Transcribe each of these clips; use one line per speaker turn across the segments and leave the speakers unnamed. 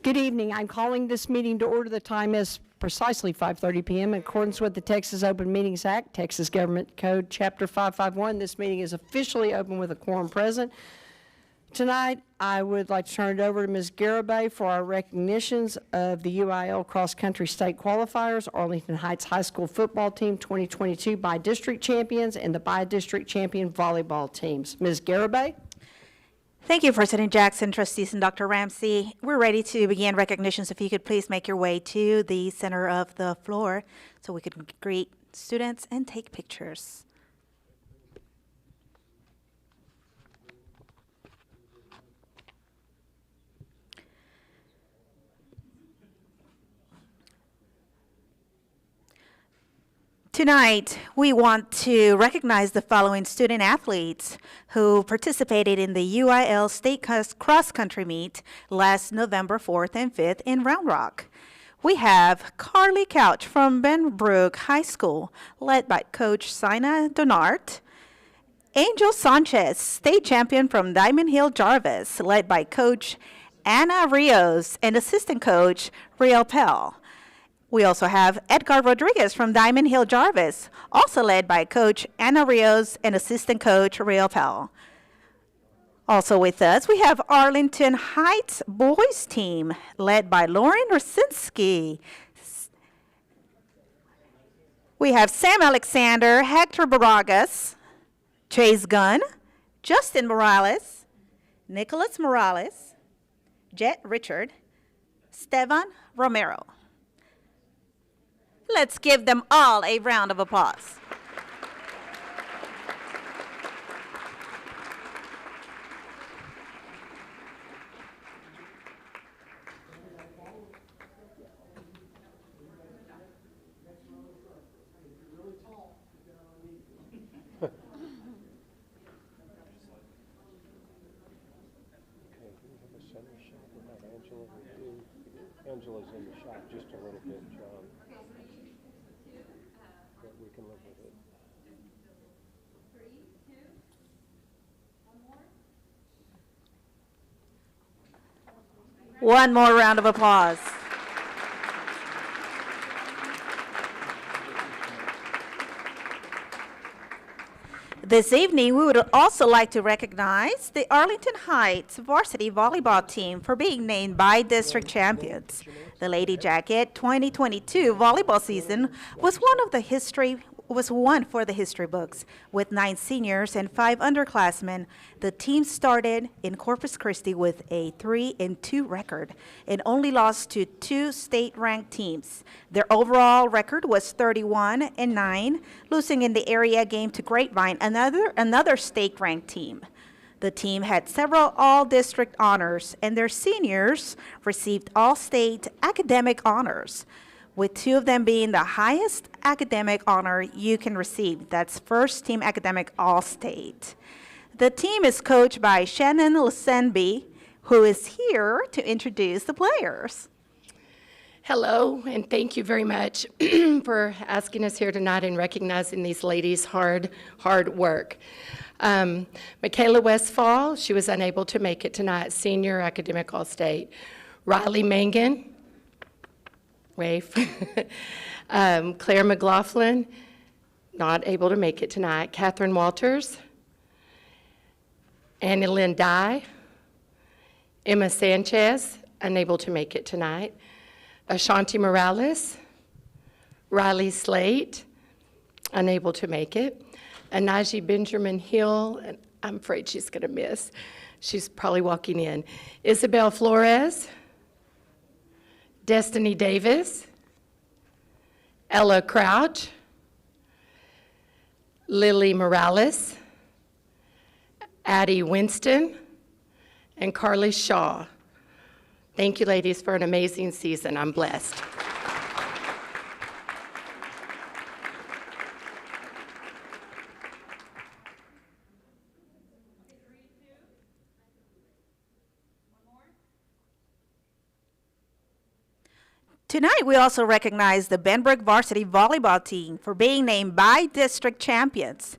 Good evening. I'm calling this meeting to order. The time is precisely 5:30 p.m. in accordance with the Texas Open Meetings Act, Texas Government Code, Chapter 551. This meeting is officially open with a quorum present. Tonight, I would like to turn it over to Ms. Garibay for our recognitions of the UIL cross-country state qualifiers, Arlington Heights High School football team 2022 by-district champions, and the by-district champion volleyball teams. Ms. Garibay?
Thank you, President Jackson, trustees, and Dr. Ramsey. We're ready to begin recognitions. If you could please make your way to the center of the floor so we could greet students and take pictures. Tonight, we want to recognize the following student athletes who participated in the UIL State Cross-Country Meet last November 4th and 5th in Round Rock. We have Carly Couch from Benbrook High School, led by Coach Sina Donart. Angel Sanchez, state champion from Diamond Hill Jarvis, led by Coach Anna Rios and assistant coach Riel Pell. We also have Edgar Rodriguez from Diamond Hill Jarvis, also led by Coach Anna Rios and assistant coach Riel Pell. Also with us, we have Arlington Heights boys team, led by Lauren Rosinski. We have Sam Alexander, Hector Baragas, Chase Gunn, Justin Morales, Nicholas Morales, Jet Richard, Stevan Romero. Let's give them all a round of applause.
Angela's in the shot just a little bit, John. But we can live with it.
3, 2, 1 more.
One more round of applause. This evening, we would also like to recognize the Arlington Heights varsity volleyball team for being named by district champions. The Lady Jacket 2022 volleyball season was one for the history books. With 9 seniors and 5 underclassmen, the team started in Corpus Christi with a 3-2 record and only lost to 2 state-ranked teams. Their overall record was 31-9, losing in the area game to Grapevine, another state-ranked team. The team had several all-district honors, and their seniors received all-state academic honors, with 2 of them being the highest academic honor you can receive. That's First Team Academic All-State. The team is coached by Shannon Lesenby, who is here to introduce the players.
Hello, and thank you very much for asking us here tonight and recognizing these ladies' hard work. Michaela Westfall, she was unable to make it tonight, senior academic all-state. Riley Mangan, wave. Claire McLaughlin, not able to make it tonight. Catherine Walters, Annie Lynn Dye, Emma Sanchez, unable to make it tonight. Ashanti Morales, Riley Slate, unable to make it. Anaji Benjamin Hill, and I'm afraid she's going to miss. She's probably walking in. Isabel Flores, Destiny Davis, Ella Crouch, Lily Morales, Addie Winston, and Carly Shaw. Thank you, ladies, for an amazing season. I'm blessed.
Tonight, we also recognize the Benbrook varsity volleyball team for being named by district champions.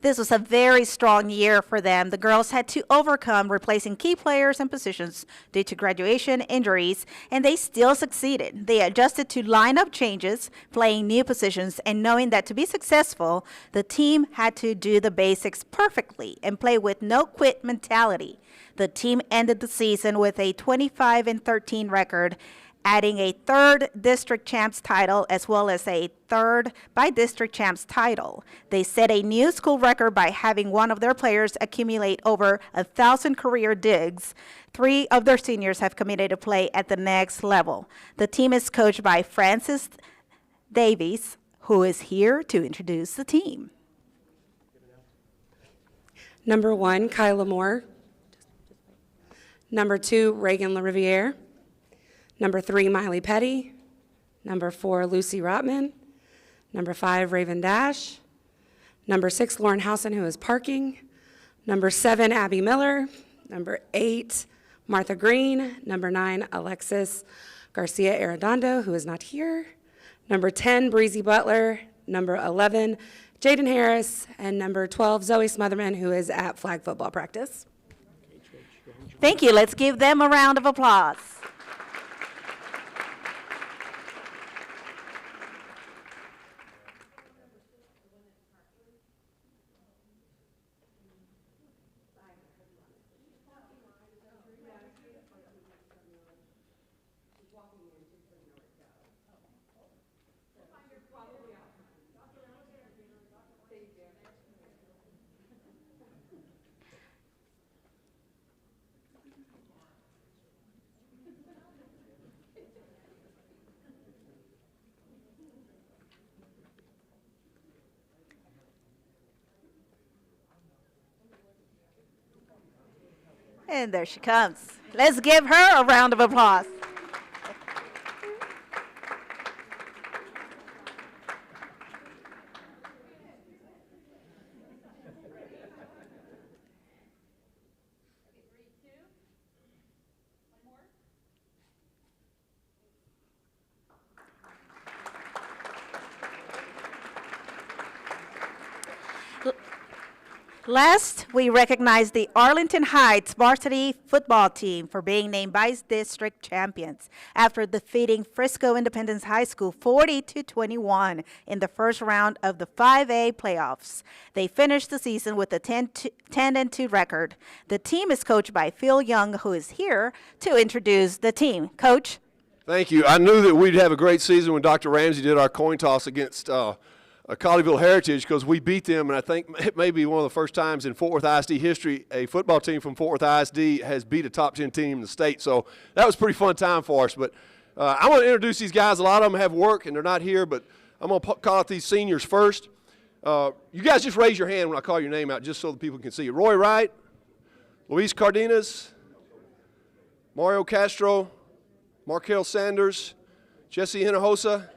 This was a very strong year for them. The girls had to overcome replacing key players and positions due to graduation injuries, and they still succeeded. They adjusted to lineup changes, playing new positions, and knowing that to be successful, the team had to do the basics perfectly and play with no quit mentality. The team ended the season with a 25-13 record, adding a third district champs title as well as a third by district champs title. They set a new school record by having one of their players accumulate over 1,000 career digs. 3 of their seniors have committed to play at the next level. The team is coached by Francis Davies, who is here to introduce the team.
Number 1, Kyla Moore. Number 2, Reagan LaRiviere. Number 3, Miley Petty. Number 4, Lucy Rotman. Number 5, Raven Dash. Number 6, Lauren Housen, who is parking. Number 7, Abby Miller. Number 8, Martha Green. Number 9, Alexis Garcia Arredondo, who is not here. Number 10, Breezy Butler. Number 11, Jaden Harris. And number 12, Zoe Smotherman, who is at flag football practice.
Thank you. Let's give them a round of applause. And there she comes. Let's give her a round of applause. Last, we recognize the Arlington Heights varsity football team for being named vice district champions after defeating Frisco Independence High School 40-21 in the first round of the 5A playoffs. They finished the season with a 10-2 record. The team is coached by Phil Young, who is here to introduce the team. Coach?
Thank you. I knew that we'd have a great season when Dr. Ramsey did our coin toss against Colleyville Heritage, because we beat them, and I think it may be one of the first times in Fort Worth ISD history a football team from Fort Worth ISD has beat a top 10 team in the state. So that was a pretty fun time for us. But I want to introduce these guys. A lot of them have work, and they're not here, but I'm going to call out these seniors first. You guys just raise your hand when I call your name out, just so the people can see you. Roy Wright, Luis Cardenas, Mario Castro, Markel Sanders, Jesse Hinojosa,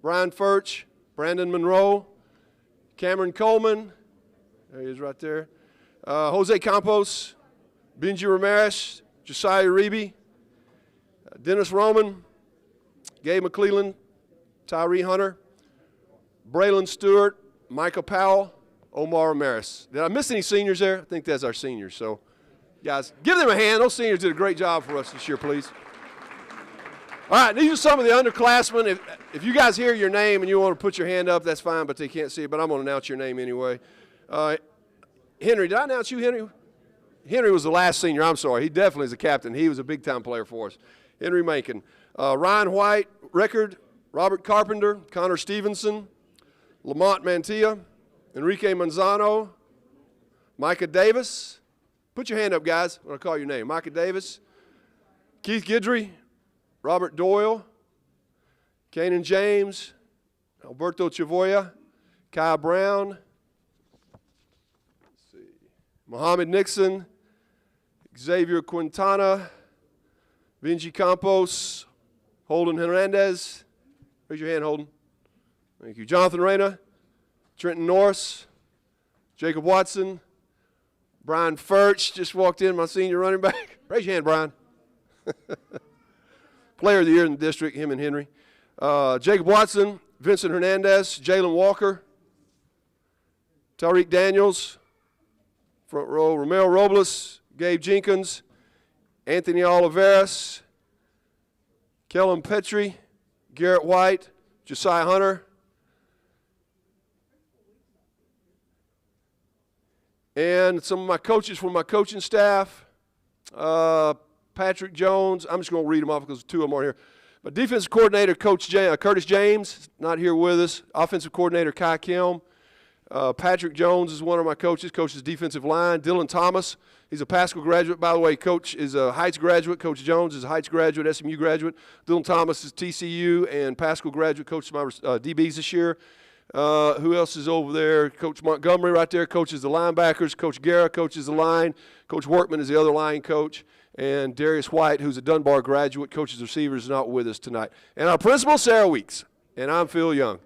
Brian Furch, Brandon Monroe, Cameron Coleman, there he is right there, Jose Campos, Benji Ramirez, Josiah Reeby, Dennis Roman, Gabe McClellan, Tyree Hunter, Braylon Stewart, Michael Powell, Omar Ramirez. Did I miss any seniors there? I think that's our seniors. So, guys, give them a hand. Those seniors did a great job for us this year, please. All right, these are some of the underclassmen. If you guys hear your name and you want to put your hand up, that's fine, but they can't see it. But I'm going to announce your name anyway. Henry, did I announce you, Henry? Henry was the last senior. I'm sorry. He definitely is a captain. He was a big-time player for us. Henry Macon. Ryan White, record. Robert Carpenter, Connor Stevenson, Lamont Mantilla, Enrique Manzano, Micah Davis. Put your hand up, guys, when I call your name. Micah Davis, Keith Guidry, Robert Doyle, Kanan James, Alberto Chavoya, Kai Brown, Mohammed Nixon, Xavier Quintana, Benji Campos, Holden Hernandez. Raise your hand, Holden. Thank you. Jonathan Reyna, Trenton Norris, Jacob Watson, Brian Furch just walked in, my senior running back. Raise your hand, Brian. Player of the year in the district, him and Henry. Jacob Watson, Vincent Hernandez, Jalen Walker, Tyreek Daniels, front row, Romeo Robles, Gabe Jenkins, Anthony Oliveras, Kellen Petrie, Garrett White, Josiah Hunter, and some of my coaches from my coaching staff, Patrick Jones. I'm just going to read them off because two of them aren't here. My defensive coordinator, Coach Curtis James, not here with us. Offensive coordinator, Kai Kim. Patrick Jones is one of my coaches, coaches defensive line. Dylan Thomas, he's a Pascal graduate. By the way, Coach is a Heights graduate. Coach Jones is a Heights graduate, SMU graduate. Dylan Thomas is TCU and Pascal graduate, coaches my DBs this year. Who else is over there? Coach Montgomery right there coaches the linebackers. Coach Guerra coaches the line. Coach Workman is the other line coach. And Darius White, who's a Dunbar graduate, coaches receivers, is not with us tonight. And our principal, Sarah Weeks. And I'm Phil Young.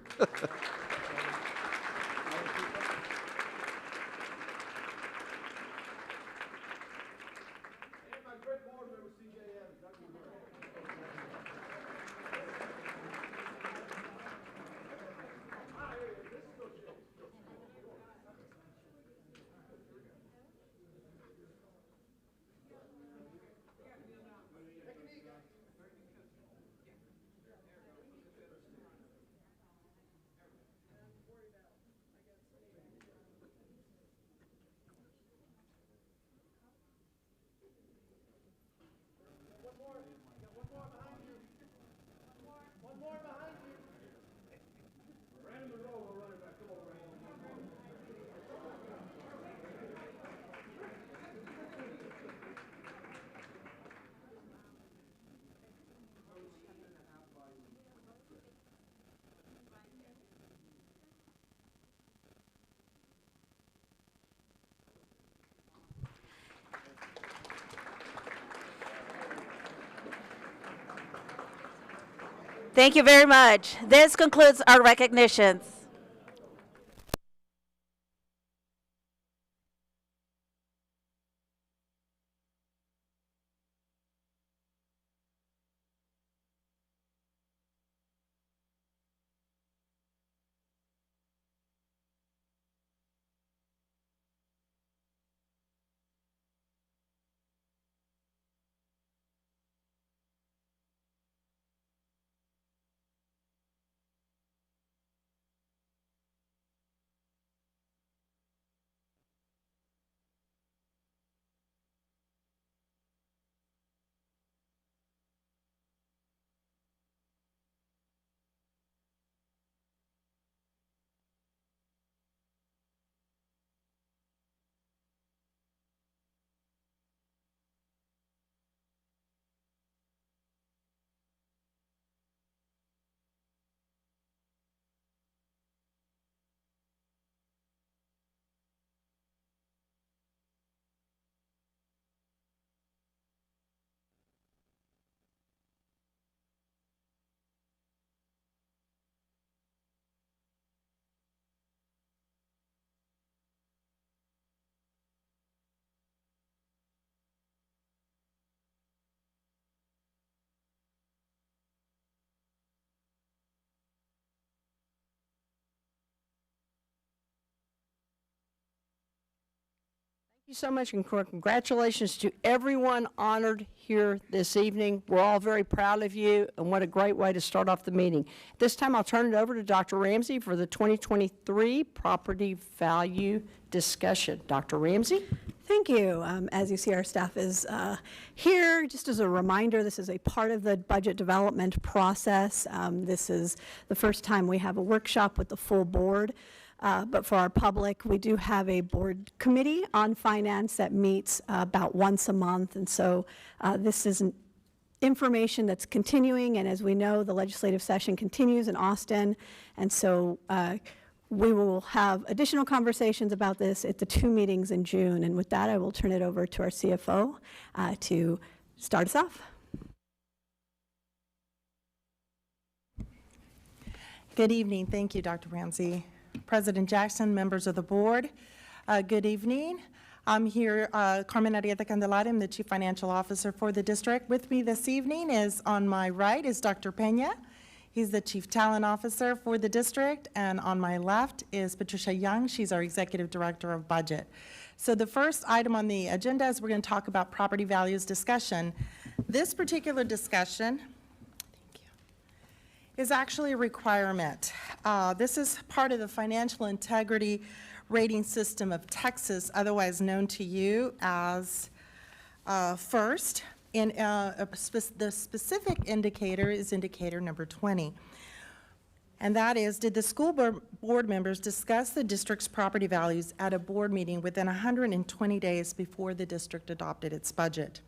Thank you very much. This concludes our recognitions.
Thank you so much, and congratulations to everyone honored here this evening. We're all very proud of you, and what a great way to start off the meeting. At this time, I'll turn it over to Dr. Ramsey for the 2023 property value discussion. Dr. Ramsey?
Thank you. As you see, our staff is here. Just as a reminder, this is a part of the budget development process. This is the first time we have a workshop with the full board. But for our public, we do have a board committee on finance that meets about once a month. And so this is information that's continuing. And as we know, the legislative session continues in Austin. And so we will have additional conversations about this at the 2 meetings in June. And with that, I will turn it over to our CFO to start us off.
Good evening. Thank you, Dr. Ramsey. President Jackson, members of the board, good evening. I'm here, Carmen Arieta Candelaria, I'm the Chief Financial Officer for the district. With me this evening is, on my right, is Dr. Pena. He's the Chief Talent Officer for the district, and on my left is Patricia Young. She's our Executive Director of Budget. So the first item on the agenda is we're going to talk about property values discussion. This particular discussion is actually a requirement. This is part of the Financial Integrity Rating System of Texas, otherwise known to you as FIRST. And the specific indicator is indicator number 20. And that is, did the school board members discuss the district's property values at a board meeting within 120 days before the district adopted its budget?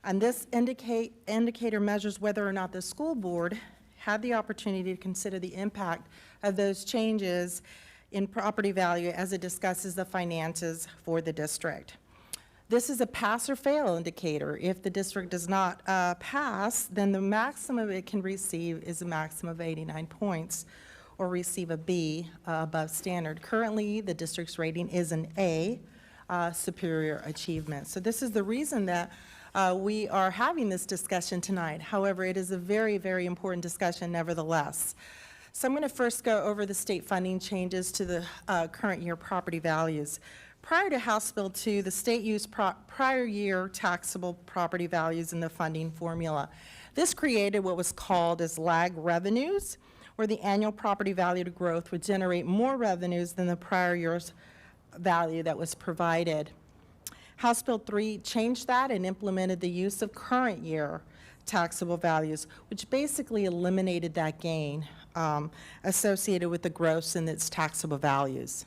And this indicator measures whether or not the school board had the opportunity to consider the impact of those changes in property value as it discusses the finances for the district. This is a pass or fail indicator. If the district does not pass, then the maximum it can receive is a maximum of 89 points, or receive a B, above standard. Currently, the district's rating is an A, superior achievement. So this is the reason that we are having this discussion tonight. However, it is a very, very important discussion nevertheless. So I'm going to first go over the state funding changes to the current year property values. Prior to House Bill 2, the state used prior year taxable property values in the funding formula. This created what was called as lag revenues, where the annual property value to growth would generate more revenues than the prior year's value that was provided. House Bill 3 changed that and implemented the use of current year taxable values, which basically eliminated that gain associated with the gross and its taxable values.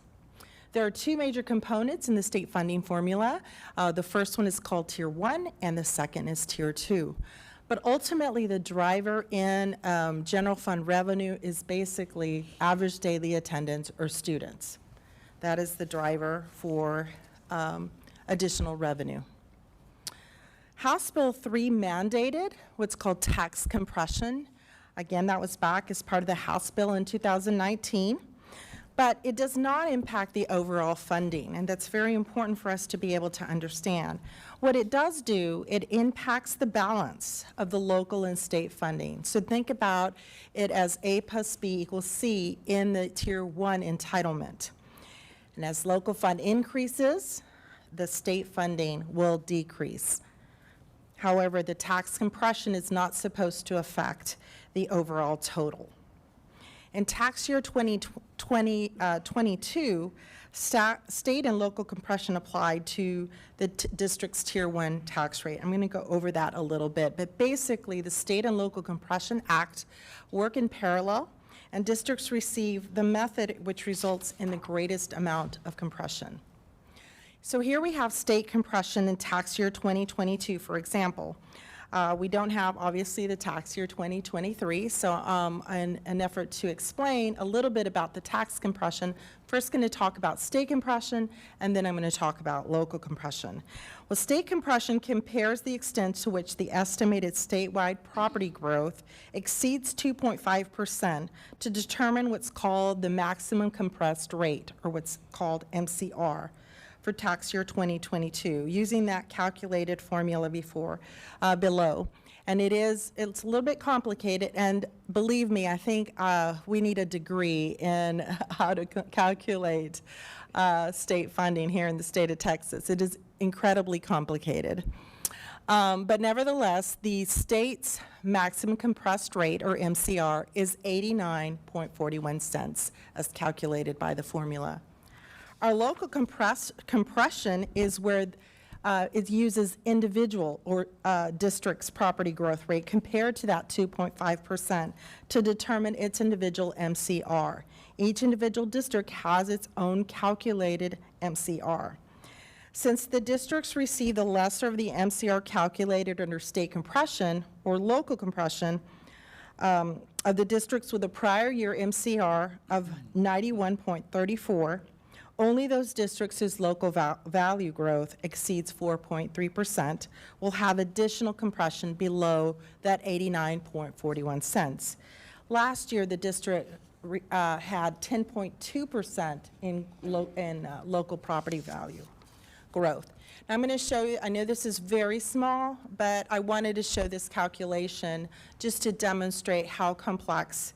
There are two major components in the state funding formula. The first one is called Tier 1, and the second is Tier 2. But ultimately, the driver in general fund revenue is basically average daily attendance or students. That is the driver for additional revenue. House Bill 3 mandated what's called tax compression. Again, that was back as part of the House bill in 2019. But it does not impact the overall funding, and that's very important for us to be able to understand. What it does do, it impacts the balance of the local and state funding. So think about it as A plus B equals C in the Tier 1 entitlement. And as local fund increases, the state funding will decrease. However, the tax compression is not supposed to affect the overall total. In tax year 2022, state and local compression applied to the district's Tier 1 tax rate. I'm going to go over that a little bit, but basically the State and Local Compression Act work in parallel, and districts receive the method which results in the greatest amount of compression. So here we have state compression in tax year 2022, for example. We don't have, obviously, the tax year 2023, so in an effort to explain a little bit about the tax compression, first going to talk about state compression, and then I'm going to talk about local compression. Well, state compression compares the extent to which the estimated statewide property growth exceeds 2.5% to determine what's called the maximum compressed rate, or what's called MCR, for tax year 2022, using that calculated formula below. And it's a little bit complicated, and believe me, I think we need a degree in how to calculate state funding here in the state of Texas. It is incredibly complicated. But nevertheless, the state's maximum compressed rate, or MCR, is 89.41 cents as calculated by the formula. Our local compression is where it uses individual or district's property growth rate compared to that 2.5% to determine its individual MCR. Each individual district has its own calculated MCR. Since the districts receive the lesser of the MCR calculated under state compression or local compression, of the districts with a prior year MCR of 91.34, only those districts whose local value growth exceeds 4.3% will have additional compression below that 89.41 cents. Last year, the district had 10.2% in local property value growth. Now, I'm going to show you, I know this is very small, but I wanted to show this calculation just to demonstrate how complex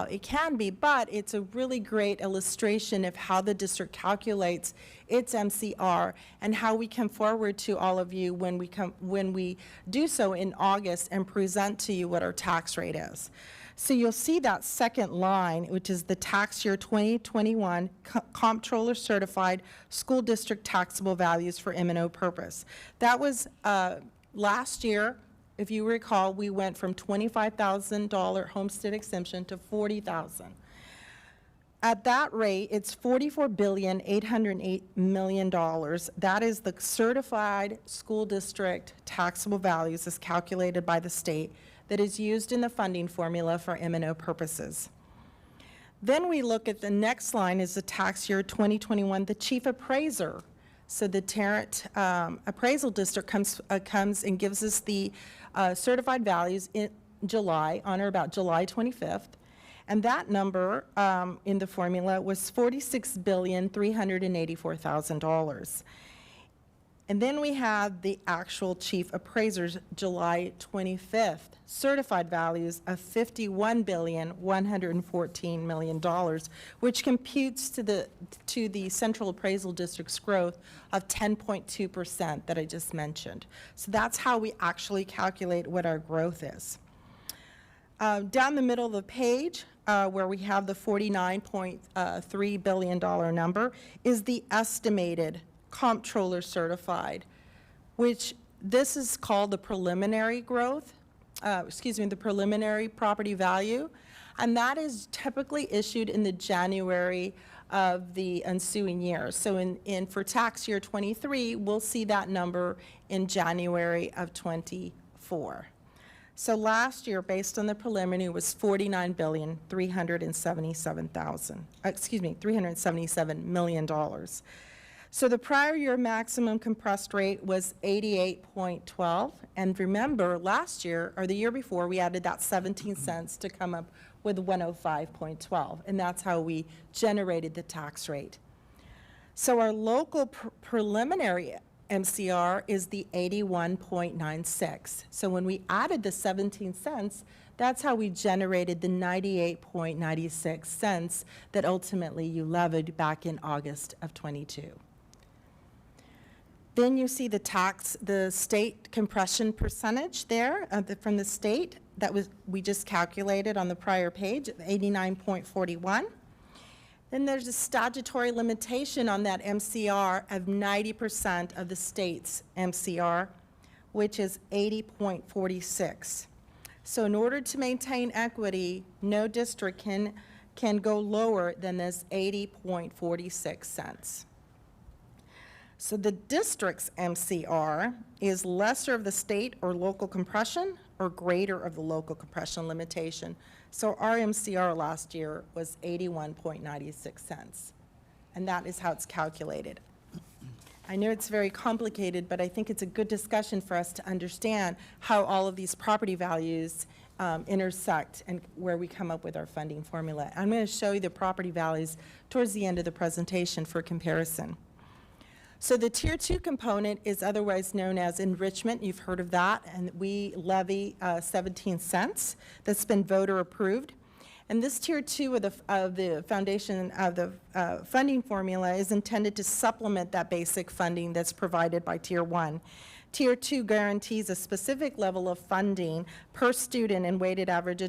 it can be, but it's a really great illustration of how the district calculates its MCR and how we come forward to all of you when we do so in August and present to you what our tax rate is. So you'll see that second line, which is the tax year 2021 comptroller certified school district taxable values for M&O purpose. That was last year. If you recall, we went from $25,000 homestead exemption to $40,000. At that rate, it's $44,808 million. That is the certified school district taxable values as calculated by the state that is used in the funding formula for M&O purposes. Then we look at the next line is the tax year 2021, the chief appraiser. So the Tarrant Appraisal District comes and gives us the certified values in July, on or about July 25th. And that number in the formula was $46,384,000. And then we have the actual chief appraiser's July 25th certified values of $51,114 million, which computes to the Central Appraisal District's growth of 10.2% that I just mentioned. So that's how we actually calculate what our growth is. Down the middle of the page, where we have the $49.3 billion number, is the estimated comptroller certified, which this is called the preliminary growth, the preliminary property value, and that is typically issued in the January of the ensuing year. So for tax year 23, we'll see that number in January of 24. So last year, based on the preliminary, was $377 million. So the prior year maximum compressed rate was 88.12. And remember, last year, or the year before, we added that 17 cents to come up with 105.12. And that's how we generated the tax rate. So our local preliminary MCR is the 81.96. So when we added the 17 cents, that's how we generated the 98.96 cents that ultimately you levied back in August of 22. Then you see the state compression percentage there from the state that we just calculated on the prior page, 89.41. Then there's a statutory limitation on that MCR of 90% of the state's MCR, which is 80.46. So in order to maintain equity, no district can go lower than this 80.46 cents. So the district's MCR is lesser of the state or local compression or greater of the local compression limitation. So our MCR last year was 81.96 cents, and that is how it's calculated. I know it's very complicated, but I think it's a good discussion for us to understand how all of these property values intersect and where we come up with our funding formula. I'm going to show you the property values towards the end of the presentation for comparison. So the Tier 2 component is otherwise known as enrichment. You've heard of that, and we levy 17 cents. That's been voter approved. And this Tier 2 of the foundation of the funding formula is intended to supplement that basic funding that's provided by Tier 1. Tier 2 guarantees a specific level of funding per student and weighted average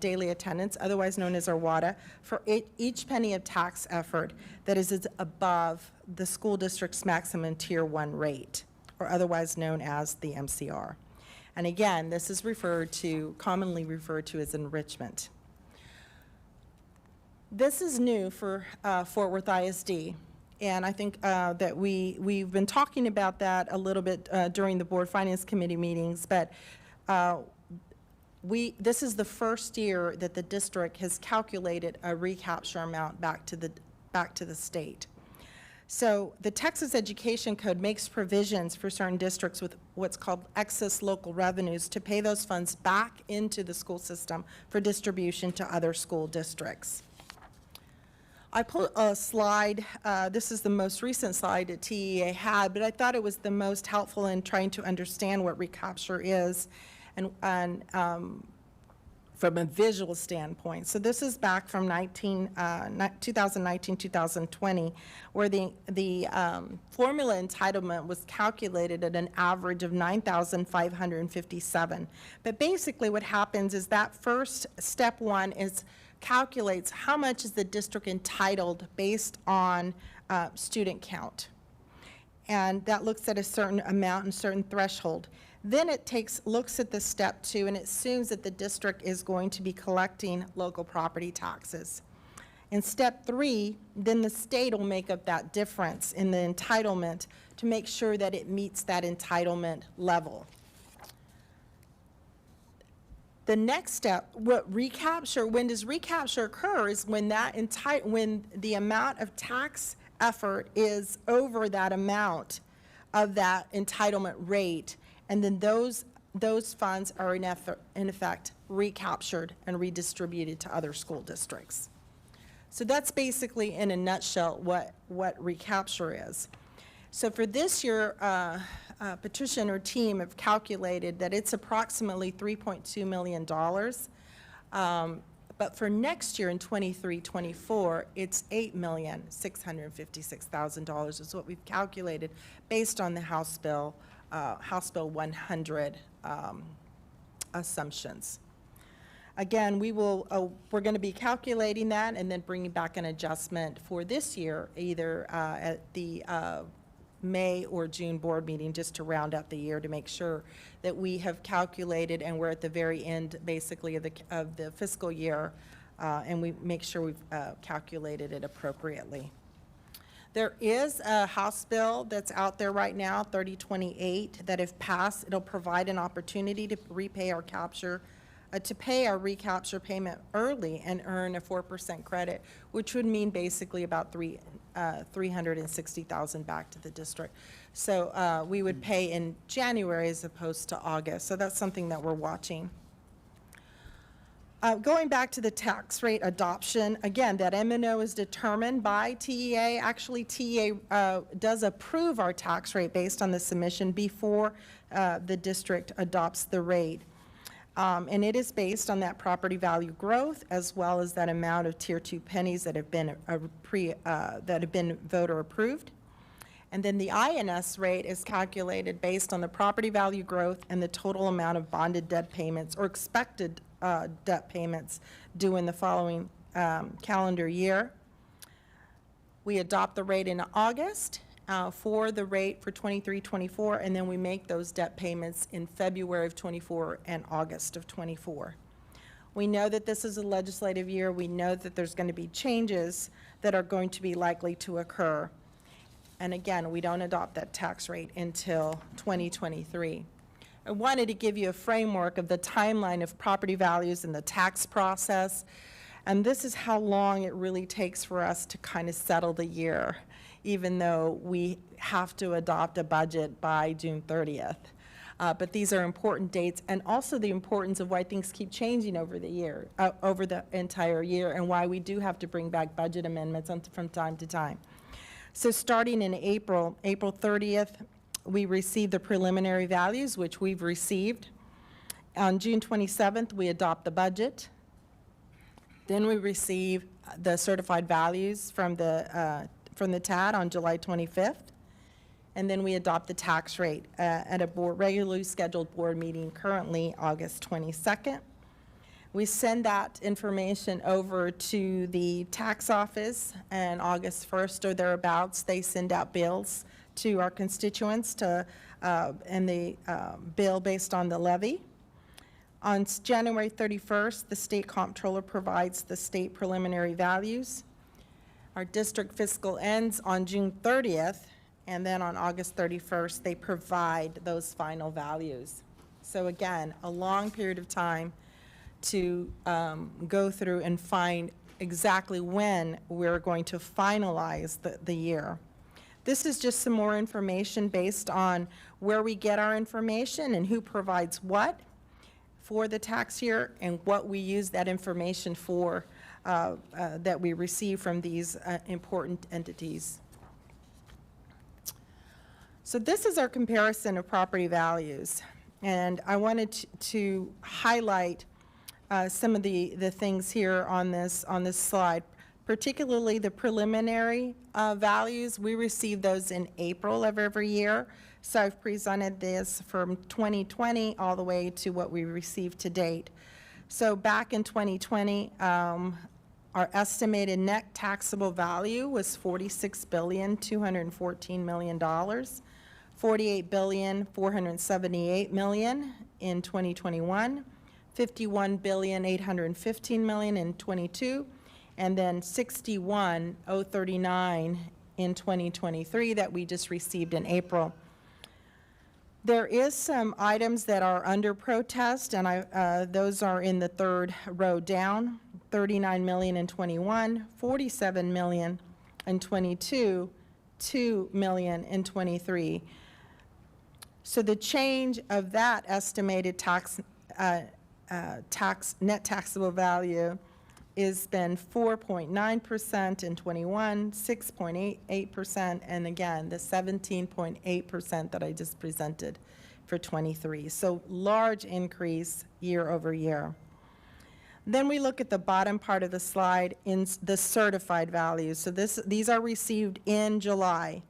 daily attendance, otherwise known as our WADA, for each penny of tax effort that is above the school district's maximum Tier 1 rate, or otherwise known as the MCR. And again, this is commonly referred to as enrichment. This is new for Fort Worth ISD. And I think that we've been talking about that a little bit during the Board Finance Committee meetings, but this is the first year that the district has calculated a recapture amount back to the state. So the Texas Education Code makes provisions for certain districts with what's called excess local revenues to pay those funds back into the school system for distribution to other school districts. I put a slide, this is the most recent slide that TEA had, but I thought it was the most helpful in trying to understand what recapture is and from a visual standpoint. So this is back from 2019, 2020, where the formula entitlement was calculated at an average of 9,557. But basically what happens is that first step one is calculates how much is the district entitled based on student count. And that looks at a certain amount and certain threshold. Then it looks at the step two and it assumes that the district is going to be collecting local property taxes. In step three, then the state will make up that difference in the entitlement to make sure that it meets that entitlement level. The next step, when does recapture occur is when when the amount of tax effort is over that amount of that entitlement rate, and then those funds are in effect recaptured and redistributed to other school districts. So that's basically in a nutshell what recapture is. So for this year, Patricia and her team have calculated that it's approximately $3.2 million. But for next year in 23-24, it's $8,656,000 is what we've calculated based on the House Bill 100 assumptions. Again, we're going to be calculating that and then bringing back an adjustment for this year, either at the May or June board meeting, just to round out the year to make sure that we have calculated and we're at the very end, basically, of the fiscal year, and we make sure we've calculated it appropriately. There is a House bill that's out there right now, 3028, that if passed, it'll provide an opportunity to repay our pay our recapture payment early and earn a 4% credit, which would mean basically about $360,000 back to the district. So we would pay in January as opposed to August. So that's something that we're watching. Going back to the tax rate adoption, again, that M&O is determined by TEA. Actually, TEA does approve our tax rate based on the submission before the district adopts the rate. And it is based on that property value growth as well as that amount of Tier 2 pennies that have been voter approved. And then the INS rate is calculated based on the property value growth and the total amount of bonded debt payments or expected debt payments due in the following calendar year. We adopt the rate in August for the rate for 23-24, and then we make those debt payments in February of 24 and August of 24. We know that this is a legislative year. We know that there's going to be changes that are going to be likely to occur. And again, we don't adopt that tax rate until 2023. I wanted to give you a framework of the timeline of property values and the tax process. And this is how long it really takes for us to kind of settle the year, even though we have to adopt a budget by June 30th. But these are important dates, and also the importance of why things keep changing over the year, over the entire year, and why we do have to bring back budget amendments from time to time. So starting in April 30th, we received the preliminary values, which we've received. On June 27th, we adopt the budget. Then we receive the certified values from the TAD on July 25th. And then we adopt the tax rate at a regularly scheduled board meeting currently August 22nd. We send that information over to the tax office, and August 1st or thereabouts, they send out bills to our constituents and the bill based on the levy. On January 31st, the state comptroller provides the state preliminary values. Our district fiscal ends on June 30th, and then on August 31st, they provide those final values. So again, a long period of time to go through and find exactly when we're going to finalize the year. This is just some more information based on where we get our information and who provides what for the tax year and what we use that information for that we receive from these important entities. So this is our comparison of property values, and I wanted to highlight some of the things here on this slide, particularly the preliminary values. We receive those in April of every year. So I've presented this from 2020 all the way to what we received to date. So back in 2020, our estimated net taxable value was $46,214,000,000, $48,478,000,000 in 2021, $51,815,000,000 in 22, and then $61,039 in 2023 that we just received in April. There is some items that are under protest, and those are in the third row down. $39 million in 21, $47 million in 22, $2 million in 23. So the change of that estimated net taxable value has been 4.9% in 21, 6.88%, and again, the 17.8% that I just presented for 23. So large increase year over year. Then we look at the bottom part of the slide in the certified values. So these are received in July.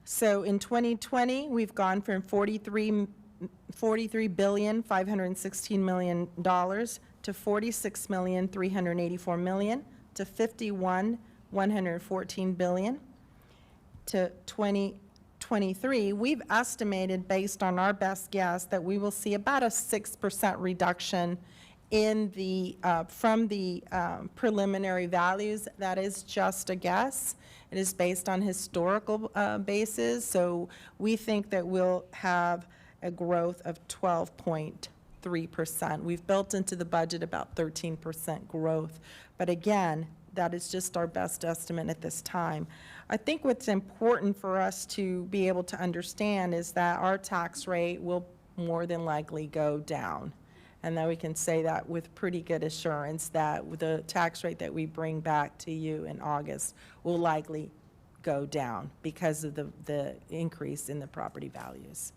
So in 2020, we've gone from $43,516,000,000 to $46,384,000,000 to $51,114 billion. To 2023, we've estimated, based on our best guess, that we will see about a 6% reduction in the from the preliminary values. That is just a guess. It is based on historical basis, so we think that we'll have a growth of 12.3%. We've built into the budget about 13% growth, but again, that is just our best estimate at this time. I think what's important for us to be able to understand is that our tax rate will more than likely go down. And that we can say that with pretty good assurance that the tax rate that we bring back to you in August will likely go down because of the increase in the property values.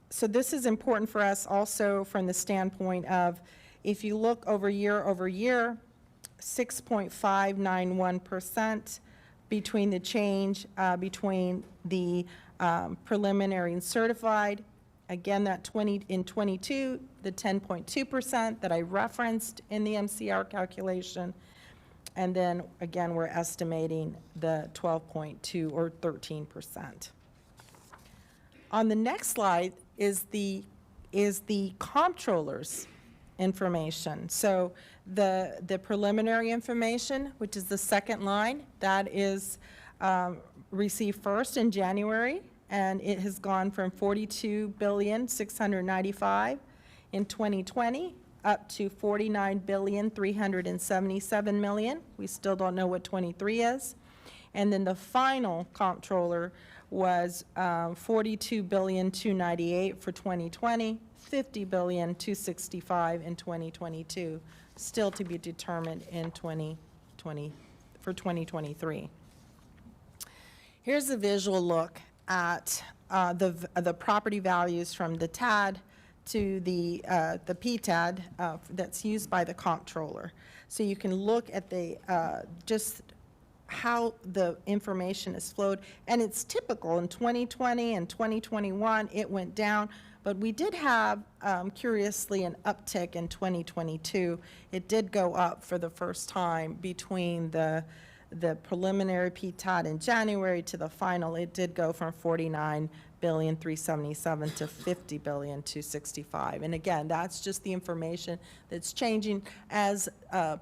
So this is important for us also from the standpoint of, if you look over year, 6.591% between the change between the preliminary and certified. Again, that in 22, the 10.2% that I referenced in the MCR calculation. And then again, we're estimating the 12.2 or 13%. On the next slide is the comptroller's information. So the preliminary information, which is the second line, that is received first in January, and it has gone from $42,695,000,000 in 2020 up to $49,377,000,000. We still don't know what 23 is. And then the final comptroller was $42,298,000,000 for 2020, $50,265,000,000 in 2022, still to be determined in 2020 for 2023. Here's a visual look at the property values from the TAD to the PTAD that's used by the comptroller. So you can look at the just how the information is flowed, and it's typical. In 2020 and 2021 it went down, but we did have curiously an uptick in 2022. It did go up for the first time between the preliminary PTAD in January to the final. It did go from $49,377,000,000 to $50,265,000,000. And again, that's just the information that's changing as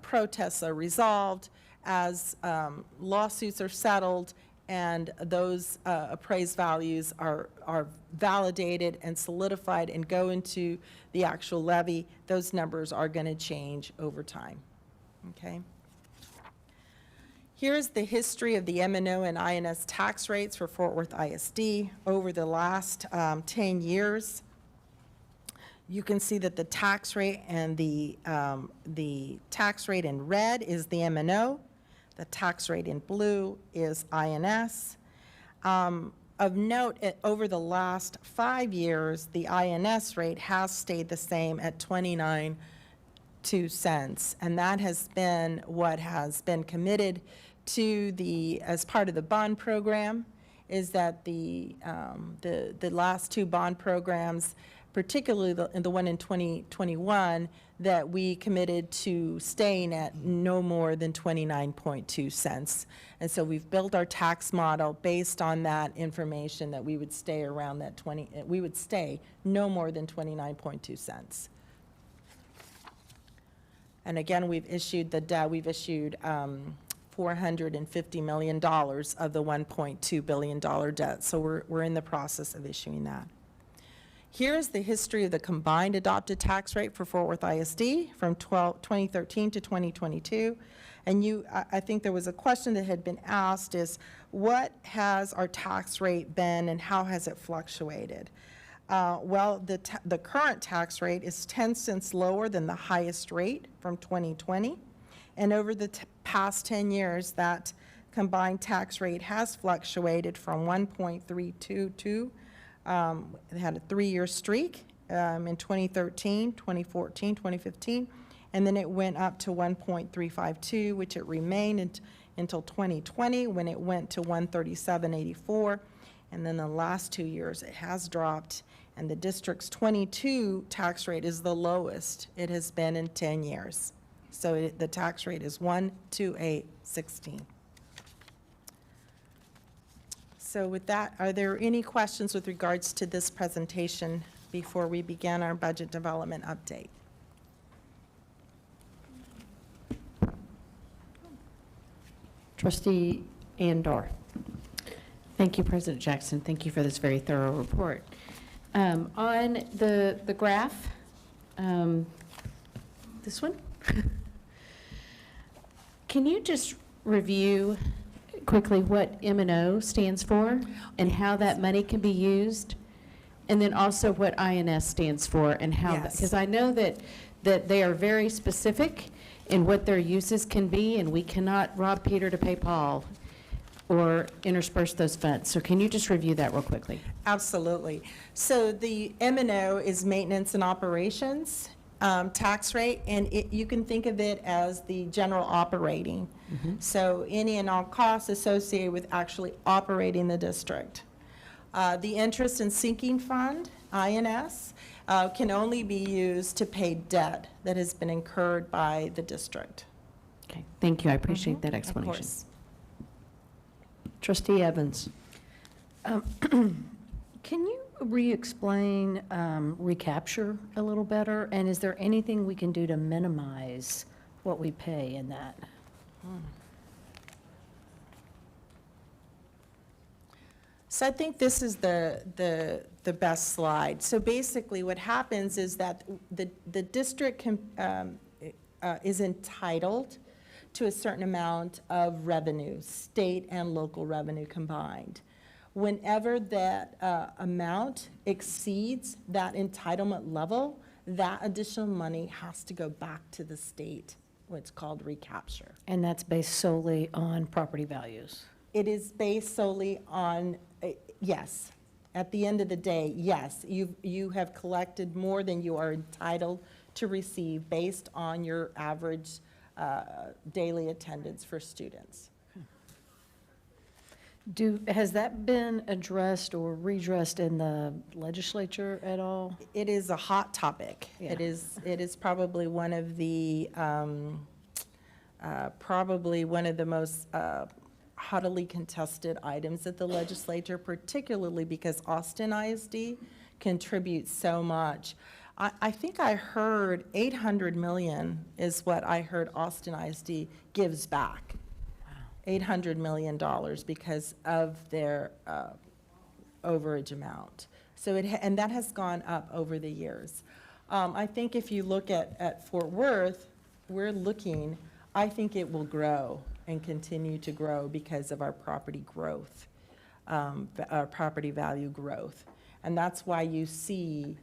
protests are resolved, as lawsuits are settled, and those appraised values are validated and solidified and go into the actual levy. Those numbers are going to change over time. Okay. Here's the history of the M&O and INS tax rates for Fort Worth ISD over the last 10 years. You can see that the tax rate and the tax rate in red is the M&O. The tax rate in blue is INS. Of note, over the last 5 years, the INS rate has stayed the same at 29.2 cents, and that has been what has been committed to as part of the bond program, is that the last two bond programs, particularly the one in 2021, that we committed to staying at no more than 29.2 cents. And so we've built our tax model based on that information, that we would stay around that we would stay no more than 29.2 cents. And again, we've issued $450 million of the $1.2 billion debt. So we're in the process of issuing that. Here's the history of the combined adopted tax rate for Fort Worth ISD from 2013 to 2022. And I think there was a question that had been asked, is what has our tax rate been and how has it fluctuated? Well, the current tax rate is 10 cents lower than the highest rate from 2020. And over the past 10 years, that combined tax rate has fluctuated from 1.322. It had a 3-year streak in 2013, 2014, 2015, and then it went up to 1.352, which it remained until 2020, when it went to 137.84. And then the last 2 years, it has dropped, and the district's 22 tax rate is the lowest it has been in 10 years. So the tax rate is 128.16. So with that, are there any questions with regards to this presentation before we begin our budget development update?
Trustee Andor.
Thank you, President Jackson. Thank you for this very thorough report. On the graph, this one, can you just review quickly what M&O stands for and how that money can be used? And then also what INS stands for and how,
Yes.
because I know that they are very specific in what their uses can be, and we cannot rob Peter to pay Paul or intersperse those funds. So can you just review that real quickly?
Absolutely. So the M&O is maintenance and operations tax rate, and you can think of it as the general operating. So any and all costs associated with actually operating the district. The interest and sinking fund, INS, can only be used to pay debt that has been incurred by the district.
Okay, thank you. I appreciate that
Of
explanation.
course.
Trustee Evans.
Can you re-explain recapture a little better? And is there anything we can do to minimize what we pay in that?
So I think this is the best slide. So basically what happens is that the district is entitled to a certain amount of revenue, state and local revenue combined. Whenever that amount exceeds that entitlement level, that additional money has to go back to the state, what's called recapture.
And that's based solely on property values?
It is based solely on, yes, at the end of the day, yes, you have collected more than you are entitled to receive based on your average daily attendance for students.
Has that been addressed or redressed in the legislature at all?
It is a hot topic.
Yeah.
It is probably one of the most hottily contested items at the legislature, particularly because Austin ISD contributes so much. I think I heard 800 million is what I heard Austin ISD gives back. $800 million because of their overage amount. So and that has gone up over the years. I think if you look at Fort Worth, I think it will grow and continue to grow because of our property growth, our property value growth. And that's why you see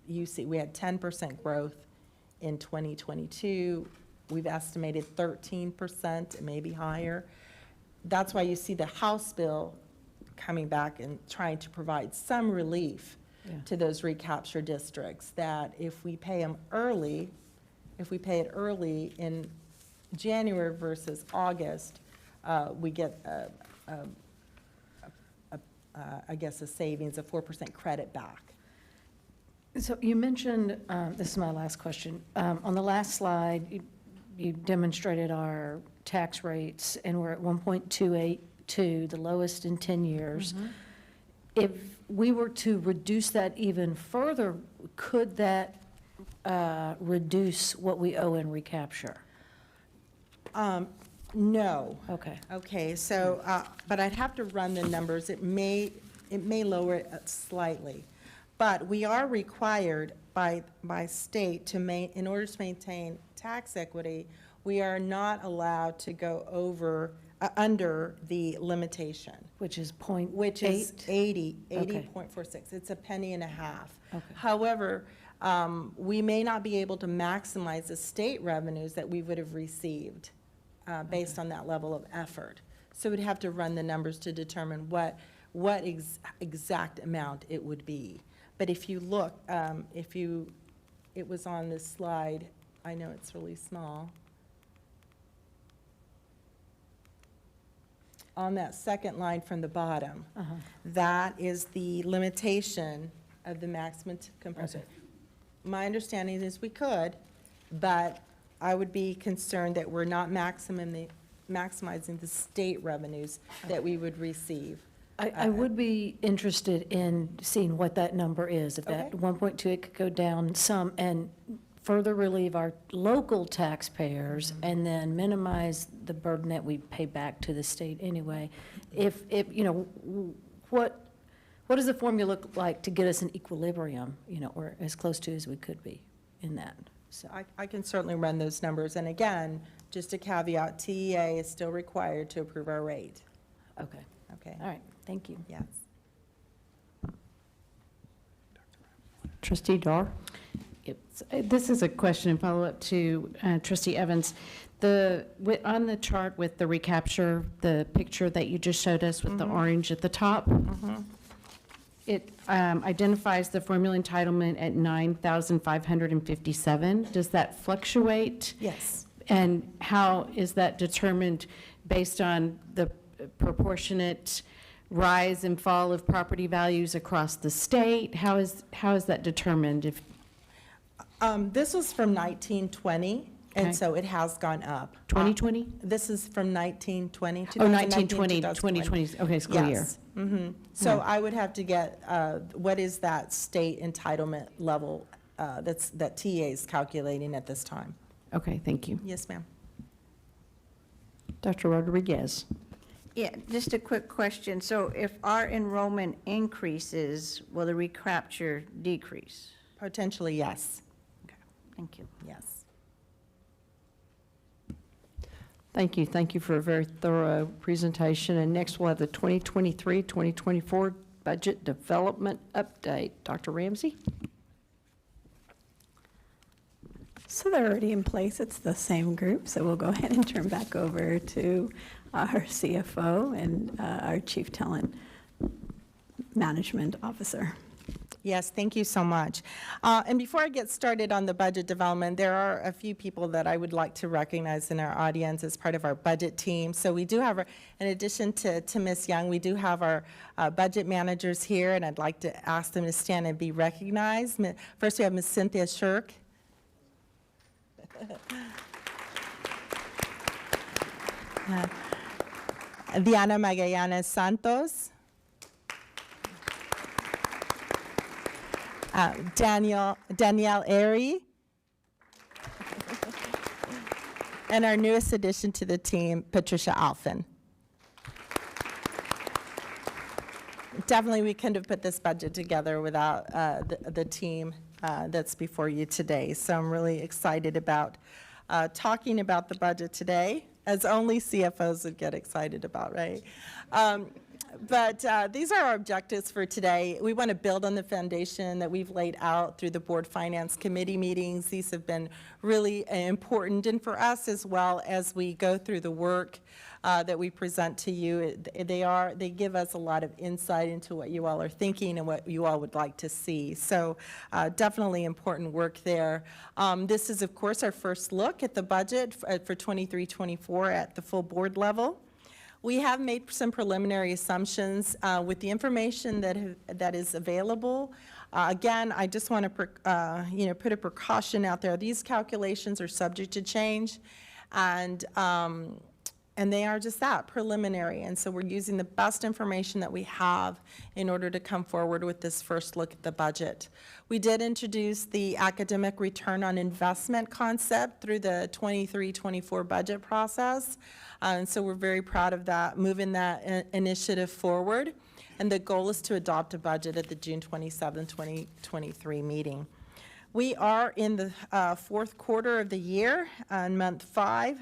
you see, we had 10% growth in 2022. We've estimated 13%, maybe higher. That's why you see the House bill coming back and trying to provide some relief to those recapture districts, that if we pay them early, if we pay it early in January versus August, we get, I guess, a savings of 4% credit back.
So you mentioned, this is my last question. On the last slide, you demonstrated our tax rates, and we're at 1.282, the lowest in 10 years. If we were to reduce that even further, could that reduce what we owe in recapture?
No.
Okay.
Okay, so, but I'd have to run the numbers. It may lower it slightly. But we are required by state to in order to maintain tax equity, we are not allowed to go over, under the limitation.
Which is point
Which is
8?
80.46. It's a penny and a half.
Okay.
However, we may not be able to maximize the state revenues that we would have received based on that level of effort. So we'd have to run the numbers to determine what exact amount it would be. But if you look, it was on this slide, I know it's really small. On that second line from the bottom, that is the limitation of the maximum compression. My understanding is we could, but I would be concerned that we're not maximizing the state revenues that we would receive.
I would be interested in seeing what that number is, if that
Okay.
1.28 could go down some and further relieve our local taxpayers and then minimize the burden that we pay back to the state anyway. If you know, what does the formula look like to get us an equilibrium, you know, or as close to as we could be in that? So
I can certainly run those numbers. And again, just a caveat, TEA is still required to approve our rate.
okay,
Okay?
all right, thank you.
Yes.
Trustee Dar?
This is a question in follow-up to Trustee Evans. On the chart with the recapture, the picture that you just showed us with the orange at the top, it identifies the formula entitlement at 9,557. Does that fluctuate?
Yes.
And how is that determined based on the proportionate rise and fall of property values across the state? How is that determined?
This was from 1920,
Okay.
and so it has gone up.
2020?
This is from 1920,
Oh, 1920, 2020, okay, school year.
Yes. So I would have to get, what is that state entitlement level that TA is calculating at this time?
Okay, thank you.
Yes, ma'am.
Dr. Rodriguez?
Yeah, just a quick question. So if our enrollment increases, will the recapture decrease?
Potentially, yes.
Thank you.
Yes.
Thank you. Thank you for a very thorough presentation. And next, we'll have the 2023-2024 Budget Development Update. Dr. Ramsey?
So they're already in place. It's the same group. So we'll go ahead and turn back over to our CFO and our Chief Talent Management Officer.
Yes, thank you so much. And before I get started on the budget development, there are a few people that I would like to recognize in our audience as part of our budget team. So we do have, in addition to Ms. Young, we do have our budget managers here, and I'd like to ask them to stand and be recognized. First, we have Ms. Cynthia Shirk. Diana Magallanes Santos. Danielle Airy. And our newest addition to the team, Patricia Alphin. Definitely, we couldn't have put this budget together without the team that's before you today. So I'm really excited about talking about the budget today, as only CFOs would get excited about, right? But these are our objectives for today. We want to build on the foundation that we've laid out through the Board Finance Committee meetings. These have been really important, and for us as well as we go through the work that we present to you. They give us a lot of insight into what you all are thinking and what you all would like to see. So definitely important work there. This is, of course, our first look at the budget for 23-24 at the full board level. We have made some preliminary assumptions with the information that is available. Again, I just want to put a precaution out there. These calculations are subject to change, and they are just that, preliminary. And so we're using the best information that we have in order to come forward with this first look at the budget. We did introduce the academic return on investment concept through the 23-24 budget process. And so we're very proud of that, moving that initiative forward. And the goal is to adopt a budget at the June 27, 2023 meeting. We are in the fourth quarter of the year, in month 5,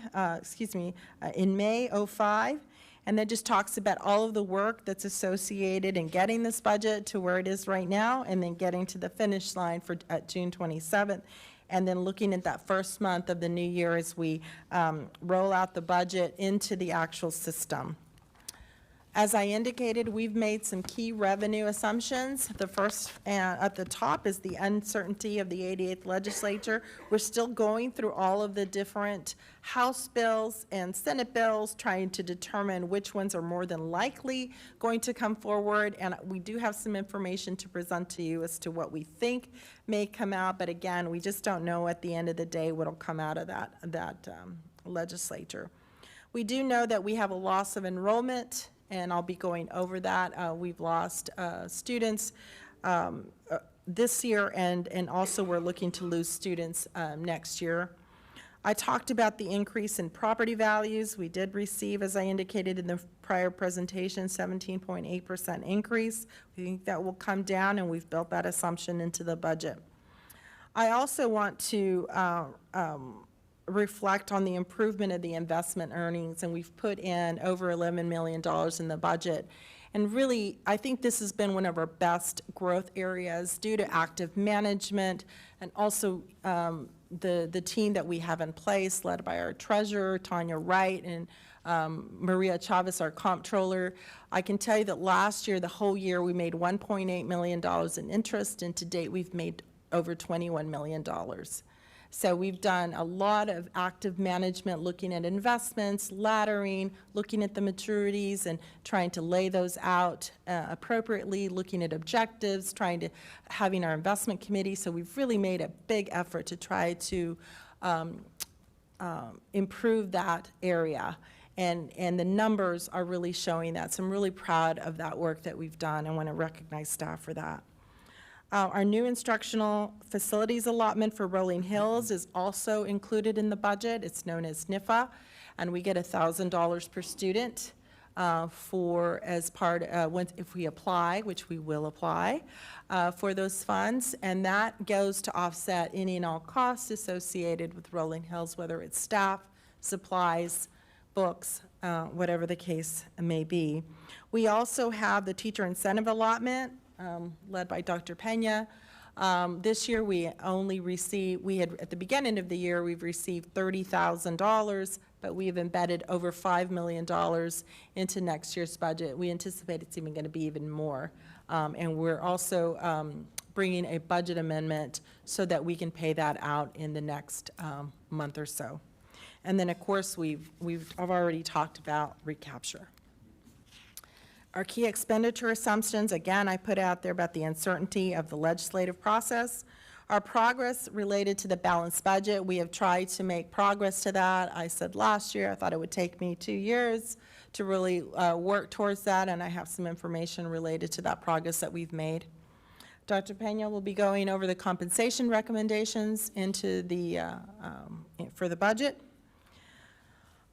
in May 05, and that just talks about all of the work that's associated in getting this budget to where it is right now, and then getting to the finish line at June 27th, and then looking at that first month of the new year as we roll out the budget into the actual system. As I indicated, we've made some key revenue assumptions. The first at the top is the uncertainty of the 88th legislature. We're still going through all of the different House bills and Senate bills, trying to determine which ones are more than likely going to come forward. And we do have some information to present to you as to what we think may come out. But again, we just don't know at the end of the day what will come out of that legislature. We do know that we have a loss of enrollment, and I'll be going over that. We've lost students this year, and also we're looking to lose students next year. I talked about the increase in property values. We did receive, as I indicated in the prior presentation, 17.8% increase. We think that will come down, and we've built that assumption into the budget. I also want to reflect on the improvement of the investment earnings, and we've put in over $11 million in the budget. And really, I think this has been one of our best growth areas due to active management, and also the team that we have in place, led by our treasurer, Tanya Wright, and Maria Chavez, our comptroller. I can tell you that last year, the whole year, we made $1.8 million in interest, and to date, we've made over $21 million. So we've done a lot of active management, looking at investments, laddering, looking at the maturities and trying to lay those out appropriately, looking at objectives, having our investment committee. So we've really made a big effort to try to improve that area. And the numbers are really showing that. So I'm really proud of that work that we've done. I want to recognize staff for that. Our new instructional facilities allotment for Rolling Hills is also included in the budget. It's known as NIFA, and we get $1,000 per student if we apply, which we will apply for those funds, and that goes to offset any and all costs associated with Rolling Hills, whether it's staff, supplies, books, whatever the case may be. We also have the teacher incentive allotment, led by Dr. Pena. This year we only received, at the beginning of the year, we've received $30,000, but we've embedded over $5 million into next year's budget. We anticipate it's even going to be even more. And we're also bringing a budget amendment so that we can pay that out in the next month or so. And then, of course, I've already talked about recapture. Our key expenditure assumptions, again, I put out there about the uncertainty of the legislative process. Our progress related to the balanced budget, we have tried to make progress to that. I said last year I thought it would take me 2 years to really work towards that, and I have some information related to that progress that we've made. Dr. Pena will be going over the compensation recommendations for the budget.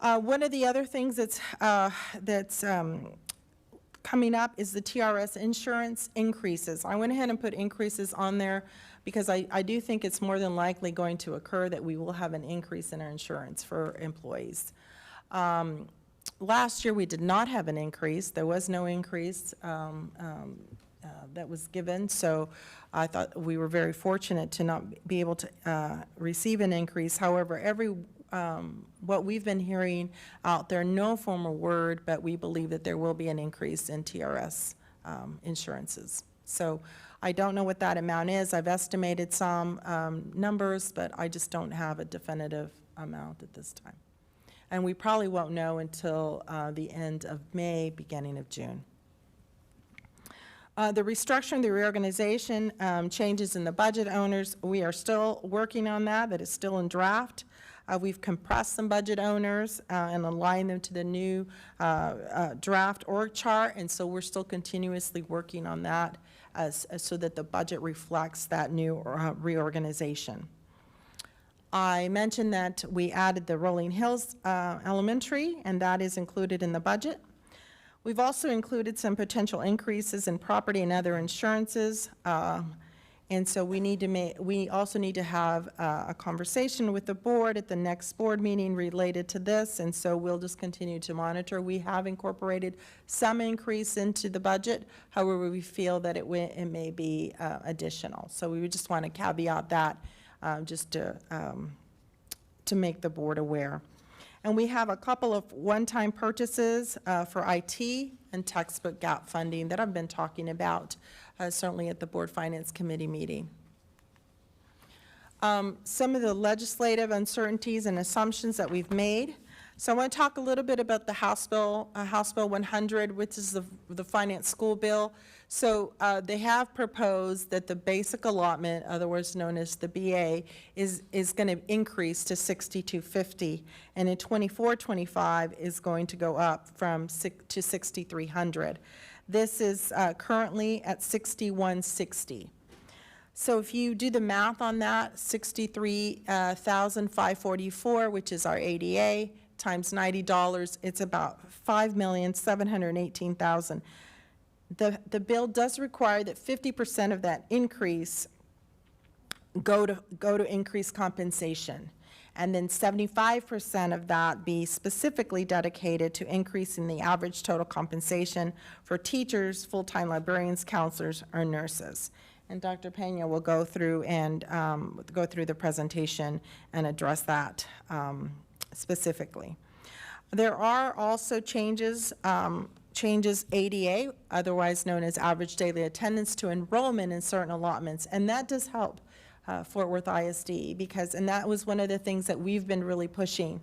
One of the other things that's coming up is the TRS insurance increases. I went ahead and put increases on there because I do think it's more than likely going to occur that we will have an increase in our insurance for employees. Last year, we did not have an increase. There was no increase that was given, so I thought we were very fortunate to not be able to receive an increase. However, what we've been hearing out there, no formal word, but we believe that there will be an increase in TRS insurances. So I don't know what that amount is. I've estimated some numbers, but I just don't have a definitive amount at this time. And we probably won't know until the end of May, beginning of June. The restructuring, the reorganization, changes in the budget owners, we are still working on that. That is still in draft. We've compressed some budget owners and aligned them to the new draft org chart, and so we're still continuously working on that so that the budget reflects that new reorganization. I mentioned that we added the Rolling Hills Elementary, and that is included in the budget. We've also included some potential increases in property and other insurances, and so we also need to have a conversation with the board at the next board meeting related to this, and so we'll just continue to monitor. We have incorporated some increase into the budget, however, we feel that it may be additional. So we would just want to caveat that just to make the board aware. And we have a couple of one-time purchases for IT and textbook gap funding that I've been talking about, certainly at the Board Finance Committee meeting. Some of the legislative uncertainties and assumptions that we've made. So I want to talk a little bit about the House Bill 100, which is the finance school bill. So they have proposed that the basic allotment, otherwise known as the BA, is going to increase to $6,250, and in 24-25 is going to go up from to $6,300. This is currently at $6,160. So if you do the math on that, $63,544, which is our ADA, times $90, it's about $5,718,000. The bill does require that 50% of that increase go to increased compensation, and then 75% of that be specifically dedicated to increasing the average total compensation for teachers, full-time librarians, counselors, or nurses. And Dr. Pena will go through and go through the presentation and address that specifically. There are also changes ADA, otherwise known as average daily attendance, to enrollment in certain allotments, and that does help Fort Worth ISD and that was one of the things that we've been really pushing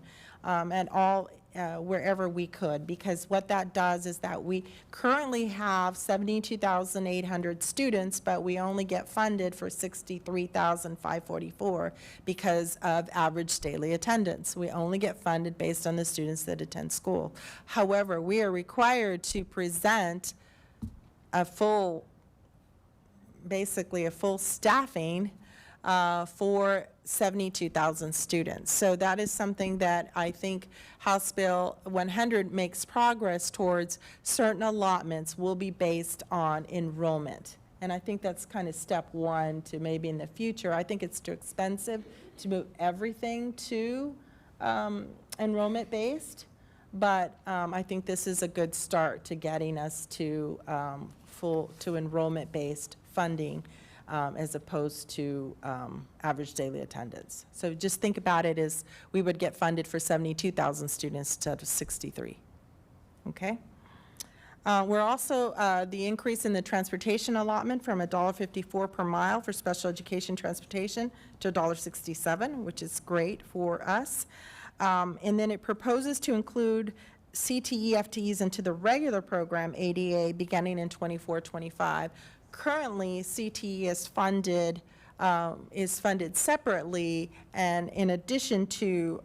wherever we could, because what that does is that we currently have 72,800 students, but we only get funded for 63,544 because of average daily attendance. We only get funded based on the students that attend school. However, we are required to present basically a full staffing for 72,000 students. So that is something that I think House Bill 100 makes progress towards. Certain allotments will be based on enrollment. And I think that's kind of step one to maybe in the future. I think it's too expensive to move everything to enrollment based, but I think this is a good start to getting us to enrollment based funding. As opposed to average daily attendance. So just think about it as we would get funded for 72,000 students instead of 63. Okay? We're also, the increase in the transportation allotment from $1.54 per mile for special education transportation to $1.67, which is great for us. And then it proposes to include CTE FTEs into the regular program ADA beginning in 24-25. Currently, CTE is funded separately, and in addition to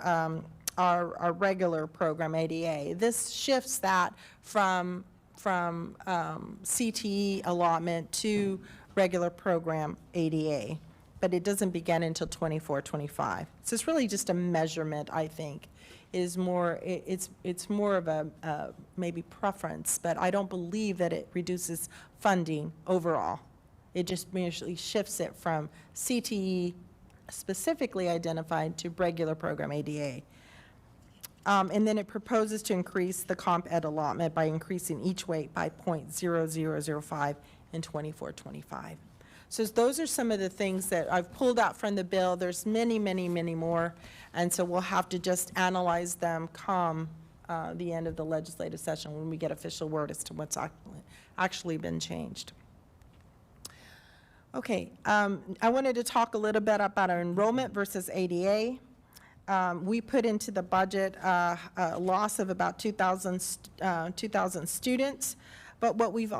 our regular program ADA. This shifts that from CTE allotment to regular program ADA, but it doesn't begin until 24-25. So it's really just a measurement, I think. It's more of a maybe preference, but I don't believe that it reduces funding overall. It just merely shifts it from CTE specifically identified to regular program ADA. And then it proposes to increase the comp ed allotment by increasing each weight by .0005 in 24-25. So those are some of the things that I've pulled out from the bill. There's many, many, many more, and so we'll have to just analyze them come the end of the legislative session when we get official word as to what's actually been changed. Okay, I wanted to talk a little bit about our enrollment versus ADA. We put into the budget a loss of about 2,000 students. But what we've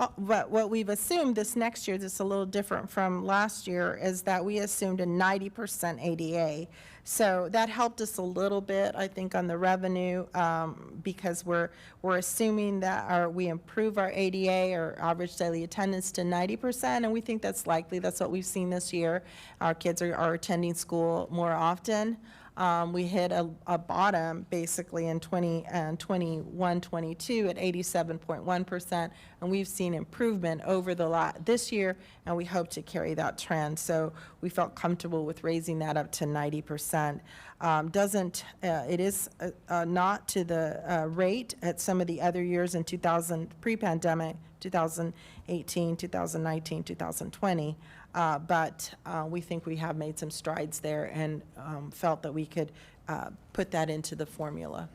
assumed this next year, that's a little different from last year, is that we assumed a 90% ADA. So that helped us a little bit, I think, on the revenue, because we're assuming that we improve our ADA, or average daily attendance, to 90%, and we think that's likely. That's what we've seen this year. Our kids are attending school more often. We hit a bottom basically in 21-22 at 87.1%, and we've seen improvement over this year, and we hope to carry that trend. So we felt comfortable with raising that up to 90%. It is not to the rate at some of the other years in pre-pandemic, 2018, 2019, 2020. But we think we have made some strides there, and felt that we could put that into the formula.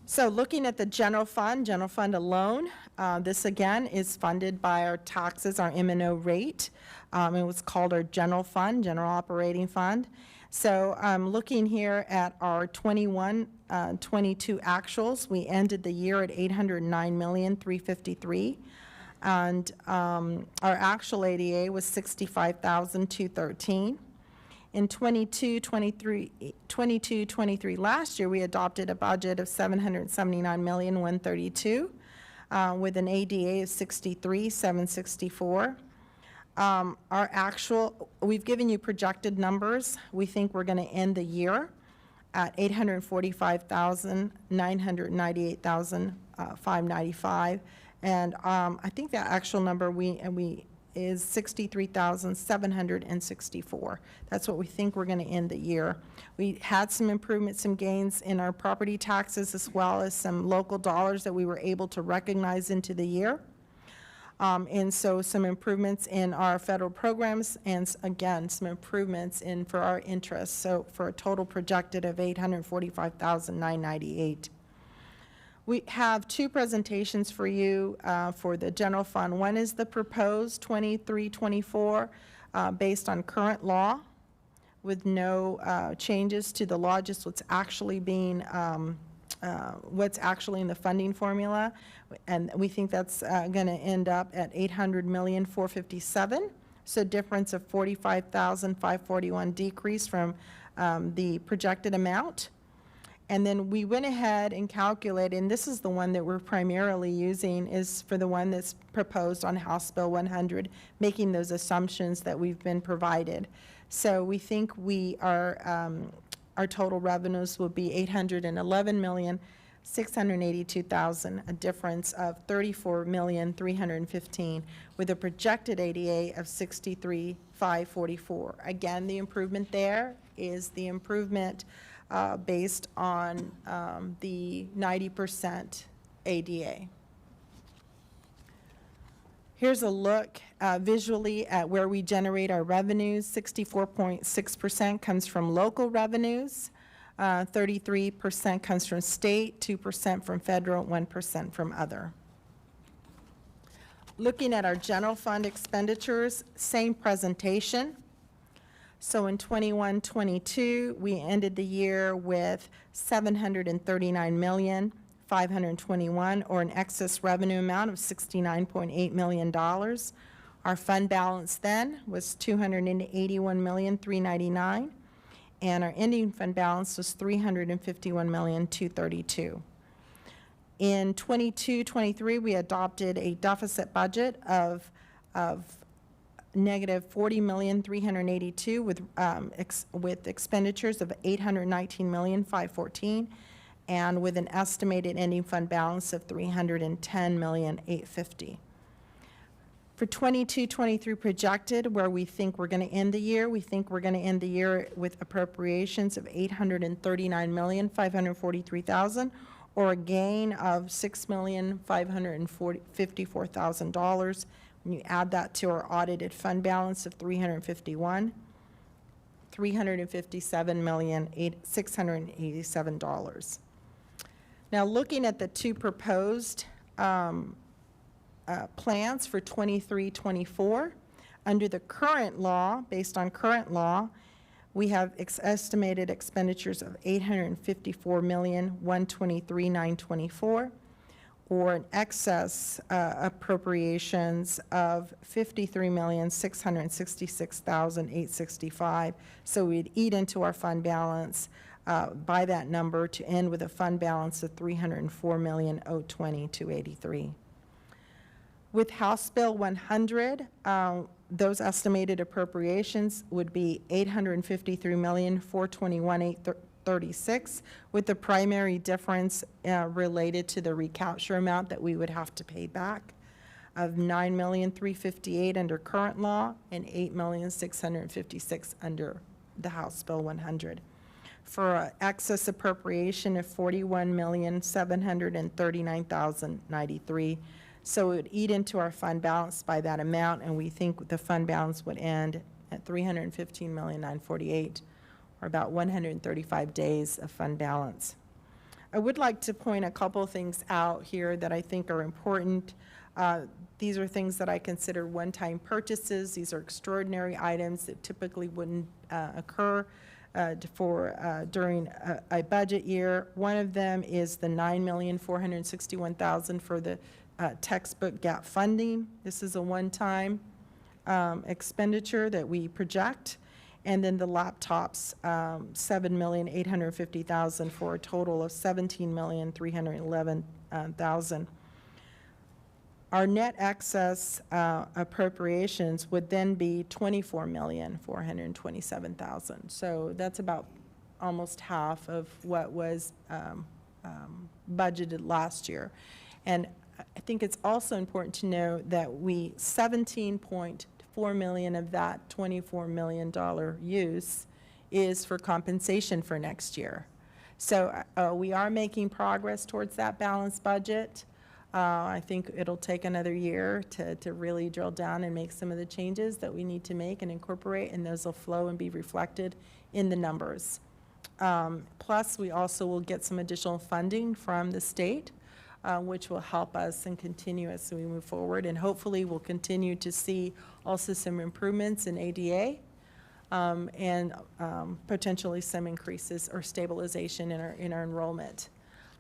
So looking at the general fund alone, this again is funded by our taxes, our M&O rate. It was called our general fund, general operating fund. So looking here at our 21-22 actuals, we ended the year at $809,353,000. And our actual ADA was $65,213. In 22-23 last year, we adopted a budget of $779,132,000 with an ADA of $63,764. Our actual, we've given you projected numbers. We think we're going to end the year at $845,998,595. And I think the actual number is 63,764. That's what we think we're going to end the year. We had some improvements, some gains in our property taxes, as well as some local dollars that we were able to recognize into the year. And so some improvements in our federal programs, and again, some improvements for our interest. So for a total projected of $845,998. We have two presentations for you for the general fund. One is the proposed 23-24 based on current law with no changes to the law, just what's actually being, what's actually in the funding formula. And we think that's going to end up at $800,457,000. So difference of $45,541 decrease from the projected amount. And then we went ahead and calculated, and this is the one that we're primarily using, is for the one that's proposed on House Bill 100, making those assumptions that we've been provided. So we think our total revenues will be $811,682,000, a difference of $34,315,000, with a projected ADA of $63,544. Again, the improvement there is the improvement based on the 90% ADA. Here's a look visually at where we generate our revenues. 64.6% comes from local revenues, 33% comes from state, 2% from federal, 1% from other. Looking at our general fund expenditures, same presentation. So in 21-22, we ended the year with $739,521,000, or an excess revenue amount of $69.8 million. Our fund balance then was $281,399,000, and our ending fund balance was $351,232,000. In 22-23, we adopted a deficit budget of negative $40,382,000 with expenditures of $819,514,000, and with an estimated ending fund balance of $310,850,000. For For 22-23 projected, where we think we're going to end the year, we think we're going to end the year with appropriations of $839,543,000, or a gain of $6,554,000. When you add that to our audited fund balance of $357,687. Now, looking at the two proposed plans for 23-24, under the current law, based on current law, we have estimated expenditures of $854,123,924, or an excess appropriations of $53,666,865. So we'd eat into our fund balance by that number to end with a fund balance of $304,020,283. With House Bill 100, those estimated appropriations would be $853,421,836, with the primary difference related to the recapture amount that we would have to pay back of $9,358,000 under current law and $8,656,000 under the House Bill 100. For an excess appropriation of $41,739,093. So it would eat into our fund balance by that amount, and we think the fund balance would end at $315,948,000, or about 135 days of fund balance. I would like to point a couple things out here that I think are important. These are things that I consider one-time purchases. These are extraordinary items that typically wouldn't occur during a budget year. One of them is the $9,461,000 for the textbook gap funding. This is a one-time expenditure that we project. And then the laptops, $7,850,000 for a total of $17,311,000. Our net excess appropriations would then be $24,427,000. So that's about almost half of what was budgeted last year. And I think it's also important to know that $17.4 million of that $24 million use is for compensation for next year. So we are making progress towards that balanced budget. I think it'll take another year to really drill down and make some of the changes that we need to make and incorporate, and those will flow and be reflected in the numbers. Plus, we also will get some additional funding from the state, which will help us and continue as we move forward. And hopefully we'll continue to see also some improvements in ADA and potentially some increases or stabilization in our enrollment.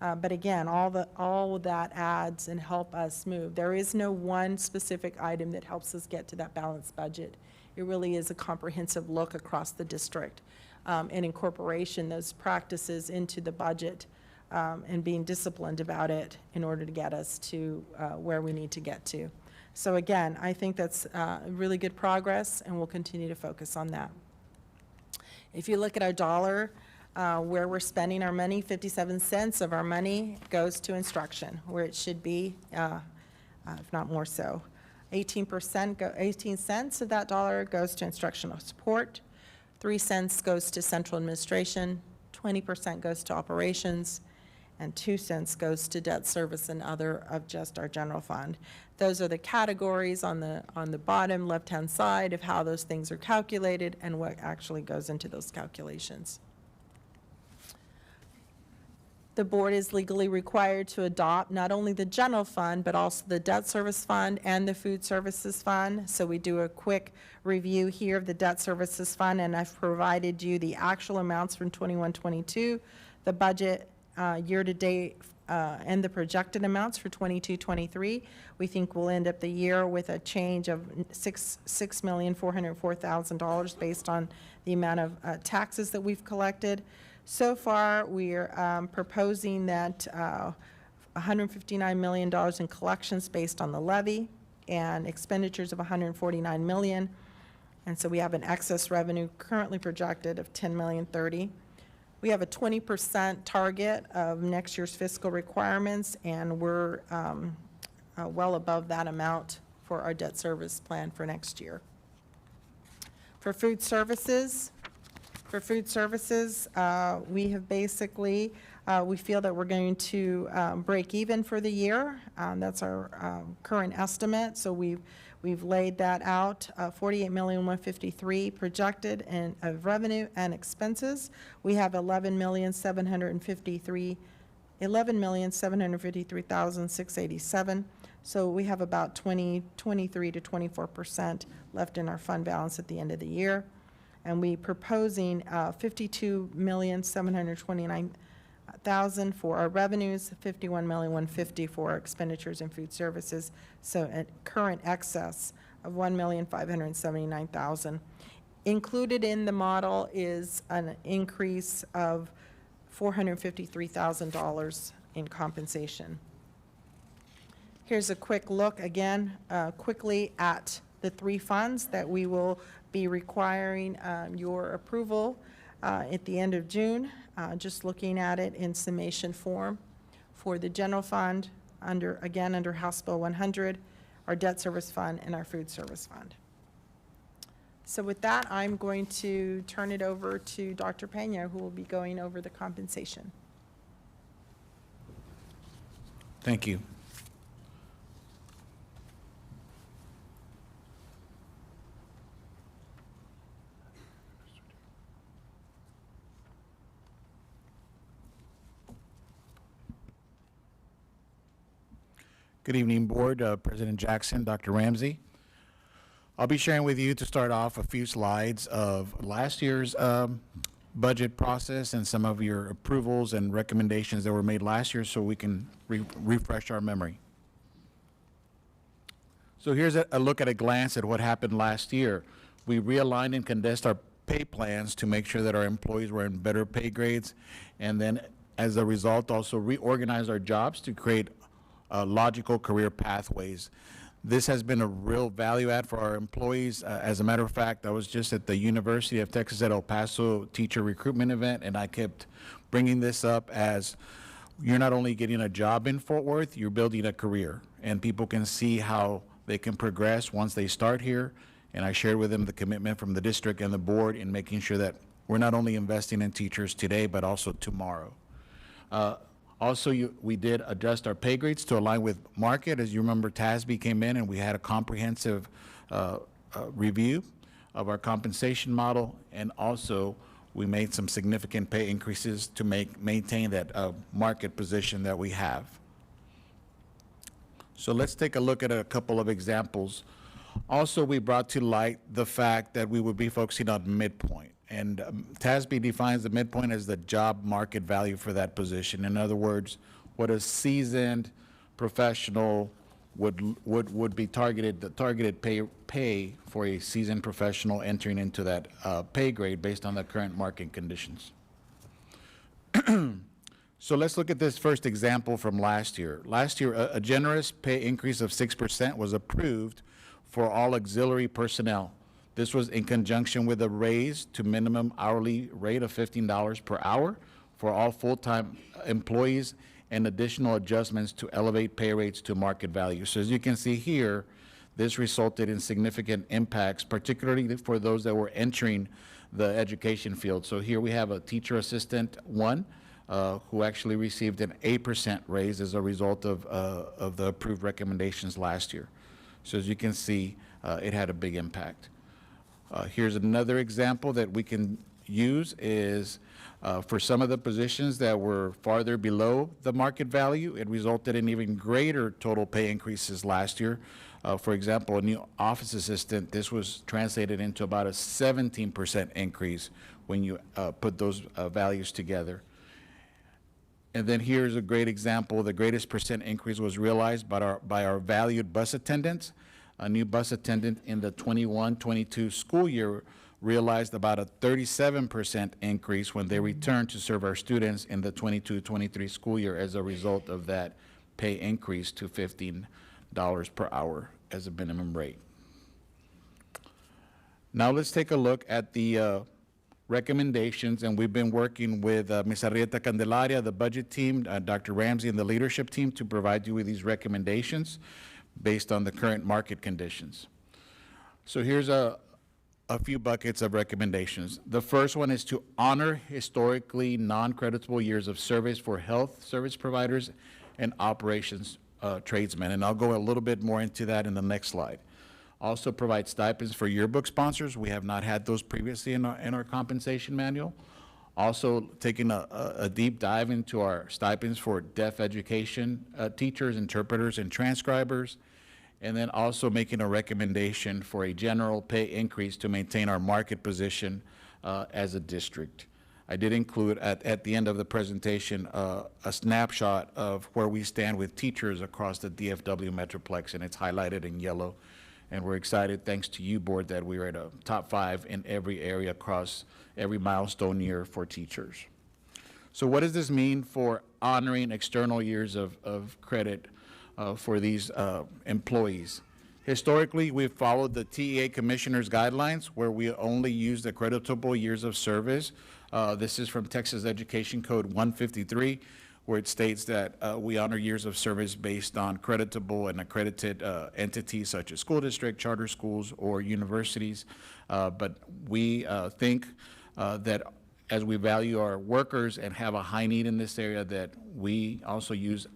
But again, all of that adds and help us move. There is no one specific item that helps us get to that balanced budget. It really is a comprehensive look across the district and incorporation those practices into the budget. And being disciplined about it in order to get us to where we need to get to. So again, I think that's really good progress, and we'll continue to focus on that. If you look at our dollar, where we're spending our money, 57 cents of our money goes to instruction, where it should be, if not more so. 18 cents of that dollar goes to instructional support, 3 cents goes to central administration, 20% goes to operations, and 2 cents goes to debt service and other of just our general fund. Those are the categories on the bottom left-hand side of how those things are calculated and what actually goes into those calculations. The board is legally required to adopt not only the general fund, but also the debt service fund and the food services fund. So we do a quick review here of the debt services fund, and I've provided you the actual amounts from 21-22, the budget year-to-date, and the projected amounts for 22-23. We think we'll end up the year with a change of $6,404,000 based on the amount of taxes that we've collected. So far, we're proposing that $159 million in collections based on the levy and expenditures of $149 million. And so we have an excess revenue currently projected of $10,030,000. We have a 20% target of next year's fiscal requirements, and we're well above that amount for our debt service plan for next year. For food services, we have basically, we feel that we're going to break even for the year. That's our current estimate. So we've laid that out, $48,153,000 projected in of revenue and expenses. We have $11,753,687. So we have about 23 to 24% left in our fund balance at the end of the year. And we proposing $52,729,000 for our revenues, $51,150,000 for our expenditures in food services. So a current excess of $1,579,000. Included in the model is an increase of $453,000 in compensation. Here's a quick look again, quickly at the three funds that we will be requiring your approval at the end of June. Just looking at it in summation form for the general fund, under House Bill 100, our debt service fund, and our food service fund. So with that, I'm going to turn it over to Dr. Pena, who will be going over the compensation.
Thank you. Good evening, Board, President Jackson, Dr. Ramsey. I'll be sharing with you to start off a few slides of last year's budget process and some of your approvals and recommendations that were made last year so we can refresh our memory. So here's a look at a glance at what happened last year. We realigned and condensed our pay plans to make sure that our employees were in better pay grades, and then as a result also reorganized our jobs to create logical career pathways. This has been a real value add for our employees. As a matter of fact, I was just at the University of Texas at El Paso teacher recruitment event, and I kept bringing this up as you're not only getting a job in Fort Worth, you're building a career, and people can see how they can progress once they start here. And I shared with them the commitment from the district and the board in making sure that we're not only investing in teachers today, but also tomorrow. Also, we did adjust our pay grades to align with market. As you remember, TASB came in and we had a comprehensive review of our compensation model, and also we made some significant pay increases to maintain that market position that we have. So let's take a look at a couple of examples. Also, we brought to light the fact that we would be focusing on midpoint. And TASB defines the midpoint as the job market value for that position. In other words, what a seasoned professional would be targeted, the targeted pay for a seasoned professional entering into that pay grade based on the current market conditions. So let's look at this first example from last year. Last year, a generous pay increase of 6% was approved for all auxiliary personnel. This was in conjunction with a raise to minimum hourly rate of $15 per hour for all full-time employees and additional adjustments to elevate pay rates to market value. So as you can see here, this resulted in significant impacts, particularly for those that were entering the education field. So here we have a teacher assistant one who actually received an 8% raise as a result of the approved recommendations last year. So as you can see, it had a big impact. Here's another example that we can use is for some of the positions that were farther below the market value, it resulted in even greater total pay increases last year. For example, a new office assistant, this was translated into about a 17% increase when you put those values together. And then here's a great example. The greatest percent increase was realized by our valued bus attendants. A new bus attendant in the 21-22 school year realized about a 37% increase when they returned to serve our students in the 22-23 school year as a result of that pay increase to $15 per hour as a minimum rate. Now let's take a look at the recommendations, and we've been working with Ms. Arrieta Candelaria, the budget team, Dr. Ramsey, and the leadership team to provide you with these recommendations. based on the current market conditions. So here's a few buckets of recommendations. The first one is to honor historically non-creditable years of service for health service providers and operations tradesmen, and I'll go a little bit more into that in the next slide. Also provide stipends for yearbook sponsors. We have not had those previously in our compensation manual. Also taking a deep dive into our stipends for deaf education teachers, interpreters, and transcribers, and then also making a recommendation for a general pay increase to maintain our market position as a district. I did include at the end of the presentation a snapshot of where we stand with teachers across the DFW Metroplex, and it's highlighted in yellow. And we're excited, thanks to you, Board, that we are at a top 5 in every area across every milestone year for teachers. So what does this mean for honoring external years of credit for these employees? Historically, we've followed the TEA Commissioner's guidelines, where we only use the creditable years of service. This is from Texas Education Code 153, where it states that we honor years of service based on creditable and accredited entities such as school district, charter schools, or universities. But we think that as we value our workers and have a high need in this area, that we also use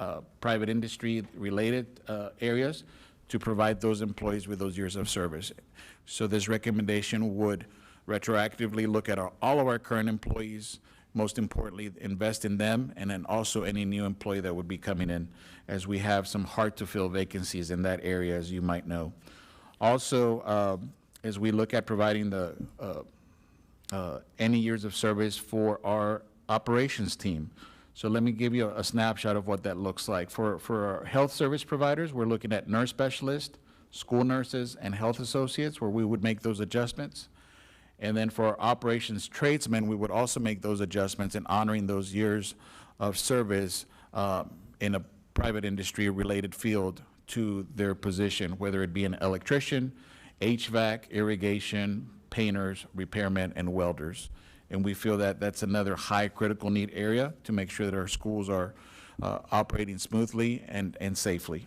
private industry related areas to provide those employees with those years of service. So this recommendation would retroactively look at all of our current employees, most importantly, invest in them, and then also any new employee that would be coming in, as we have some hard-to-fill vacancies in that area, as you might know. Also, as we look at providing the any years of service for our operations team. So let me give you a snapshot of what that looks like. For our health service providers, we're looking at nurse specialists, school nurses, and health associates, where we would make those adjustments. And then for our operations tradesmen, we would also make those adjustments in honoring those years of service in a private industry related field to their position, whether it be an electrician, HVAC, irrigation, painters, repairmen, and welders. And we feel that that's another high critical need area to make sure that our schools are operating smoothly and safely.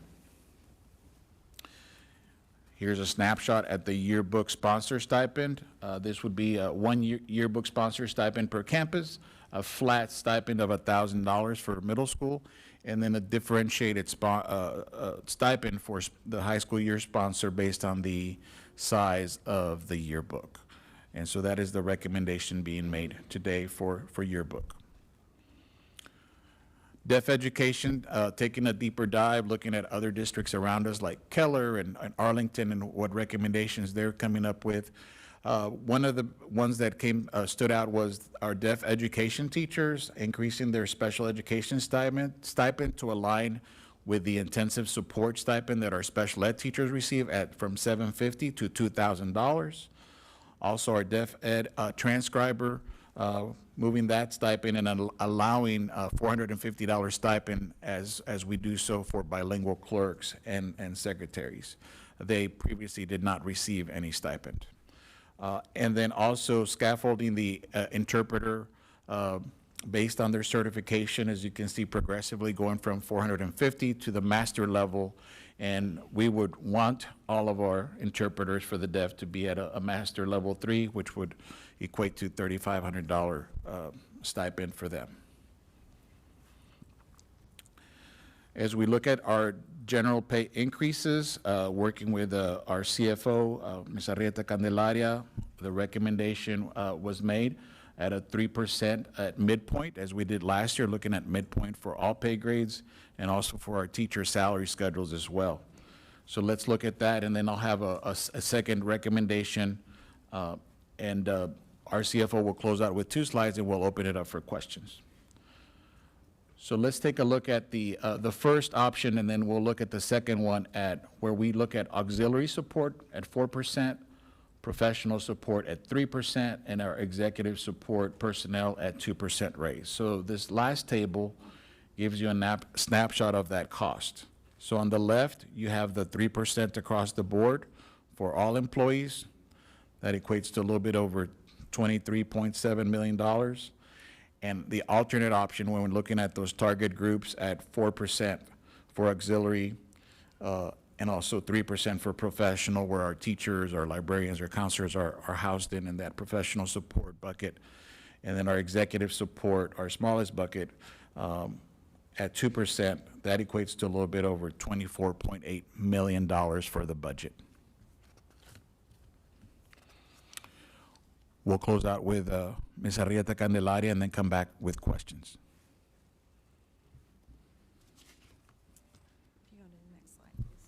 Here's a snapshot at the yearbook sponsor stipend. This would be one yearbook sponsor stipend per campus, a flat stipend of $1,000 for middle school, and then a differentiated stipend for the high school year sponsor based on the size of the yearbook. And so that is the recommendation being made today for yearbook. Deaf education, taking a deeper dive, looking at other districts around us like Keller and Arlington and what recommendations they're coming up with. One of the ones that stood out was our deaf education teachers, increasing their special education stipend to align with the intensive support stipend that our special ed teachers receive from $750 to $2,000. Also, our deaf ed transcriber, moving that stipend and allowing a $450 stipend as we do so for bilingual clerks and secretaries. They previously did not receive any stipend. And then also scaffolding the interpreter based on their certification, as you can see, progressively going from $450 to the master level. And we would want all of our interpreters for the deaf to be at a master level 3, which would equate to $3,500 stipend for them. As we look at our general pay increases, working with our CFO, Ms. Arrieta Candelaria, the recommendation was made at a 3% at midpoint, as we did last year, looking at midpoint for all pay grades and also for our teacher salary schedules as well. So let's look at that, and then I'll have a second recommendation, and our CFO will close out with 2 slides, and we'll open it up for questions. So let's take a look at the first option, and then we'll look at the second one at where we look at auxiliary support at 4%, professional support at 3%, and our executive support personnel at 2% raise. So this last table gives you a snapshot of that cost. So on the left, you have the 3% across the board for all employees. That equates to a little bit over $23.7 million. And the alternate option, when we're looking at those target groups at 4% for auxiliary and also 3% for professional, where our teachers, our librarians, our counselors are housed in that professional support bucket. And then our executive support, our smallest bucket, at 2%, that equates to a little bit over $24.8 million for the budget. We'll close out with Ms. Arrieta Candelaria and then come back with questions.
If you go to the next slide, please.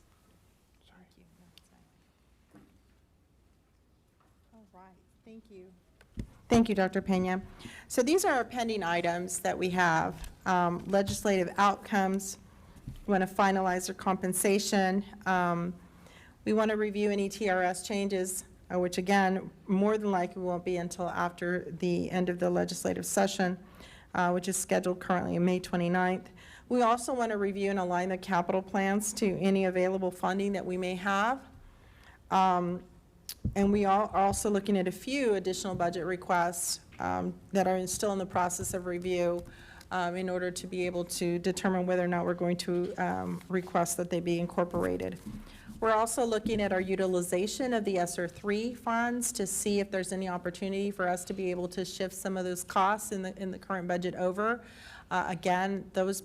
Thank you. Next slide. All right, thank you. Thank you, Dr. Pena. So these are our pending items that we have. Legislative outcomes, we want to finalize their compensation. We want to review any TRS changes, which again, more than likely won't be until after the end of the legislative session, which is scheduled currently on May 29th. We also want to review and align the capital plans to any available funding that we may have. And we are also looking at a few additional budget requests that are still in the process of review in order to be able to determine whether or not we're going to request that they be incorporated. We're also looking at our utilization of the ESSER 3 funds to see if there's any opportunity for us to be able to shift some of those costs in the current budget over. Again, those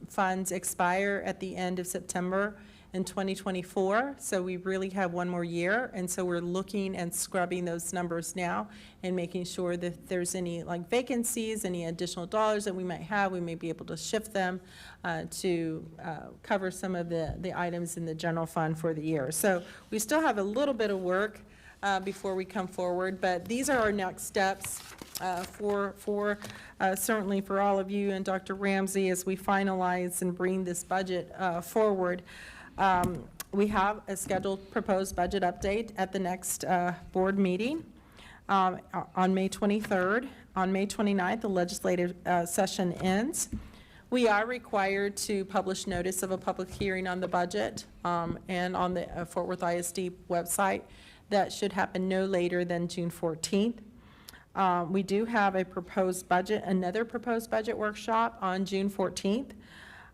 funds expire at the end of September in 2024, so we really have one more year, and so we're looking and scrubbing those numbers now and making sure that if there's any like vacancies, any additional dollars that we might have, we may be able to shift them to cover some of the items in the general fund for the year. So we still have a little bit of work before we come forward, but these are our next steps certainly for all of you and Dr. Ramsey as we finalize and bring this budget forward. We have a scheduled proposed budget update at the next board meeting on May 23rd. On May 29th, the legislative session ends. We are required to publish notice of a public hearing on the budget and on the Fort Worth ISD website. That should happen no later than June 14th. We do have another proposed budget workshop on June 14th.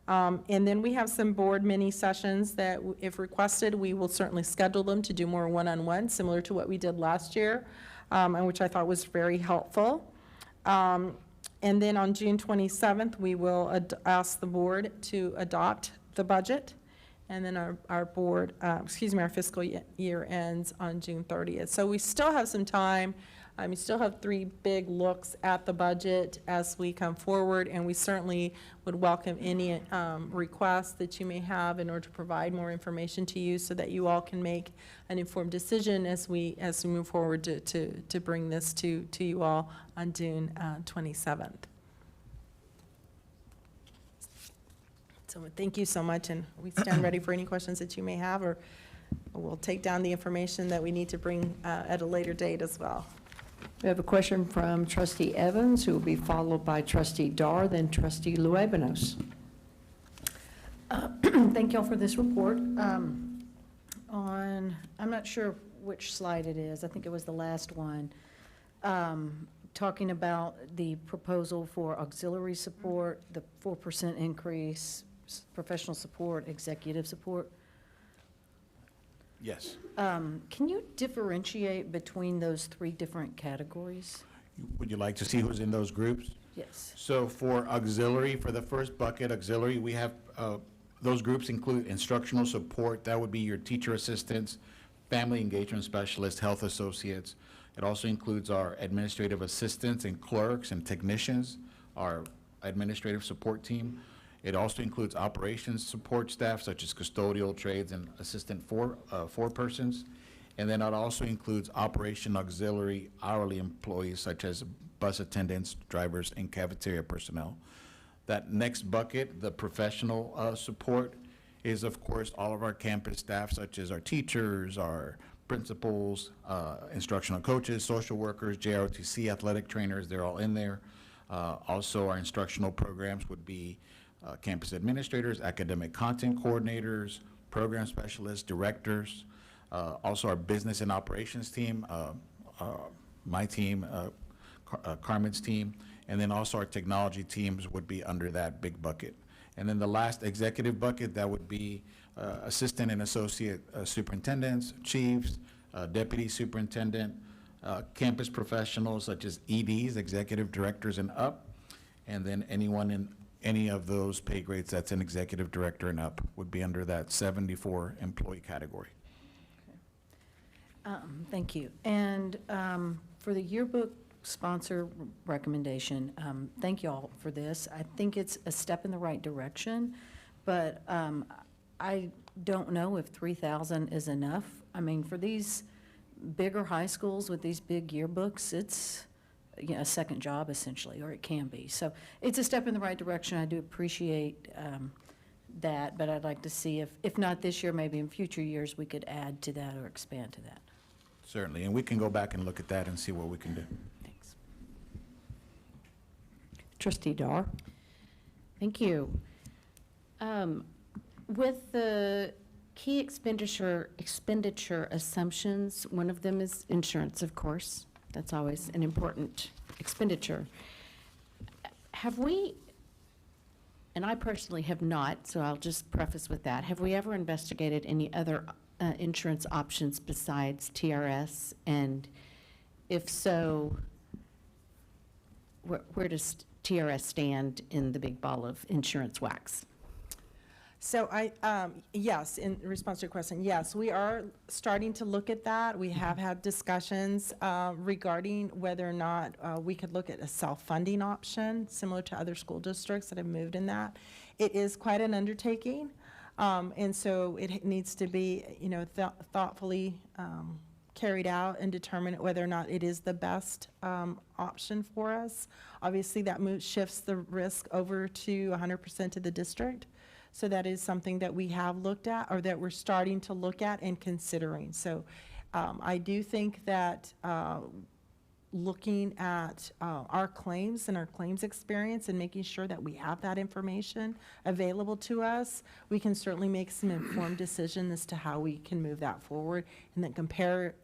And then we have some board mini sessions that, if requested, we will certainly schedule them to do more one-on-one, similar to what we did last year, and which I thought was very helpful. And then on June 27th, we will ask the board to adopt the budget. And then our fiscal year ends on June 30th. So we still have some time. We still have 3 big looks at the budget as we come forward, and we certainly would welcome any requests that you may have in order to provide more information to you so that you all can make an informed decision as we move forward to bring this to you all on June 27th. So thank you so much, and we stand ready for any questions that you may have, or we'll take down the information that we need to bring at a later date as well.
We have a question from Trustee Evans, who will be followed by Trustee Dar, then Trustee Luebanos.
Thank y'all for this report. I'm not sure which slide it is. I think it was the last one. Talking about the proposal for auxiliary support, the 4% increase, professional support, executive support.
Yes.
Can you differentiate between those 3 different categories?
Would you like to see who's in those groups?
Yes.
So for auxiliary, for the first bucket, auxiliary, we have, those groups include instructional support. That would be your teacher assistants, family engagement specialists, health associates. It also includes our administrative assistants and clerks and technicians, our administrative support team. It also includes operations support staff such as custodial, trades, and assistant four-persons. And then it also includes operation auxiliary hourly employees such as bus attendants, drivers, and cafeteria personnel. That next bucket, the professional support, is of course all of our campus staff such as our teachers, our principals, instructional coaches, social workers, JROTC athletic trainers, they're all in there. Also our instructional programs would be campus administrators, academic content coordinators, program specialists, directors, also our business and operations team, my team, Carmen's team, and then also our technology teams would be under that big bucket. And then the last executive bucket, that would be assistant and associate superintendents, chiefs, deputy superintendent, campus professionals such as EDs, executive directors and up, and then anyone in any of those pay grades that's an executive director and up would be under that 74 employee category.
Thank you. And for the yearbook sponsor recommendation, thank you all for this. I think it's a step in the right direction, but I don't know if 3,000 is enough. I mean, for these bigger high schools with these big yearbooks, it's a second job essentially, or it can be. So it's a step in the right direction. I do appreciate that, but I'd like to see if not this year, maybe in future years, we could add to that or expand to that.
Certainly, and we can go back and look at that and see what we can do.
Thanks.
Trustee Dar.
Thank you. With the key expenditure assumptions, one of them is insurance, of course. That's always an important expenditure. Have we, and I personally have not, so I'll just preface with that, have we ever investigated any other insurance options besides TRS? And if so, where does TRS stand in the big ball of insurance wax?
So yes, in response to your question, yes, we are starting to look at that. We have had discussions regarding whether or not we could look at a self-funding option, similar to other school districts that have moved in that. It is quite an undertaking, and so it needs to be, thoughtfully carried out and determine whether or not it is the best option for us. Obviously, that shifts the risk over to 100% to the district. So that is something that we have looked at, or that we're starting to look at and considering. So I do think that looking at our claims and our claims experience and making sure that we have that information available to us, we can certainly make some informed decisions as to how we can move that forward, and then compare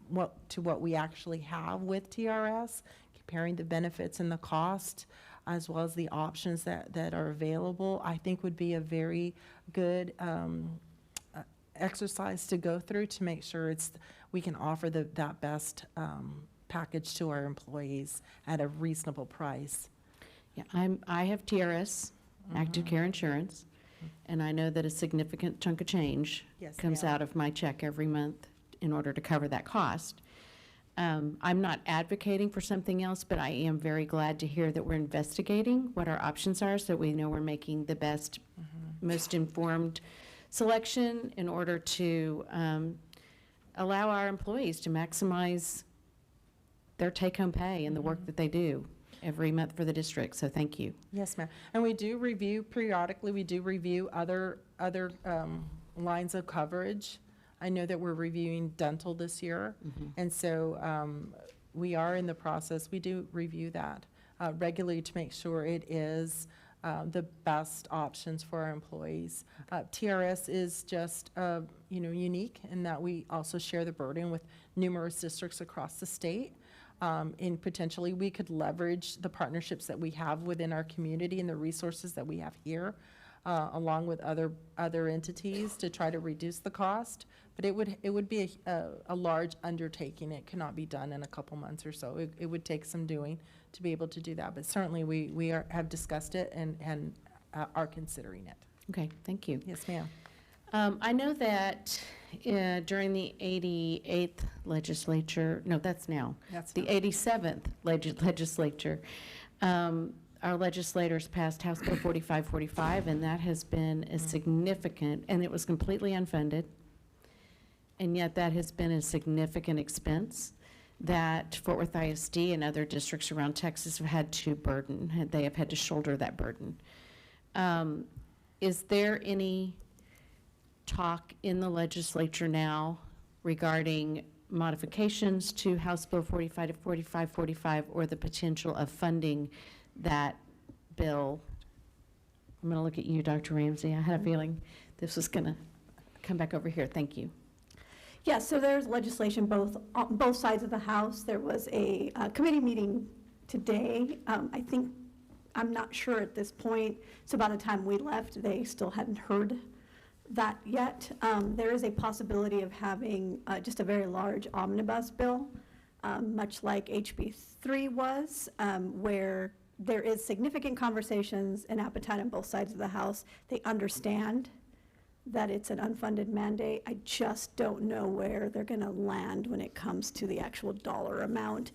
what we actually have with TRS, comparing the benefits and the cost, as well as the options that are available, I think would be a very good exercise to go through to make sure we can offer that best package to our employees at a reasonable price.
Yeah, I have TRS, Active Care Insurance, and I know that a significant chunk of change comes out of my check every month in order to cover that cost. I'm not advocating for something else, but I am very glad to hear that we're investigating what our options are, so we know we're making the best, most informed selection in order to allow our employees to maximize their take-home pay and the work that they do every month for the district. So thank you.
Yes, ma'am. And we do review periodically. We do review other lines of coverage. I know that we're reviewing dental this year, and so we are in the process. We do review that regularly to make sure it is the best options for our employees. TRS is just unique in that we also share the burden with numerous districts across the state. And potentially we could leverage the partnerships that we have within our community and the resources that we have here, along with other entities, to try to reduce the cost. But it would be a large undertaking. It cannot be done in a couple months or so. It would take some doing to be able to do that. But certainly we have discussed it and are considering it.
Okay, thank you.
Yes, ma'am.
I know that during the 88th legislature, no, that's now.
That's
the
now.
87th legislature, our legislators passed House Bill 4545, and that has been a significant, and it was completely unfunded, and yet that has been a significant expense that Fort Worth ISD and other districts around Texas have had to burden. They have had to shoulder that burden. Is there any talk in the legislature now regarding modifications to House Bill 4545 or the potential of funding that bill? I'm going to look at you, Dr. Ramsey. I had a feeling this was going to come back over here. Thank you.
Yeah, so there's legislation on both sides of the House. There was a committee meeting today. I'm not sure at this point, so by the time we left, they still hadn't heard that yet. There is a possibility of having just a very large omnibus bill, much like HB 3 was, where there is significant conversations and appetite on both sides of the House. They understand that it's an unfunded mandate. I just don't know where they're going to land when it comes to the actual dollar amount.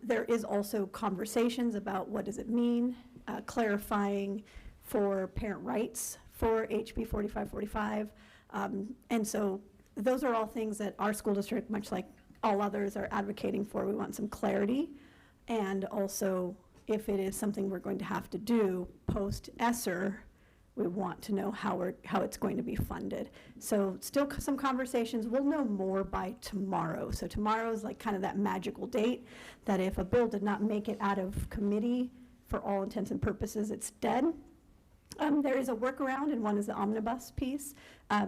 There is also conversations about what does it mean, clarifying for parent rights for HB 4545. And so those are all things that our school district, much like all others, are advocating for. We want some clarity. And also, if it is something we're going to have to do post-ESSER, we want to know how it's going to be funded. So still some conversations. We'll know more by tomorrow. So tomorrow is like kind of that magical date that if a bill did not make it out of committee, for all intents and purposes, it's dead. There is a workaround, and one is the omnibus piece.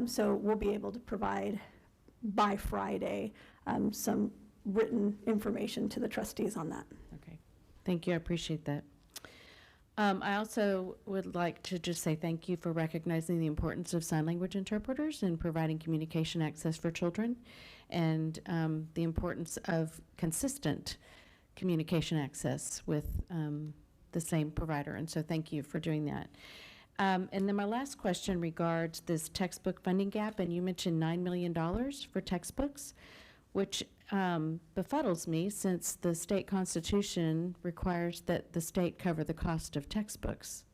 So we'll be able to provide by Friday some written information to the trustees on that.
Okay, thank you, I appreciate that. I also would like to just say thank you for recognizing the importance of sign language interpreters and providing communication access for children, and the importance of consistent communication access with the same provider, and so thank you for doing that. And then my last question regards this textbook funding gap, and you mentioned $9 million for textbooks, which befuddles me since the state constitution requires that the state cover the cost of textbooks.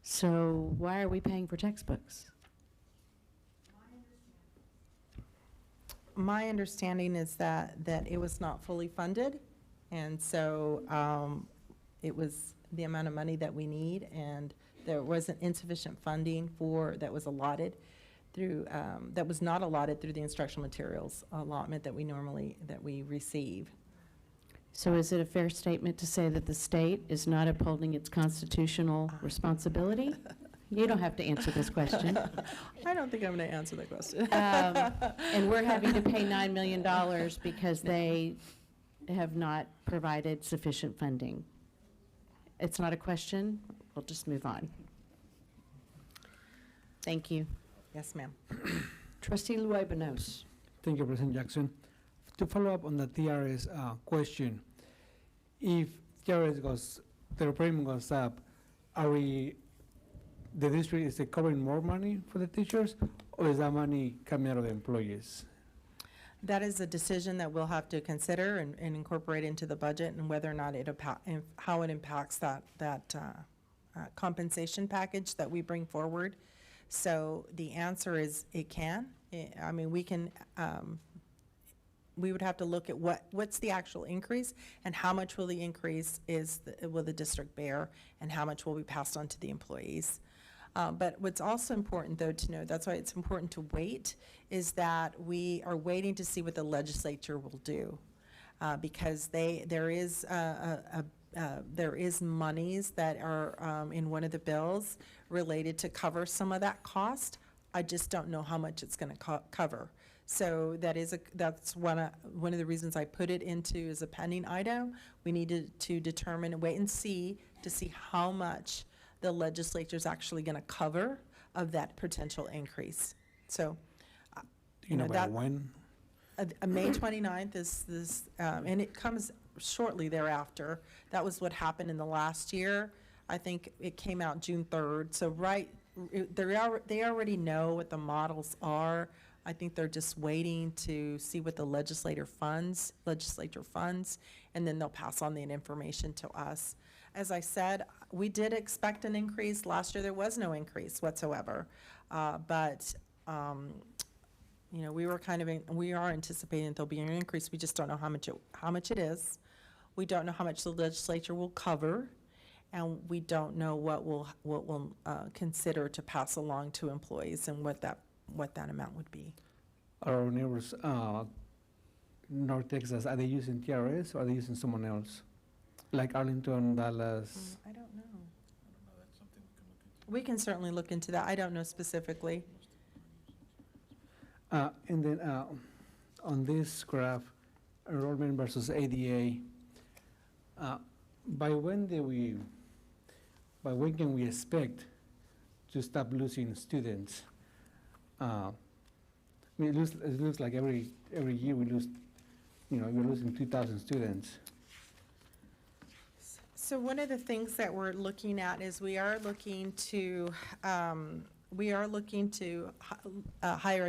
So why are we paying for textbooks?
My understanding is that it was not fully funded, and so it was the amount of money that we need, and there wasn't insufficient funding that was allotted through, that was not allotted through the instructional materials allotment that we receive.
So is it a fair statement to say that the state is not upholding its constitutional responsibility? You don't have to answer this question.
I don't think I'm going to answer that question.
And we're having to pay $9 million because they have not provided sufficient funding. It's not a question. We'll just move on. Thank you.
Yes, ma'am.
Trustee Luebanos.
Thank you, President Jackson. To follow up on the TRS question, if TRS the premium goes up, the district, is it covering more money for the teachers, or is that money coming out of the employees?
That is a decision that we'll have to consider and incorporate into the budget, and whether or not how it impacts that compensation package that we bring forward. So the answer is it can. I mean, we can. We would have to look at what's the actual increase, and how much will the increase will the district bear, and how much will be passed on to the employees. But what's also important, though, to know, that's why it's important to wait, is that we are waiting to see what the legislature will do, because there is monies that are in one of the bills related to cover some of that cost. I just don't know how much it's going to cover. So that's one of the reasons I put it into as a pending item. We needed to determine and wait and see to see how much the legislature is actually going to cover of that potential increase. So,
you know that when?
May 29th is this, and it comes shortly thereafter. That was what happened in the last year. I think it came out June 3rd. So they already know what the models are. I think they're just waiting to see what the legislature funds, and then they'll pass on the information to us. As I said, we did expect an increase. Last year there was no increase whatsoever, but we are anticipating that there'll be an increase. We just don't know how much it is. We don't know how much the legislature will cover, and we don't know what we'll consider to pass along to employees, and what that amount would be.
Our neighbors, North Texas, are they using TRS, or are they using someone else? Like Arlington, Dallas?
I don't know. We can certainly look into that. I don't know specifically.
And then on this graph, enrollment versus ADA, by when can we expect to stop losing students. I mean, it looks like every year we lose, we're losing 2,000 students.
So one of the things that we're looking at is we are looking to hire a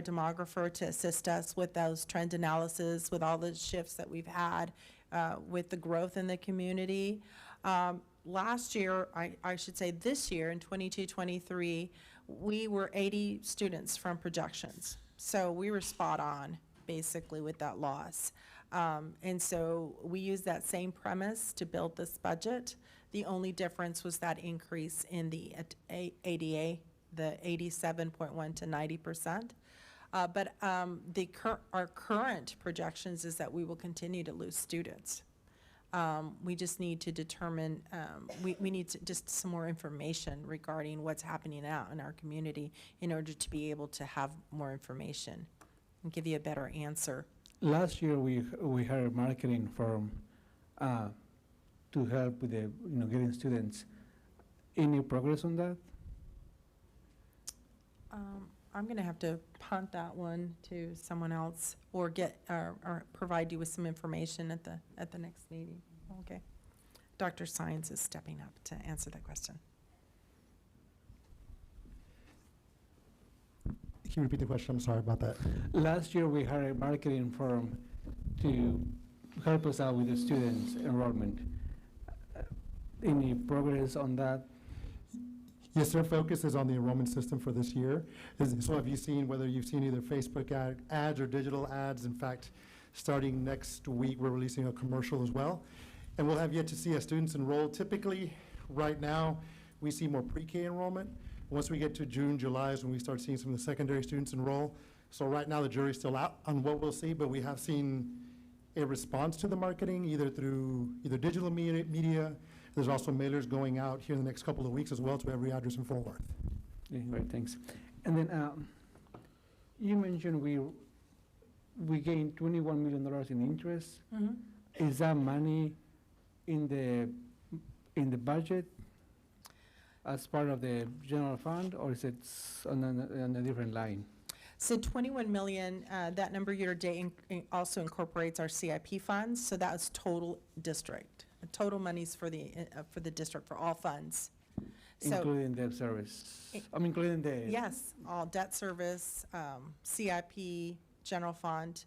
demographer to assist us with those trend analysis, with all the shifts that we've had, with the growth in the community. Last year, I should say this year, in 22-23, we were 80 students from projections. So we were spot on, basically, with that loss. And so we used that same premise to build this budget. The only difference was that increase in the ADA, the 87.1 to 90%. But our current projections is that we will continue to lose students. We just need to determine, we need just some more information regarding what's happening out in our community in order to be able to have more information and give you a better answer.
Last year, we hired a marketing firm to help with the, getting students. Any progress on that?
I'm going to have to punt that one to someone else or or provide you with some information at the next meeting. Okay. Dr. Science is stepping up to answer that question.
Can you repeat the question? I'm sorry about that.
Last year, we hired a marketing firm to help us out with the students' enrollment. Any progress on that?
Yes, their focus is on the enrollment system for this year. So have you seen, whether you've seen either Facebook ads or digital ads? In fact, starting next week, we're releasing a commercial as well. And we'll have yet to see as students enroll. Typically, right now, we see more pre-K enrollment. Once we get to June, July is when we start seeing some of the secondary students enroll. So right now, the jury's still out on what we'll see, but we have seen a response to the marketing, either through digital media. There's also mailers going out here in the next couple of weeks as well to every address in Fort Worth.
Yeah, great, thanks. And then you mentioned we gained $21 million in interest.
Mm-hmm.
Is that money in the budget as part of the general fund, or is it on a different line?
So 21 million, that number year to date also incorporates our CIP funds, so that was total district. Total monies for the district for all funds. So,
including debt service. Including the.
Yes, all debt service, CIP, general fund.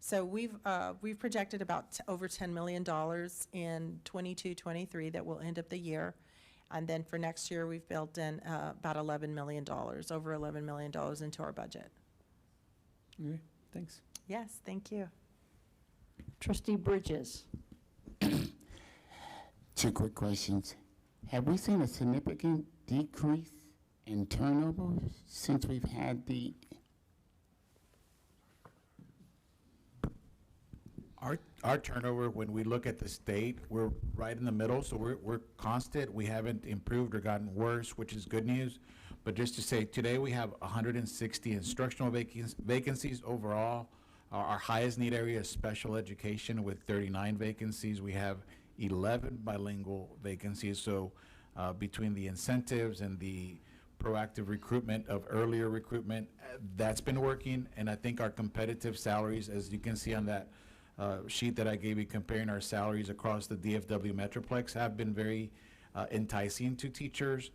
So we've projected about over $10 million in 22-23 that will end up the year. And then for next year, we've built in about $11 million, over $11 million into our budget.
Okay, thanks.
Yes, thank you.
Trustee Bridges.
Two quick questions. Have we seen a significant decrease in turnover since we've had the...
Our turnover, when we look at the state, we're right in the middle, so we're constant. We haven't improved or gotten worse, which is good news. But just to say, today we have 160 instructional vacancies overall. Our highest need area is special education with 39 vacancies. We have 11 bilingual vacancies. So between the incentives and the proactive recruitment of earlier recruitment, that's been working. And I think our competitive salaries, as you can see on that sheet that I gave you comparing our salaries across the DFW Metroplex, have been very enticing to teachers.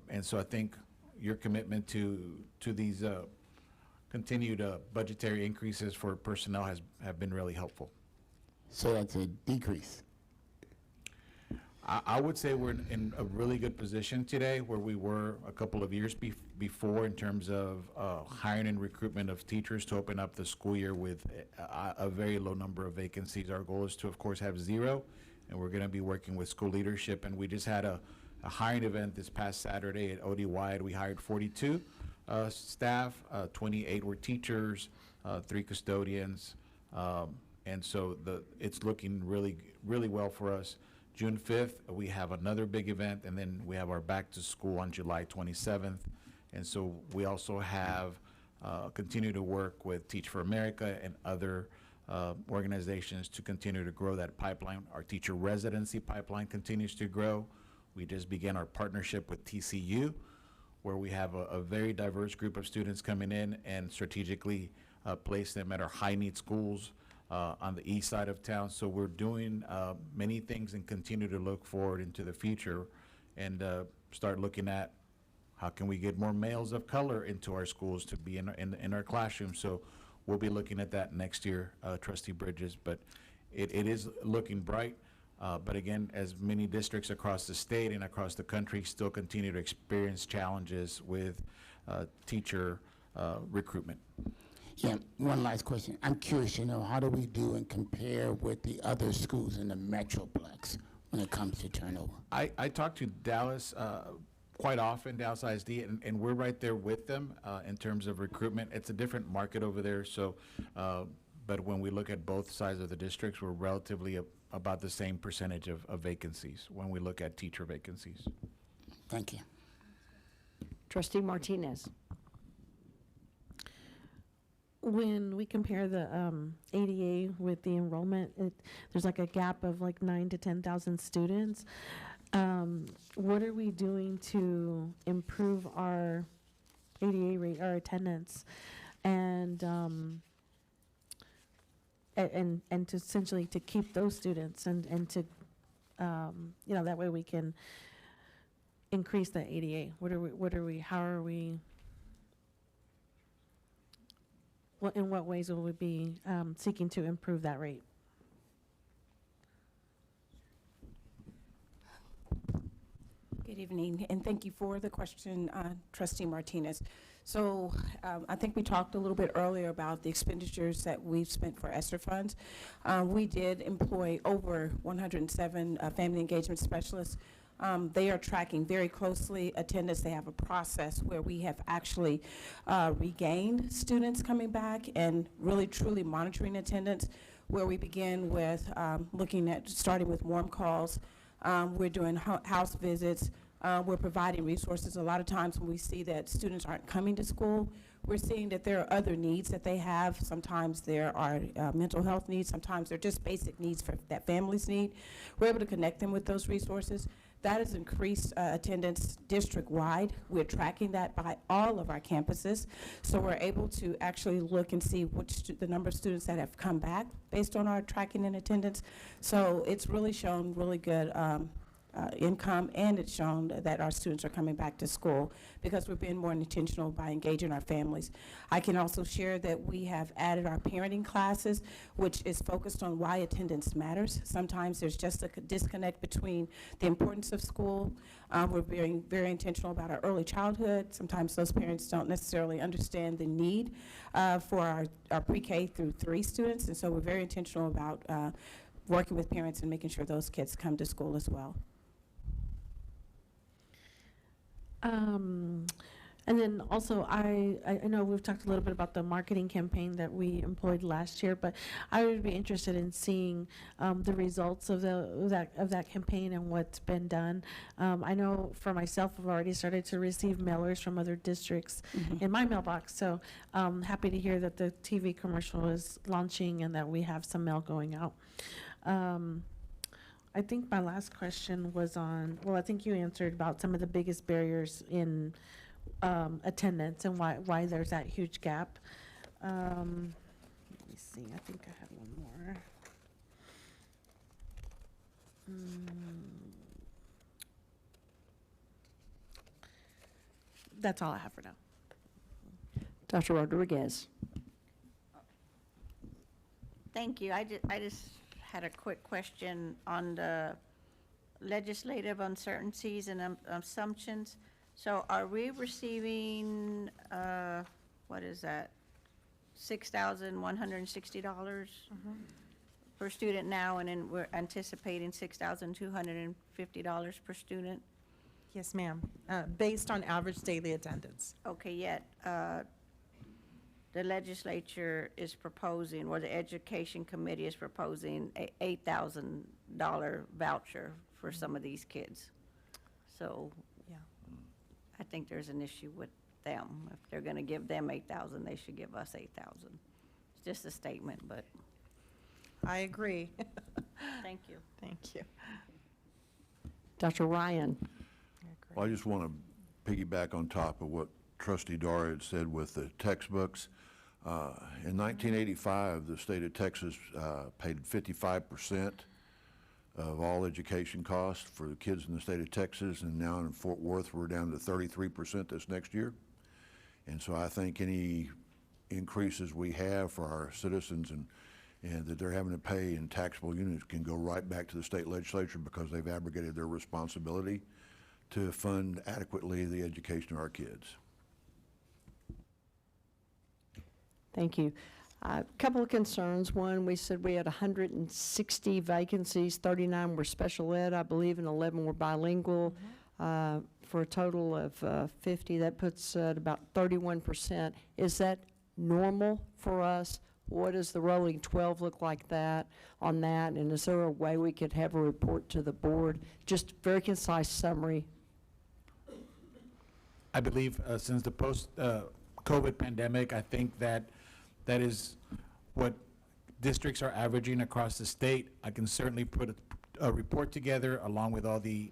And so I think your commitment to these continued budgetary increases for personnel have been really helpful.
So that's a decrease.
I would say we're in a really good position today where we were a couple of years before in terms of hiring and recruitment of teachers to open up the school year with a very low number of vacancies. Our goal is to, of course, have 0, and we're going to be working with school leadership. And we just had a hiring event this past Saturday at OD Wide. We hired 42 staff, 28 were teachers, 3 custodians, and so it's looking really, really well for us. June 5th, we have another big event, and then we have our back to school on July 27th. And so we also have continue to work with Teach for America and other organizations to continue to grow that pipeline. Our teacher residency pipeline continues to grow. We just began our partnership with TCU, where we have a very diverse group of students coming in and strategically place them at our high-need schools on the east side of town. So we're doing many things and continue to look forward into the future and start looking at how can we get more males of color into our schools to be in our classrooms. So we'll be looking at that next year, Trustee Bridges. But it is looking bright. But again, as many districts across the state and across the country still continue to experience challenges with teacher recruitment.
Yeah, one last question. I'm curious, how do we do and compare with the other schools in the Metroplex when it comes to turnover?
I talk to Dallas quite often, Dallas ISD, and we're right there with them in terms of recruitment. It's a different market over there, so, but when we look at both sides of the districts, we're relatively about the same percentage of vacancies when we look at teacher vacancies.
Thank you.
Trustee Martinez.
When we compare the ADA with the enrollment, there's like a gap of like 9,000 to 10,000 students. What are we doing to improve our ADA rate, our attendance, and to essentially to keep those students and to that way we can increase the ADA? In what ways will we be seeking to improve that rate?
Good evening, and thank you for the question, Trustee Martinez. So I think we talked a little bit earlier about the expenditures that we've spent for ESSER funds. We did employ over 107 family engagement specialists. They are tracking very closely attendance. They have a process where we have actually regained students coming back and really truly monitoring attendance, where we begin with looking at starting with warm calls. We're doing house visits. We're providing resources. A lot of times when we see that students aren't coming to school, we're seeing that there are other needs that they have. Sometimes there are mental health needs. Sometimes they're just basic needs that families need. We're able to connect them with those resources. That has increased attendance district-wide. We're tracking that by all of our campuses. So we're able to actually look and see the number of students that have come back based on our tracking and attendance. So it's really shown really good income, and it's shown that our students are coming back to school because we're being more intentional by engaging our families. I can also share that we have added our parenting classes, which is focused on why attendance matters. Sometimes there's just a disconnect between the importance of school. We're being very intentional about our early childhood. Sometimes those parents don't necessarily understand the need for our pre-K through 3 students, and so we're very intentional about working with parents and making sure those kids come to school as well.
And then also, I know we've talked a little bit about the marketing campaign that we employed last year, but I would be interested in seeing the results of that campaign and what's been done. I know for myself, I've already started to receive mailers from other districts in my mailbox, so happy to hear that the TV commercial is launching and that we have some mail going out. I think my last question was on, well, I think you answered about some of the biggest barriers in attendance and why there's that huge gap. Let me see, I think I have one more. That's all I have for now.
Dr. Rodriguez.
Thank you. I just had a quick question on the legislative uncertainties and assumptions. So are we receiving, what is that, $6,160 per student now, and then we're anticipating $6,250 per student?
Yes, ma'am, based on average daily attendance.
Okay, yet the legislature is proposing, or the Education Committee is proposing a $8,000 voucher for some of these kids. So
yeah,
I think there's an issue with them. If they're going to give them $8,000, they should give us $8,000. It's just a statement, but.
I agree.
Thank you.
Thank you.
Dr. Ryan.
Well, I just want to piggyback on top of what Trustee Dara had said with the textbooks. In 1985, the state of Texas paid 55% of all education costs for the kids in the state of Texas, and now in Fort Worth, we're down to 33% this next year. And so I think any increases we have for our citizens and that they're having to pay in taxable units can go right back to the state legislature because they've abrogated their responsibility to fund adequately the education of our kids.
Thank you. A couple of concerns. One, we said we had 160 vacancies, 39 were special ed, I believe, and 11 were bilingual, for a total of 50. That puts at about 31%. Is that normal for us? What does the rolling 12 look like on that? And is there a way we could have a report to the board? Just very concise summary.
I believe since the post-COVID pandemic, I think that is what districts are averaging across the state. I can certainly put a report together along with all the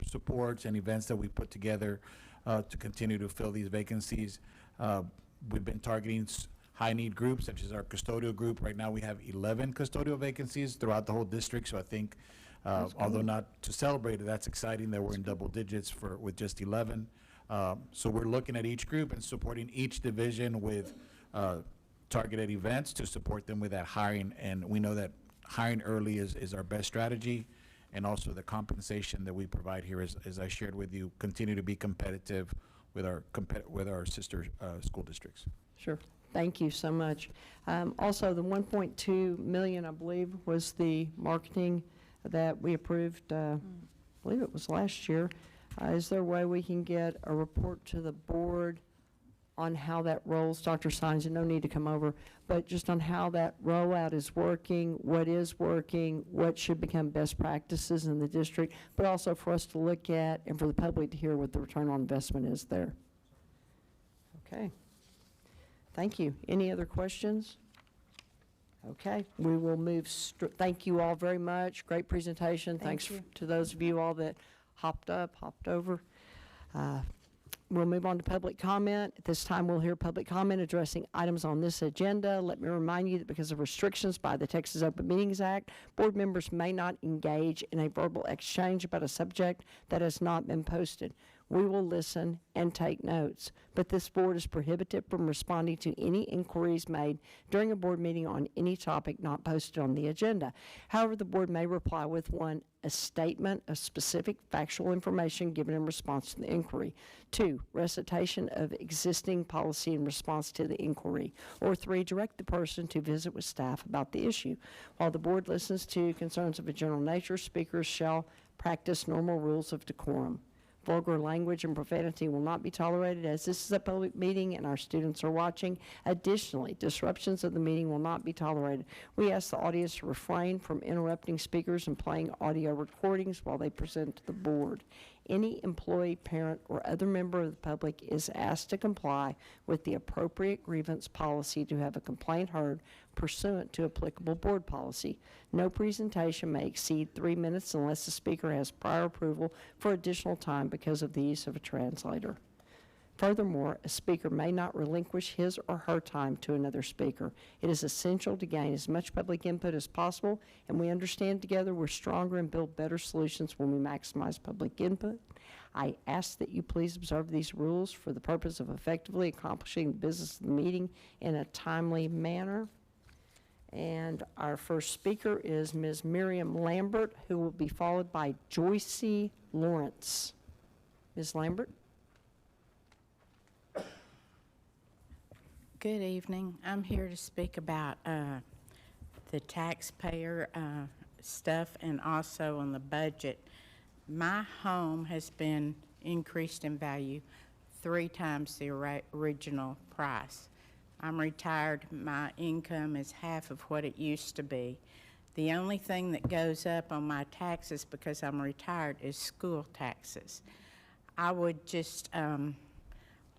supports and events that we put together to continue to fill these vacancies. We've been targeting high-need groups, such as our custodial group. Right now, we have 11 custodial vacancies throughout the whole district, so I think, although not to celebrate it, that's exciting that we're in double digits with just 11. So we're looking at each group and supporting each division with targeted events to support them with that hiring, and we know that hiring early is our best strategy, and also the compensation that we provide here, as I shared with you, continue to be competitive with our sister school districts.
Sure. Thank you so much. Also, the 1.2 million, I believe, was the marketing that we approved, I believe it was last year. Is there a way we can get a report to the board on how that rolls? Dr. Sines, no need to come over, but just on how that rollout is working, what is working, what should become best practices in the district, but also for us to look at and for the public to hear what the return on investment is there. Okay. Thank you. Any other questions? Okay, we will move. Thank you all very much. Great presentation. Thanks to those of you all that hopped over. We'll move on to public comment. At this time, we'll hear public comment addressing items on this agenda. Let me remind you that because of restrictions by the Texas Open Meetings Act, board members may not engage in a verbal exchange about a subject that has not been posted. We will listen and take notes, but this board is prohibited from responding to any inquiries made during a board meeting on any topic not posted on the agenda. However, the board may reply with a statement of specific factual information given in response to the inquiry. 2, recitation of existing policy in response to the inquiry. Or 3, direct the person to visit with staff about the issue. While the board listens to concerns of a general nature, speakers shall practice normal rules of decorum. Vulgar language and profanity will not be tolerated as this is a public meeting and our students are watching. Additionally, disruptions of the meeting will not be tolerated. We ask the audience to refrain from interrupting speakers and playing audio recordings while they present to the board. Any employee, parent, or other member of the public is asked to comply with the appropriate grievance policy to have a complaint heard pursuant to applicable board policy. No presentation may exceed 3 minutes unless the speaker has prior approval for additional time because of the use of a translator. Furthermore, a speaker may not relinquish his or her time to another speaker. It is essential to gain as much public input as possible, and we understand together we're stronger and build better solutions when we maximize public input. I ask that you please observe these rules for the purpose of effectively accomplishing the business of the meeting in a timely manner. And our first speaker is Ms. Miriam Lambert, who will be followed by Joycey Lawrence. Ms. Lambert?
Good evening. I'm here to speak about the taxpayer stuff and also on the budget. My home has been increased in value 3 times the original price. I'm retired. My income is half of what it used to be. The only thing that goes up on my taxes because I'm retired is school taxes. I would just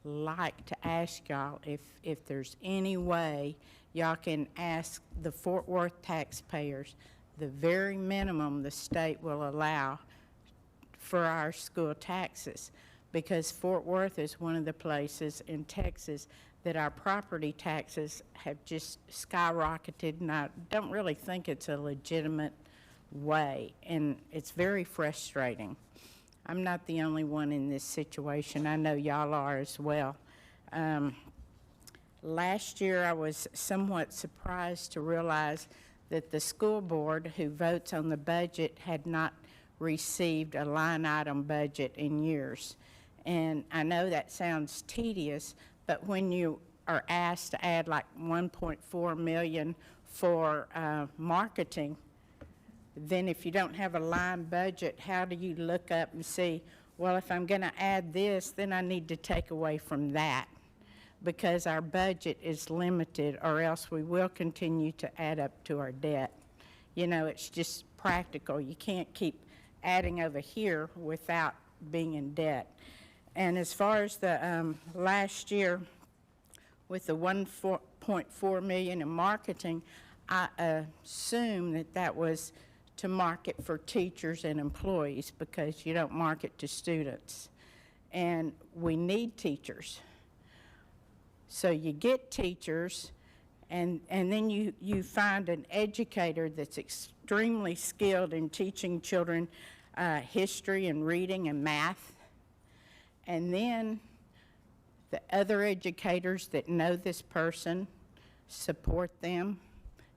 like to ask y'all if there's any way y'all can ask the Fort Worth taxpayers the very minimum the state will allow for our school taxes. because Fort Worth is one of the places in Texas that our property taxes have just skyrocketed, and I don't really think it's a legitimate way, and it's very frustrating. I'm not the only one in this situation. I know y'all are as well. Last year, I was somewhat surprised to realize that the school board who votes on the budget had not received a line item budget in years. And I know that sounds tedious, but when you are asked to add like 1.4 million for marketing, then if you don't have a line budget, how do you look up and see, well, if I'm going to add this, then I need to take away from that, because our budget is limited, or else we will continue to add up to our debt. You know, it's just practical. You can't keep adding over here without being in debt. And as far as the last year with the 1.4 million in marketing, I assume that that was to market for teachers and employees, because you don't market to students. And we need teachers. So you get teachers, and then you find an educator that's extremely skilled in teaching children history and reading and math. And then the other educators that know this person support them.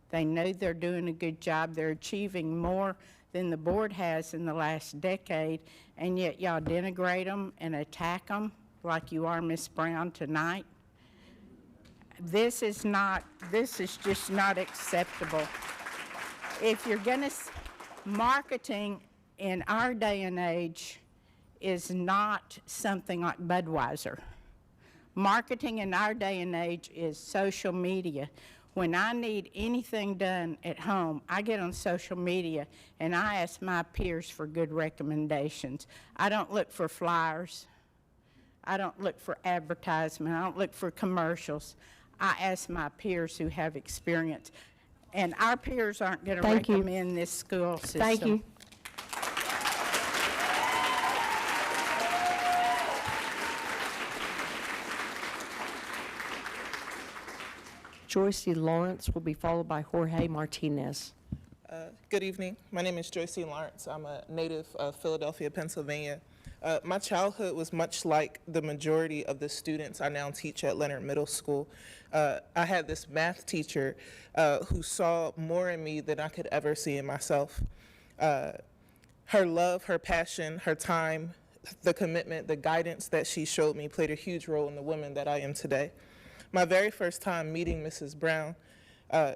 They know they're doing a good job. They're achieving more than the board has in the last decade, and yet y'all denigrate them and attack them like you are Miss Brown tonight. This is just not acceptable. If you're going to, marketing in our day and age is not something like Budweiser. Marketing in our day and age is social media. When I need anything done at home, I get on social media and I ask my peers for good recommendations. I don't look for flyers. I don't look for advertisement. I don't look for commercials. I ask my peers who have experience. And our peers aren't going to recommend this school system.
Thank you. Joyce Lawrence will be followed by Jorge Martinez.
Good evening. My name is Joyce Lawrence. I'm a native of Philadelphia, Pennsylvania. My childhood was much like the majority of the students I now teach at Leonard Middle School. I had this math teacher who saw more in me than I could ever see in myself. Her love, her passion, her time, the commitment, the guidance that she showed me played a huge role in the woman that I am today. My very first time meeting Mrs. Brown,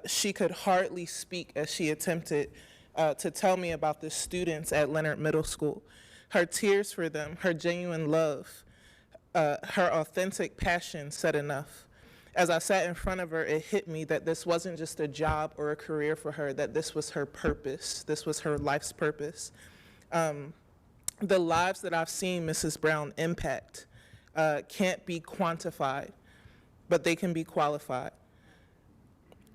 she could hardly speak as she attempted to tell me about the students at Leonard Middle School. Her tears for them, her genuine love, her authentic passion said enough. As I sat in front of her, it hit me that this wasn't just a job or a career for her, that this was her purpose. This was her life's purpose. The lives that I've seen Mrs. Brown impact can't be quantified, but they can be qualified.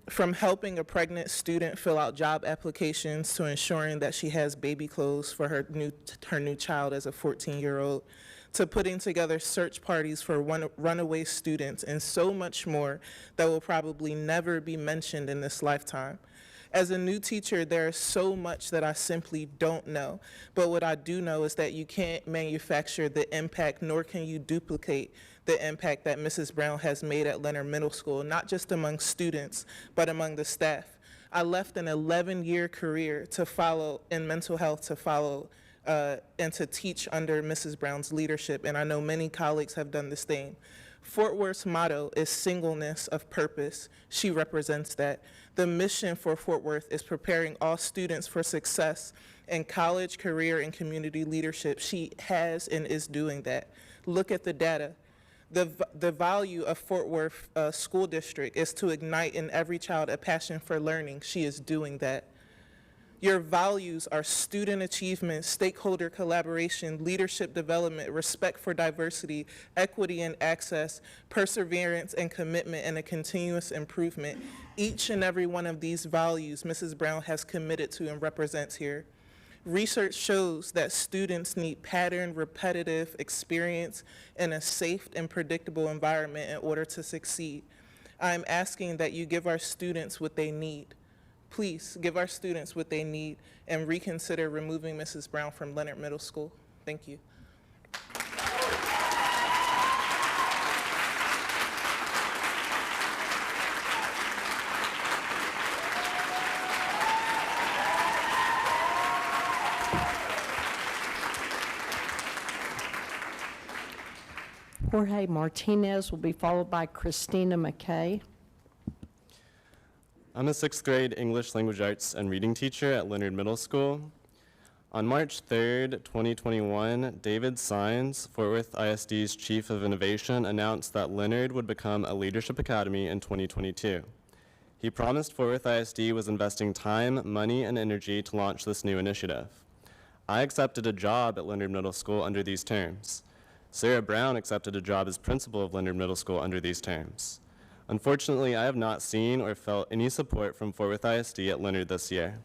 From helping a pregnant student fill out job applications to ensuring that she has baby clothes for her new child as a 14-year-old, to putting together search parties for runaway students, and so much more that will probably never be mentioned in this lifetime. As a new teacher, there is so much that I simply don't know. But what I do know is that you can't manufacture the impact, nor can you duplicate the impact that Mrs. Brown has made at Leonard Middle School, not just among students, but among the staff. I left an 11-year career to follow in mental health, to follow and to teach under Mrs. Brown's leadership, and I know many colleagues have done the same. Fort Worth's motto is singleness of purpose. She represents that. The mission for Fort Worth is preparing all students for success in college, career, and community leadership. She has and is doing that. Look at the data. The value of Fort Worth School District is to ignite in every child a passion for learning. She is doing that. Your values are student achievement, stakeholder collaboration, leadership development, respect for diversity, equity and access, perseverance and commitment, and a continuous improvement. Each and every one of these values Mrs. Brown has committed to and represents here. Research shows that students need patterned, repetitive experience in a safe and predictable environment in order to succeed. I'm asking that you give our students what they need. Please give our students what they need and reconsider removing Mrs. Brown from Leonard Middle School. Thank you.
Jorge Martinez will be followed by Christina McKay.
I'm a sixth grade English language arts and reading teacher at Leonard Middle School. On March 3rd, 2021, David Sines, Fort Worth ISD's Chief of Innovation, announced that Leonard would become a leadership academy in 2022. He promised Fort Worth ISD was investing time, money, and energy to launch this new initiative. I accepted a job at Leonard Middle School under these terms. Sarah Brown accepted a job as principal of Leonard Middle School under these terms. Unfortunately, I have not seen or felt any support from Fort Worth ISD at Leonard this year.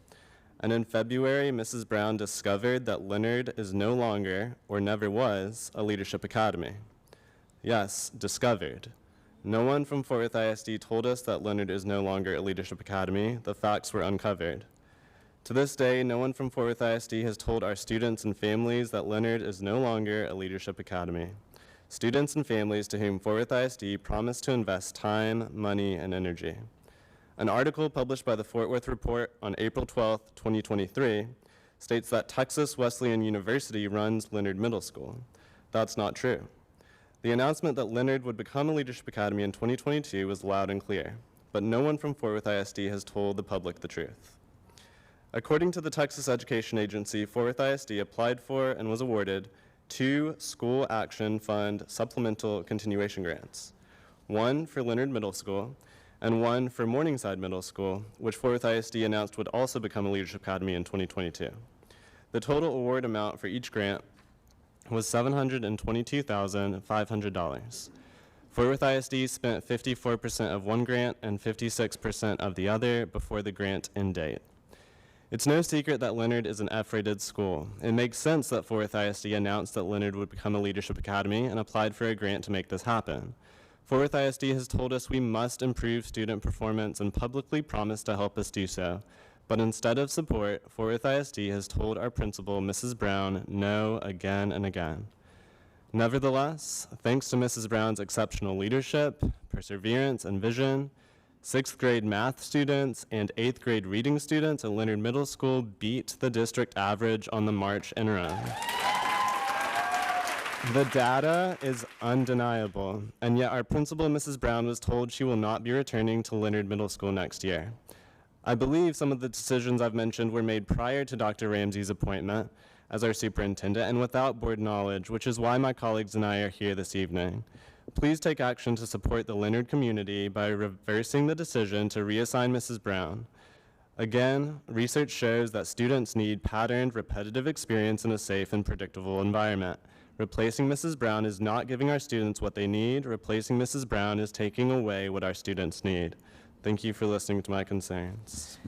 And in February, Mrs. Brown discovered that Leonard is no longer, or never was, a leadership academy. Yes, discovered. No one from Fort Worth ISD told us that Leonard is no longer a leadership academy. The facts were uncovered. To this day, no one from Fort Worth ISD has told our students and families that Leonard is no longer a leadership academy. Students and families to whom Fort Worth ISD promised to invest time, money, and energy. An article published by the Fort Worth Report on April 12, 2023, states that Texas Wesleyan University runs Leonard Middle School. That's not true. The announcement that Leonard would become a leadership academy in 2022 was loud and clear, but no one from Fort Worth ISD has told the public the truth. According to the Texas Education Agency, Fort Worth ISD applied for and was awarded 2 School Action Fund supplemental continuation grants, one for Leonard Middle School and one for Morningside Middle School, which Fort Worth ISD announced would also become a leadership academy in 2022. The total award amount for each grant was $722,500. Fort Worth ISD spent 54% of one grant and 56% of the other before the grant end date. It's no secret that Leonard is an F-rated school. It makes sense that Fort Worth ISD announced that Leonard would become a leadership academy and applied for a grant to make this happen. Fort Worth ISD has told us we must improve student performance and publicly promised to help us do so. But instead of support, Fort Worth ISD has told our principal, Mrs. Brown, no again and again. Nevertheless, thanks to Mrs. Brown's exceptional leadership, perseverance, and vision, 6th grade math students and 8th grade reading students at Leonard Middle School beat the district average on the March interim. The data is undeniable, and yet our principal, Mrs. Brown, was told she will not be returning to Leonard Middle School next year. I believe some of the decisions I've mentioned were made prior to Dr. Ramsey's appointment as our superintendent and without board knowledge, which is why my colleagues and I are here this evening. Please take action to support the Leonard community by reversing the decision to reassign Mrs. Brown. Again, research shows that students need patterned, repetitive experience in a safe and predictable environment. Replacing Mrs. Brown is not giving our students what they need. Replacing Mrs. Brown is taking away what our students need. Thank you for listening to my concerns.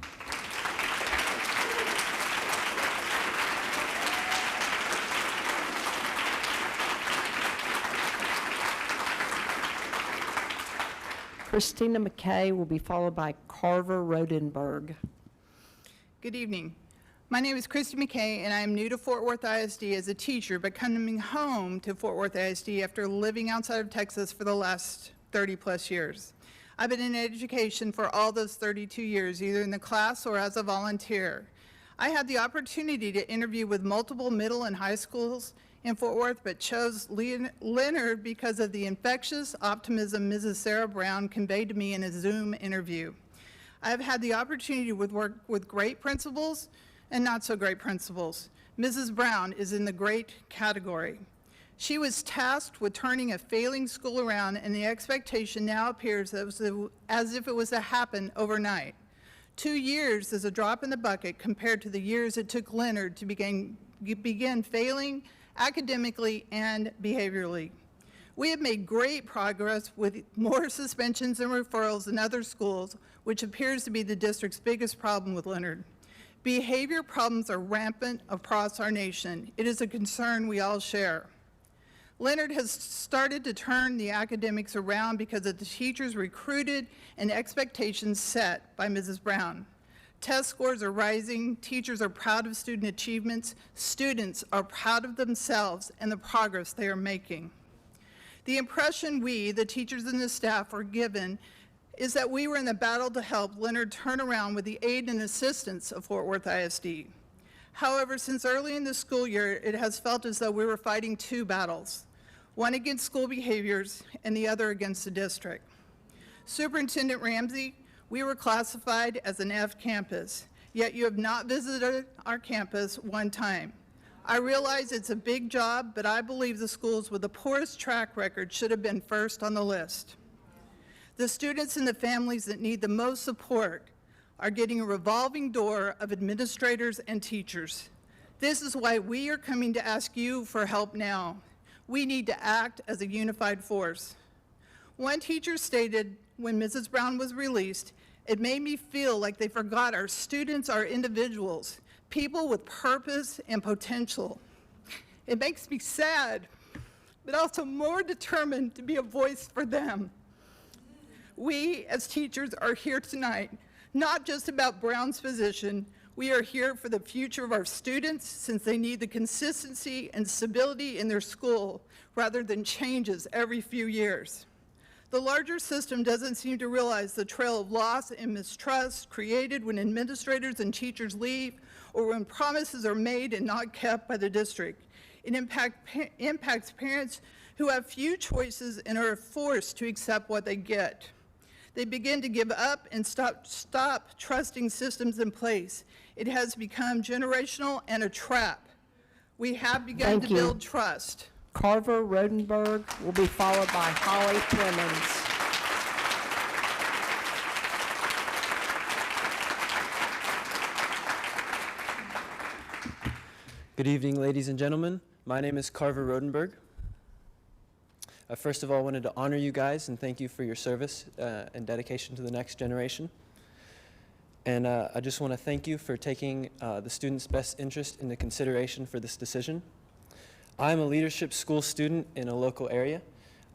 Christina McKay will be followed by Carver Rodenberg.
Good evening. My name is Christy McKay, and I am new to Fort Worth ISD as a teacher, but coming home to Fort Worth ISD after living outside of Texas for the last 30-plus years. I've been in education for all those 32 years, either in the class or as a volunteer. I had the opportunity to interview with multiple middle and high schools in Fort Worth, but chose Leonard because of the infectious optimism Mrs. Sarah Brown conveyed to me in a Zoom interview. I have had the opportunity to work with great principals and not so great principals. Mrs. Brown is in the great category. She was tasked with turning a failing school around, and the expectation now appears as if it was to happen overnight. 2 years is a drop in the bucket compared to the years it took Leonard to begin failing academically and behaviorally. We have made great progress with more suspensions and referrals than other schools, which appears to be the district's biggest problem with Leonard. Behavior problems are rampant across our nation. It is a concern we all share. Leonard has started to turn the academics around because of the teachers recruited and expectations set by Mrs. Brown. Test scores are rising, teachers are proud of student achievements, students are proud of themselves and the progress they are making. The impression we, the teachers and the staff, are given is that we were in the battle to help Leonard turn around with the aid and assistance of Fort Worth ISD. However, since early in the school year, it has felt as though we were fighting two battles, one against school behaviors and the other against the district. Superintendent Ramsey, we were classified as an F campus, yet you have not visited our campus one time. I realize it's a big job, but I believe the schools with the poorest track record should have been first on the list. The students and the families that need the most support are getting a revolving door of administrators and teachers. This is why we are coming to ask you for help now. We need to act as a unified force. One teacher stated when Mrs. Brown was released, "It made me feel like they forgot our students are individuals, people with purpose and potential. It makes me sad, but also more determined to be a voice for them." We, as teachers, are here tonight, not just about Brown's position. We are here for the future of our students, since they need the consistency and stability in their school rather than changes every few years. The larger system doesn't seem to realize the trail of loss and mistrust created when administrators and teachers leave, or when promises are made and not kept by the district. It impacts parents who have few choices and are forced to accept what they get. They begin to give up and stop trusting systems in place. It has become generational and a trap. We have begun to build trust.
Carver Rodenberg will be followed by Holly Clemens.
Good evening, ladies and gentlemen. My name is Carver Rodenberg. First of all, I wanted to honor you guys and thank you for your service and dedication to the next generation. And I just want to thank you for taking the students' best interest into consideration for this decision. I'm a leadership school student in a local area.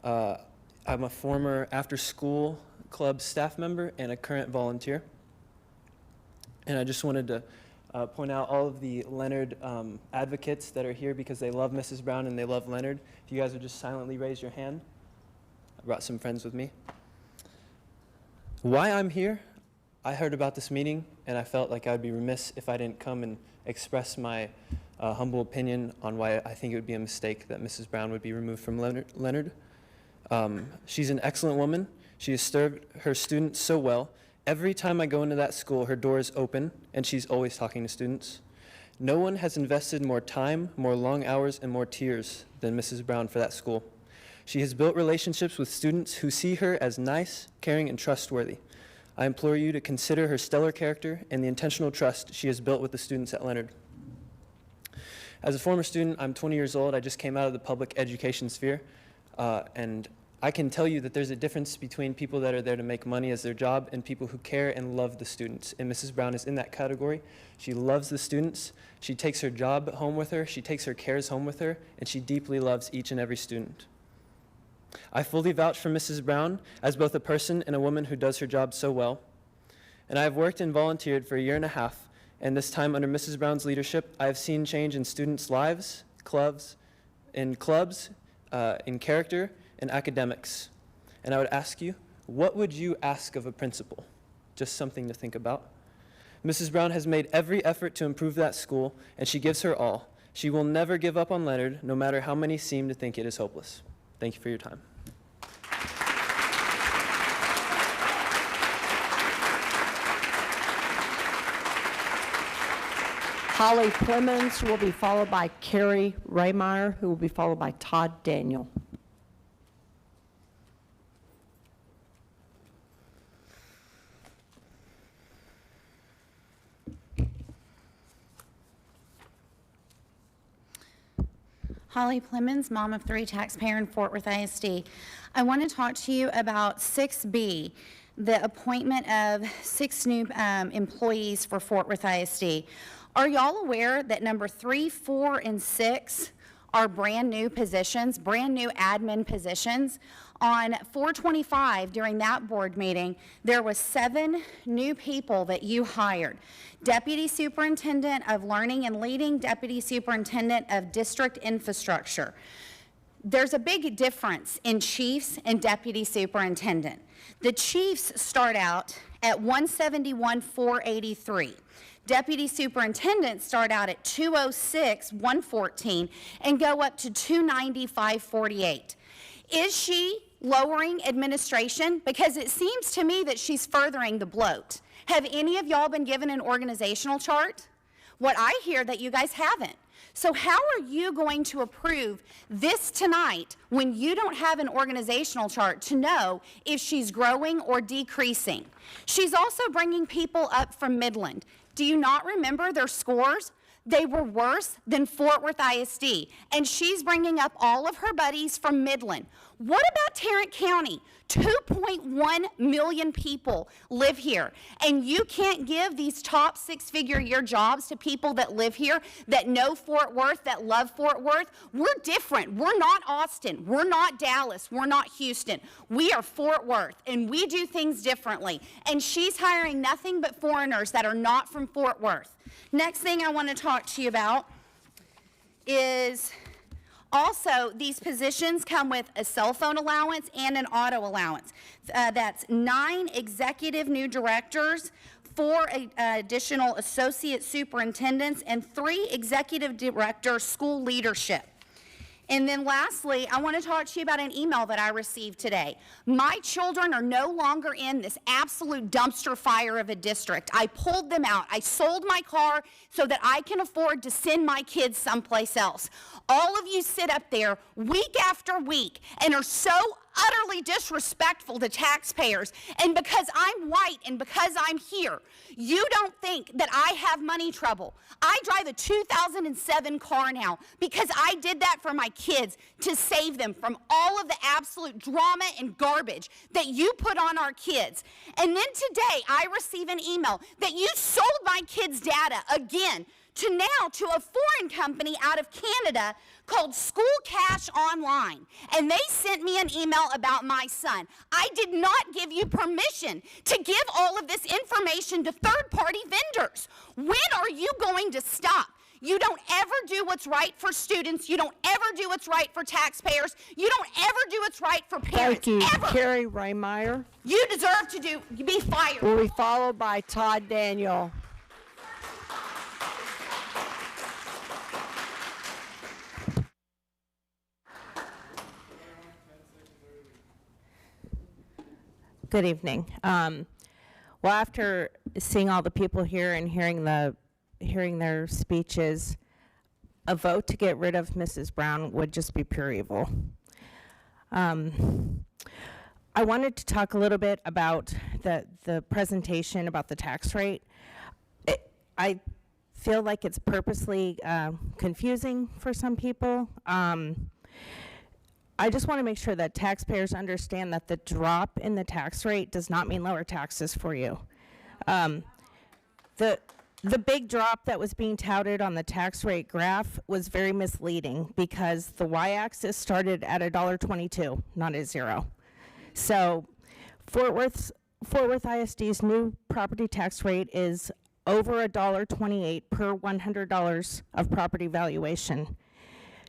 I'm a former after-school club staff member and a current volunteer. And I just wanted to point out all of the Leonard advocates that are here because they love Mrs. Brown and they love Leonard. If you guys would just silently raise your hand. I brought some friends with me. Why I'm here, I heard about this meeting and I felt like I'd be remiss if I didn't come and express my humble opinion on why I think it would be a mistake that Mrs. Brown would be removed from Leonard. She's an excellent woman. She has served her students so well. Every time I go into that school, her door is open, and she's always talking to students. No one has invested more time, more long hours, and more tears than Mrs. Brown for that school. She has built relationships with students who see her as nice, caring, and trustworthy. I implore you to consider her stellar character and the intentional trust she has built with the students at Leonard. As a former student, I'm 20 years old. I just came out of the public education sphere, and I can tell you that there's a difference between people that are there to make money as their job and people who care and love the students. And Mrs. Brown is in that category. She loves the students. She takes her job home with her. She takes her cares home with her. And she deeply loves each and every student. I fully vouch for Mrs. Brown as both a person and a woman who does her job so well. And I have worked and volunteered for a year and a half. And this time under Mrs. Brown's leadership, I have seen change in students' lives, in character, and academics. And I would ask you, what would you ask of a principal? Just something to think about. Mrs. Brown has made every effort to improve that school, and she gives her all. She will never give up on Leonard, no matter how many seem to think it is hopeless. Thank you for your time.
Holly Clemens will be followed by Carrie Raymeyer, who will be followed by Todd Daniel.
Holly Clemens, mom of 3, taxpayer in Fort Worth ISD. I want to talk to you about 6B. the appointment of 6 new employees for Fort Worth ISD. Are y'all aware that number 3, 4, and 6 are brand new positions, brand new admin positions? On 4/25, during that board meeting, there was 7 new people that you hired. Deputy Superintendent of Learning and Leading, Deputy Superintendent of District Infrastructure. There's a big difference in chiefs and deputy superintendent. The chiefs start out at $171,483. Deputy superintendents start out at $206,114 and go up to $295,448. Is she lowering administration? Because it seems to me that she's furthering the bloat. Have any of y'all been given an organizational chart? What I hear that you guys haven't. So how are you going to approve this tonight when you don't have an organizational chart to know if she's growing or decreasing? She's also bringing people up from Midland. Do you not remember their scores? They were worse than Fort Worth ISD, and she's bringing up all of her buddies from Midland. What about Tarrant County? 2.1 million people live here, and you can't give these top 6-figure-year jobs to people that live here, that know Fort Worth, that love Fort Worth. We're different. We're not Austin. We're not Dallas. We're not Houston. We are Fort Worth, and we do things differently. And she's hiring nothing but foreigners that are not from Fort Worth. Next thing I want to talk to you about is also, these positions come with a cell phone allowance and an auto allowance. That's 9 executive new directors, 4 additional associate superintendents, and 3 executive director school leadership. And then lastly, I want to talk to you about an email that I received today. My children are no longer in this absolute dumpster fire of a district. I pulled them out. I sold my car so that I can afford to send my kids someplace else. All of you sit up there week after week and are so utterly disrespectful to taxpayers. And because I'm white and because I'm here, you don't think that I have money trouble. I drive a 2007 car now because I did that for my kids to save them from all of the absolute drama and garbage that you put on our kids. And then today I receive an email that you sold my kids' data again to a foreign company out of Canada called School Cash Online. And they sent me an email about my son. I did not give you permission to give all of this information to third-party vendors. When are you going to stop? You don't ever do what's right for students. You don't ever do what's right for taxpayers. You don't ever do what's right for parents.
Thank you.
Ever.
Carrie Raymeyer
You deserve to be fired.
will be followed by Todd Daniel.
Good evening. Well, after seeing all the people here and hearing their speeches, a vote to get rid of Mrs. Brown would just be pure evil. I wanted to talk a little bit about the presentation about the tax rate. I feel like it's purposely confusing for some people. I just want to make sure that taxpayers understand that the drop in the tax rate does not mean lower taxes for you. The big drop that was being touted on the tax rate graph was very misleading because the y-axis started at $1.22, not at 0. So Fort Worth ISD's new property tax rate is over $1.28 per $100 of property valuation.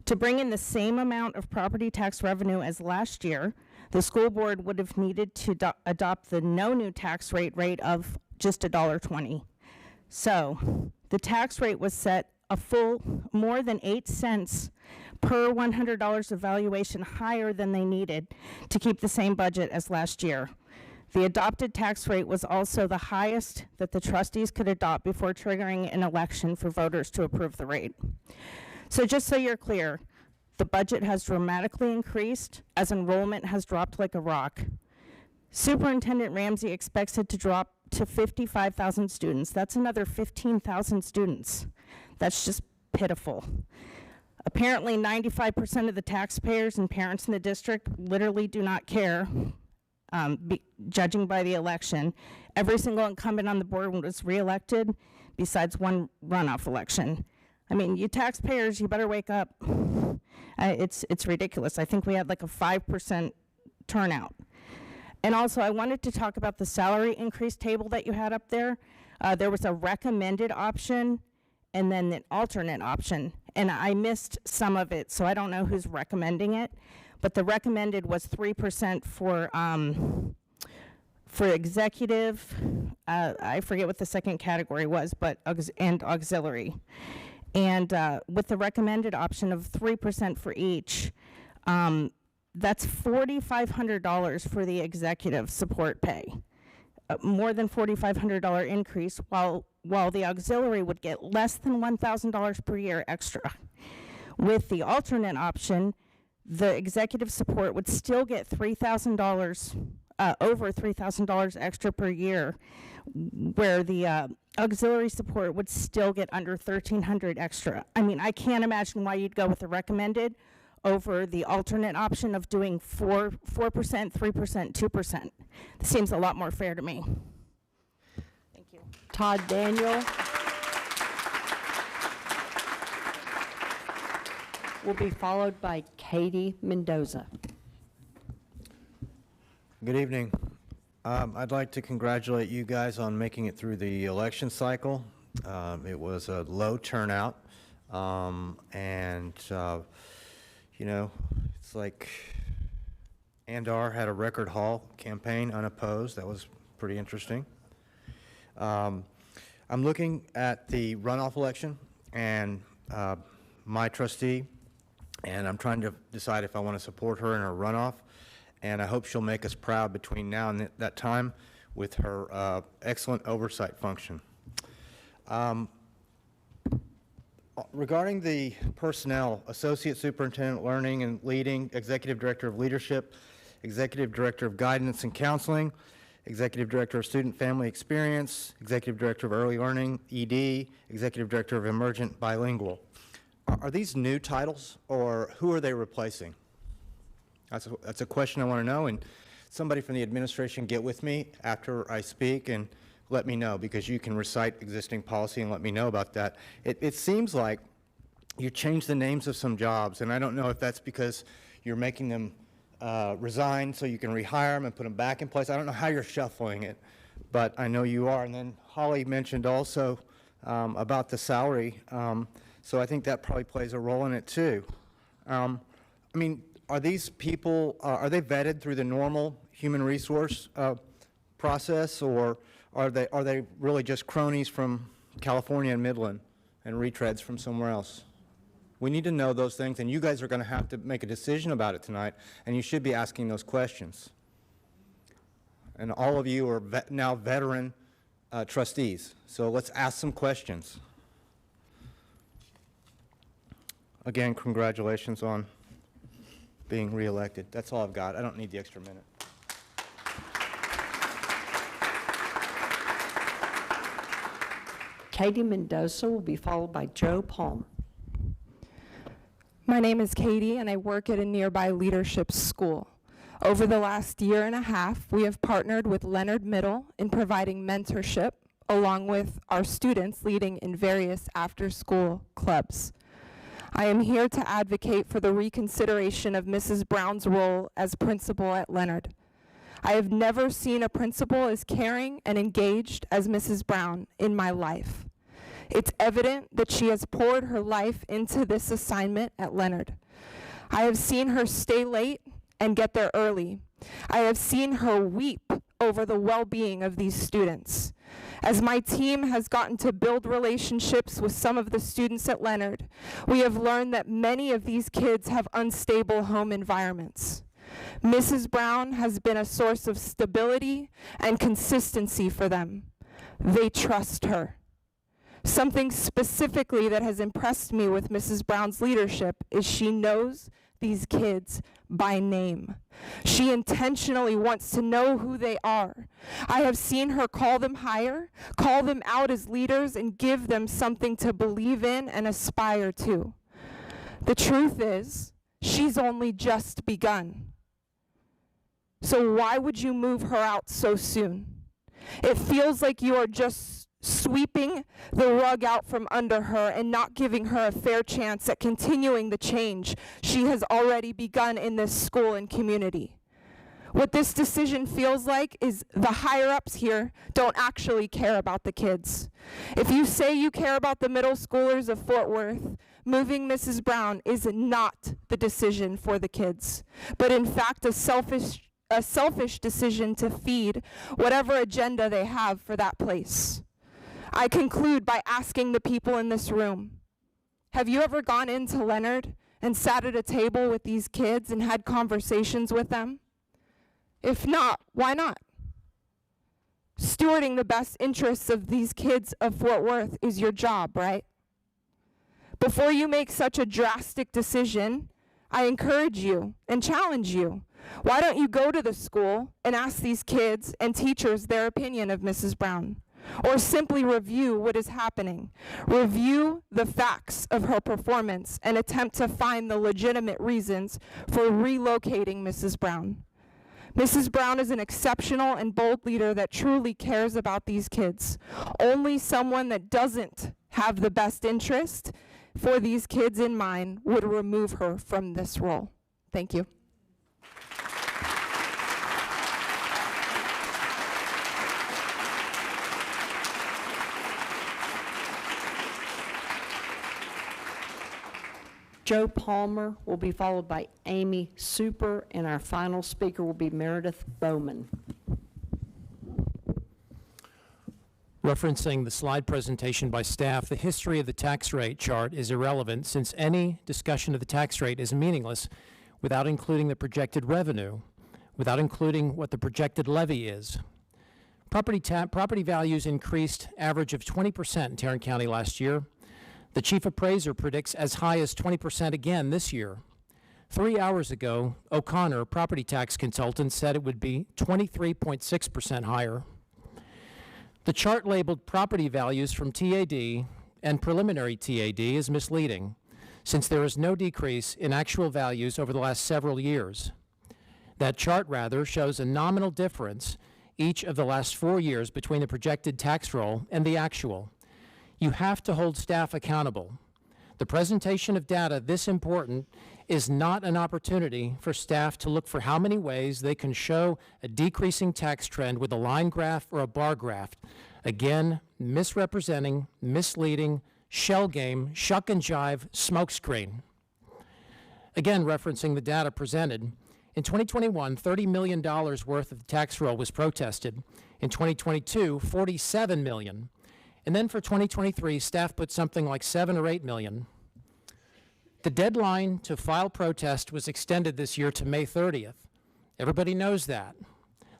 To bring in the same amount of property tax revenue as last year, the school board would have needed to adopt the no new tax rate of just $1.20. So the tax rate was set a full more than 8 cents per $100 of valuation higher than they needed to keep the same budget as last year. The adopted tax rate was also the highest that the trustees could adopt before triggering an election for voters to approve the rate. So just so you're clear, the budget has dramatically increased as enrollment has dropped like a rock. Superintendent Ramsey expects it to drop to 55,000 students. That's another 15,000 students. That's just pitiful. Apparently 95% of the taxpayers and parents in the district literally do not care judging by the election. Every single incumbent on the board was reelected, besides one runoff election. I mean, you taxpayers, you better wake up. It's ridiculous. I think we had like a 5% turnout. And also, I wanted to talk about the salary increase table that you had up there. There was a recommended option and then an alternate option. And I missed some of it, so I don't know who's recommending it. But the recommended was 3% for executive. I forget what the second category was, but and auxiliary. And with the recommended option of 3% for each, that's $4,500 for the executive support pay. More than $4,500 increase, while the auxiliary would get less than $1,000 per year extra. With the alternate option, the executive support would still get $3,000, over $3,000 extra per year, where the auxiliary support would still get under $1,300 extra. I mean, I can't imagine why you'd go with the recommended over the alternate option of doing 4%, 3%, 2%. This seems a lot more fair to me. Thank you.
Todd Daniel will be followed by Katie Mendoza.
Good evening. I'd like to congratulate you guys on making it through the election cycle. It was a low turnout, you know, it's like Andar had a record hall campaign unopposed. That was pretty interesting. I'm looking at the runoff election and my trustee, and I'm trying to decide if I want to support her in her runoff. And I hope she'll make us proud between now and that time with her excellent oversight function. Regarding the personnel, Associate Superintendent Learning and Leading, Executive Director of Leadership, Executive Director of Guidance and Counseling, Executive Director of Student Family Experience, Executive Director of Early Learning, ED, Executive Director of Emergent Bilingual. Are these new titles, or who are they replacing? That's a question I want to know, and somebody from the administration get with me after I speak and let me know, because you can recite existing policy and let me know about that. It seems like you changed the names of some jobs, and I don't know if that's because you're making them resign so you can rehire them and put them back in place. I don't know how you're shuffling it, but I know you are. And then Holly mentioned also about the salary, so I think that probably plays a role in it too. I mean, are these people, are they vetted through the normal human resource process, or are they really just cronies from California and Midland and retreads from somewhere else? We need to know those things, and you guys are going to have to make a decision about it tonight, and you should be asking those questions. And all of you are now veteran trustees, so let's ask some questions. Again, congratulations on being reelected. That's all I've got. I don't need the extra minute.
Katie Mendoza will be followed by Joe Palmer.
My name is Katie, and I work at a nearby leadership school. Over the last year and a half, we have partnered with Leonard Middle in providing mentorship, along with our students leading in various after-school clubs. I am here to advocate for the reconsideration of Mrs. Brown's role as principal at Leonard. I have never seen a principal as caring and engaged as Mrs. Brown in my life. It's evident that she has poured her life into this assignment at Leonard. I have seen her stay late and get there early. I have seen her weep over the well-being of these students. As my team has gotten to build relationships with some of the students at Leonard, we have learned that many of these kids have unstable home environments. Mrs. Brown has been a source of stability and consistency for them. They trust her. Something specifically that has impressed me with Mrs. Brown's leadership is she knows these kids by name. She intentionally wants to know who they are. I have seen her call them higher, call them out as leaders, and give them something to believe in and aspire to. The truth is, she's only just begun. So why would you move her out so soon? It feels like you are just sweeping the rug out from under her and not giving her a fair chance at continuing the change she has already begun in this school and community. What this decision feels like is the higher-ups here don't actually care about the kids. If you say you care about the middle schoolers of Fort Worth, moving Mrs. Brown is not the decision for the kids, but in fact a selfish decision to feed whatever agenda they have for that place. I conclude by asking the people in this room, have you ever gone into Leonard and sat at a table with these kids and had conversations with them? If not, why not? Stewarding the best interests of these kids of Fort Worth is your job, right? Before you make such a drastic decision, I encourage you and challenge you. Why don't you go to the school and ask these kids and teachers their opinion of Mrs. Brown? Or simply review what is happening. Review the facts of her performance and attempt to find the legitimate reasons for relocating Mrs. Brown. Mrs. Brown is an exceptional and bold leader that truly cares about these kids. Only someone that doesn't have the best interest for these kids in mind would remove her from this role. Thank you.
Joe Palmer will be followed by Amy Super, and our final speaker will be Meredith Bowman.
Referencing the slide presentation by staff, the history of the tax rate chart is irrelevant since any discussion of the tax rate is meaningless without including the projected revenue, without including what the projected levy is. Property values increased average of 20% in Tarrant County last year. The chief appraiser predicts as high as 20% again this year. 3 hours ago, O'Connor, property tax consultant, said it would be 23.6% higher. The chart labeled property values from TAD and preliminary TAD is misleading, since there is no decrease in actual values over the last several years. That chart, rather, shows a nominal difference each of the last 4 years between the projected tax roll and the actual. You have to hold staff accountable. The presentation of data this important is not an opportunity for staff to look for how many ways they can show a decreasing tax trend with a line graph or a bar graph. Again, misrepresenting, misleading, shell game, shuck and jive, smokescreen. Again, referencing the data presented, in 2021, $30 million worth of the tax roll was protested. In 2022, $47 million. And then for 2023, staff put something like 7 or 8 million. The deadline to file protest was extended this year to May 30th. Everybody knows that.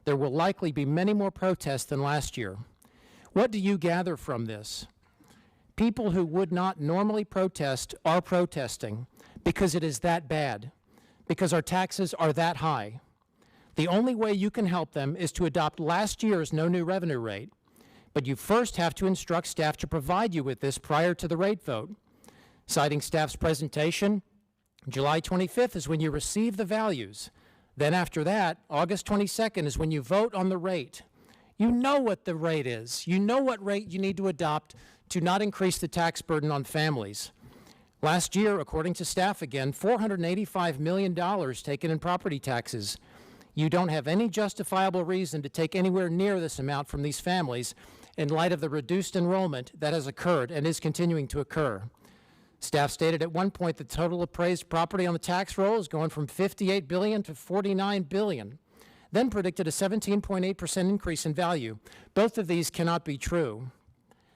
There will likely be many more protests than last year. What do you gather from this? People who would not normally protest are protesting because it is that bad, because our taxes are that high. The only way you can help them is to adopt last year's no new revenue rate. But you first have to instruct staff to provide you with this prior to the rate vote. Citing staff's presentation, July 25th is when you receive the values. Then after that, August 22nd is when you vote on the rate. You know what the rate is. You know what rate you need to adopt to not increase the tax burden on families. Last year, according to staff again, $485 million taken in property taxes. You don't have any justifiable reason to take anywhere near this amount from these families in light of the reduced enrollment that has occurred and is continuing to occur. Staff stated at one point the total appraised property on the tax roll is going from $58 billion to $49 billion, then predicted a 17.8% increase in value. Both of these cannot be true.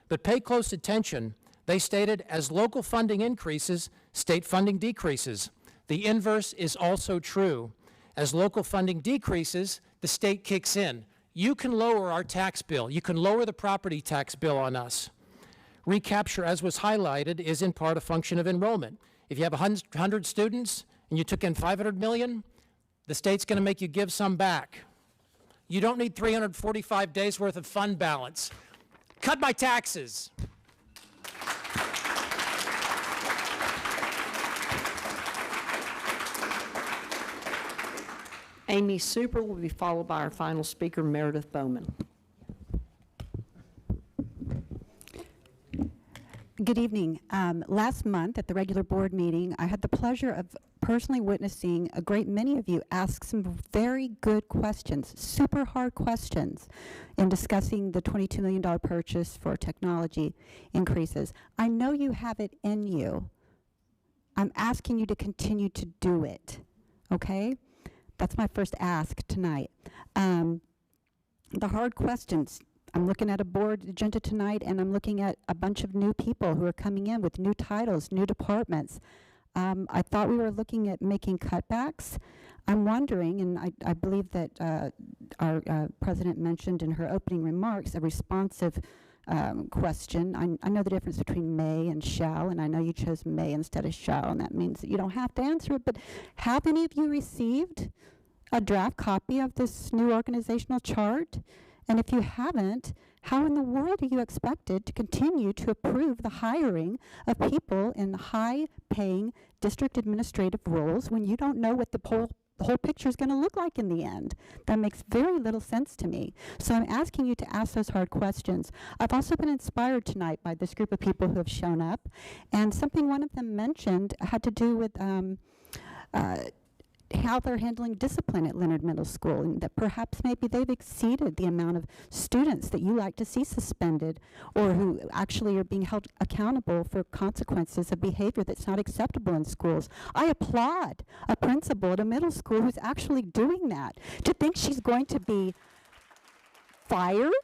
But pay close attention. They stated as local funding increases, state funding decreases. The inverse is also true. As local funding decreases, the state kicks in. You can lower our tax bill. You can lower the property tax bill on us. Recapture, as was highlighted, is in part a function of enrollment. If you have 100 students and you took in $500 million, the state's going to make you give some back. You don't need 345 days worth of fund balance. Cut my taxes.
Amy Super will be followed by our final speaker, Meredith Bowman.
Good evening. Last month at the regular board meeting, I had the pleasure of personally witnessing a great many of you ask some very good questions, super hard questions, in discussing the $22 million purchase for technology increases. I know you have it in you. I'm asking you to continue to do it, okay? That's my first ask tonight. The hard questions. I'm looking at a board agenda tonight, and I'm looking at a bunch of new people who are coming in with new titles, new departments. I thought we were looking at making cutbacks. I'm wondering, and I believe that our president mentioned in her opening remarks a responsive question. I know the difference between may and shall, and I know you chose may instead of shall, and that means that you don't have to answer it, but have any of you received a draft copy of this new organizational chart? And if you haven't, how in the world are you expected to continue to approve the hiring of people in high-paying district administrative roles when you don't know what the whole picture is going to look like in the end? That makes very little sense to me. So I'm asking you to ask those hard questions. I've also been inspired tonight by this group of people who have shown up, and something one of them mentioned had to do with how they're handling discipline at Leonard Middle School, and that perhaps maybe they've exceeded the amount of students that you like to see suspended, or who actually are being held accountable for consequences of behavior that's not acceptable in schools. I applaud a principal at a middle school who's actually doing that. To think she's going to be fired?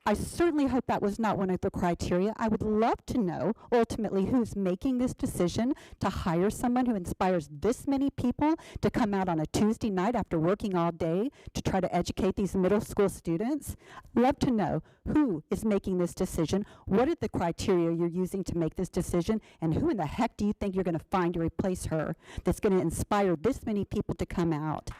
I certainly hope that was not one of the criteria. I would love to know ultimately who's making this decision to hire someone who inspires this many people to come out on a Tuesday night after working all day to try to educate these middle school students. Love to know who is making this decision, what are the criteria you're using to make this decision, and who in the heck do you think you're going to find to replace her that's going to inspire this many people to come out?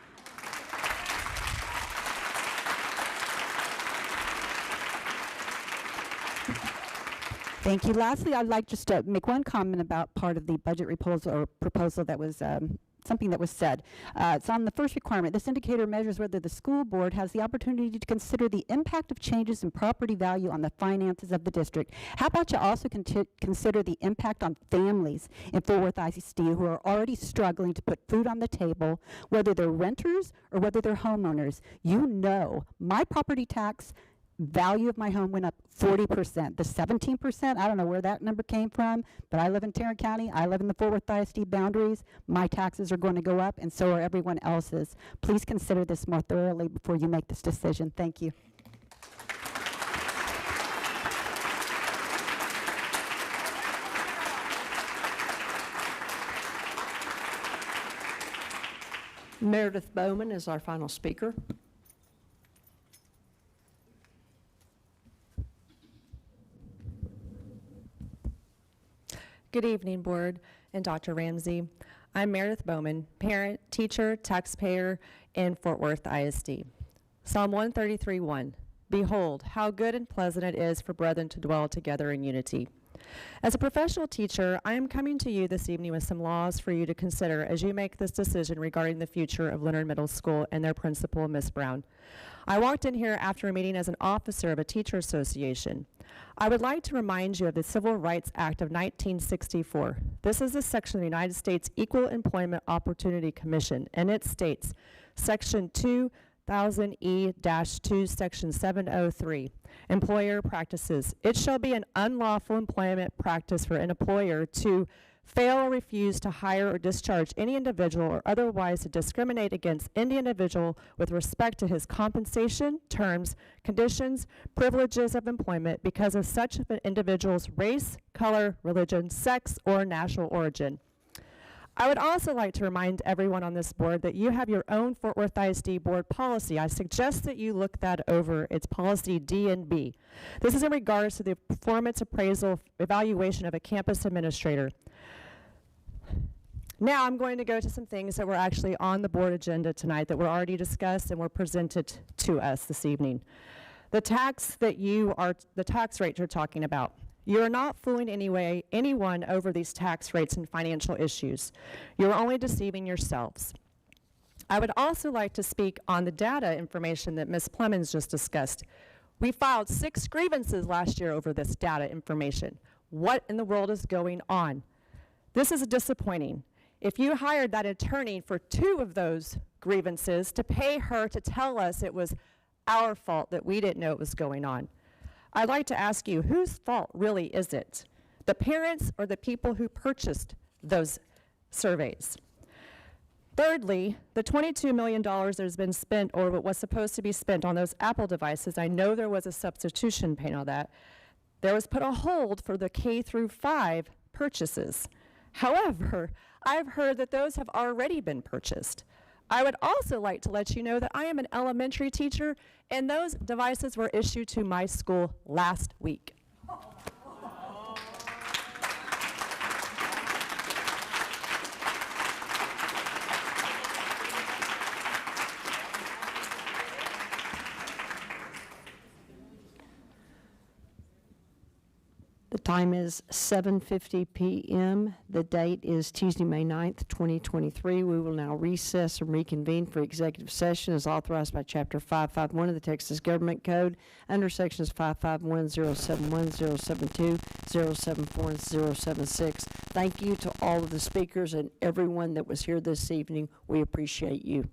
Thank you. Lastly, I'd like just to make one comment about part of the budget proposal that was something that was said. It's on the first requirement. This indicator measures whether the school board has the opportunity to consider the impact of changes in property value on the finances of the district. How about you also consider the impact on families in Fort Worth ISD who are already struggling to put food on the table, whether they're renters or whether they're homeowners. You know, my property tax value of my home went up 40%. The 17%, I don't know where that number came from, but I live in Tarrant County. I live in the Fort Worth ISD boundaries. My taxes are going to go up, and so are everyone else's. Please consider this more thoroughly before you make this decision. Thank you.
Meredith Bowman is our final speaker.
Good evening, Board and Dr. Ramsey. I'm Meredith Bowman, parent, teacher, taxpayer in Fort Worth ISD. Psalm 133:1. Behold, how good and pleasant it is for brethren to dwell together in unity. As a professional teacher, I am coming to you this evening with some laws for you to consider as you make this decision regarding the future of Leonard Middle School and their principal, Ms. Brown. I walked in here after a meeting as an officer of a teacher association. I would like to remind you of the Civil Rights Act of 1964. This is a section of the United States Equal Employment Opportunity Commission, and it states, Section 2000E-2, Section 703, Employer Practices. It shall be an unlawful employment practice for an employer to fail or refuse to hire or discharge any individual or otherwise to discriminate against any individual with respect to his compensation, terms, conditions, privileges of employment because of such an individual's race, color, religion, sex, or national origin. I would also like to remind everyone on this board that you have your own Fort Worth ISD board policy. I suggest that you look that over. It's policy D&B. This is in regards to the performance appraisal evaluation of a campus administrator. Now I'm going to go to some things that were actually on the board agenda tonight that were already discussed and were presented to us this evening. The tax rate you're talking about. You're not fooling anyone over these tax rates and financial issues. You're only deceiving yourselves. I would also like to speak on the data information that Ms. Plemons just discussed. We filed 6 grievances last year over this data information. What in the world is going on? This is disappointing. If you hired that attorney for 2 of those grievances to pay her to tell us it was our fault that we didn't know what was going on, I'd like to ask you, whose fault really is it? The parents or the people who purchased those surveys? Thirdly, the $22 million that has been spent, or what was supposed to be spent on those Apple devices, I know there was a substitution payment on that. There was put a hold for the K through 5 purchases. However, I've heard that those have already been purchased. I would also like to let you know that I am an elementary teacher, and those devices were issued to my school last week.
The time is 7:50 p.m. The date is Tuesday, May 9th, 2023. We will now recess and reconvene for executive session as authorized by Chapter 551 of the Texas Government Code under Sections 551, 071, 072, 074, and 076. Thank you to all of the speakers and everyone that was here this evening. We appreciate you.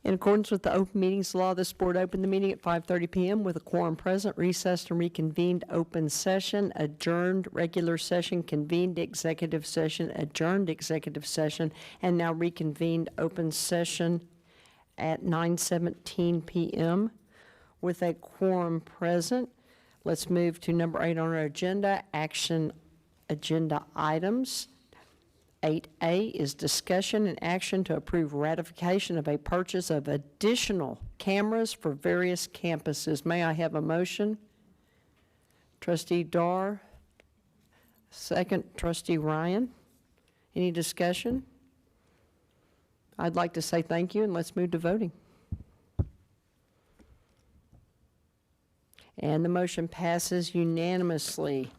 In accordance with the open meetings law, this board opened the meeting at 5:30 PM with a quorum present, recessed and reconvened open session, adjourned regular session, convened executive session, adjourned executive session, and now reconvened open session at 9:17 PM with a quorum present. Let's move to number 8 on our agenda, action agenda items. 8A is discussion and action to approve ratification of a purchase of additional cameras for various campuses. May I have a motion? Trustee Dar, second, Trustee Ryan. Any discussion? I'd like to say thank you, and let's move to voting. And the motion passes unanimously.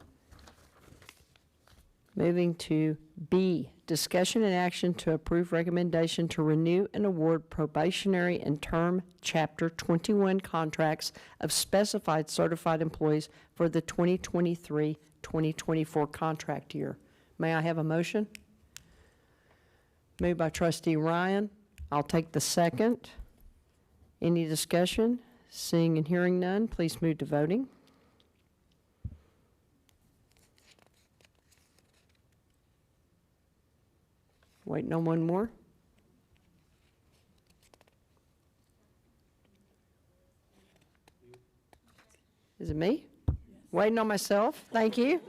Moving to B, discussion and action to approve recommendation to renew and award probationary and term Chapter 21 contracts of specified certified employees for the 2023-2024 contract year. May I have a motion? Moved by Trustee Ryan. I'll take the second. Any discussion? Seeing and hearing none, please move to voting. Waiting on one more. Is it me? Waiting on myself? Thank you.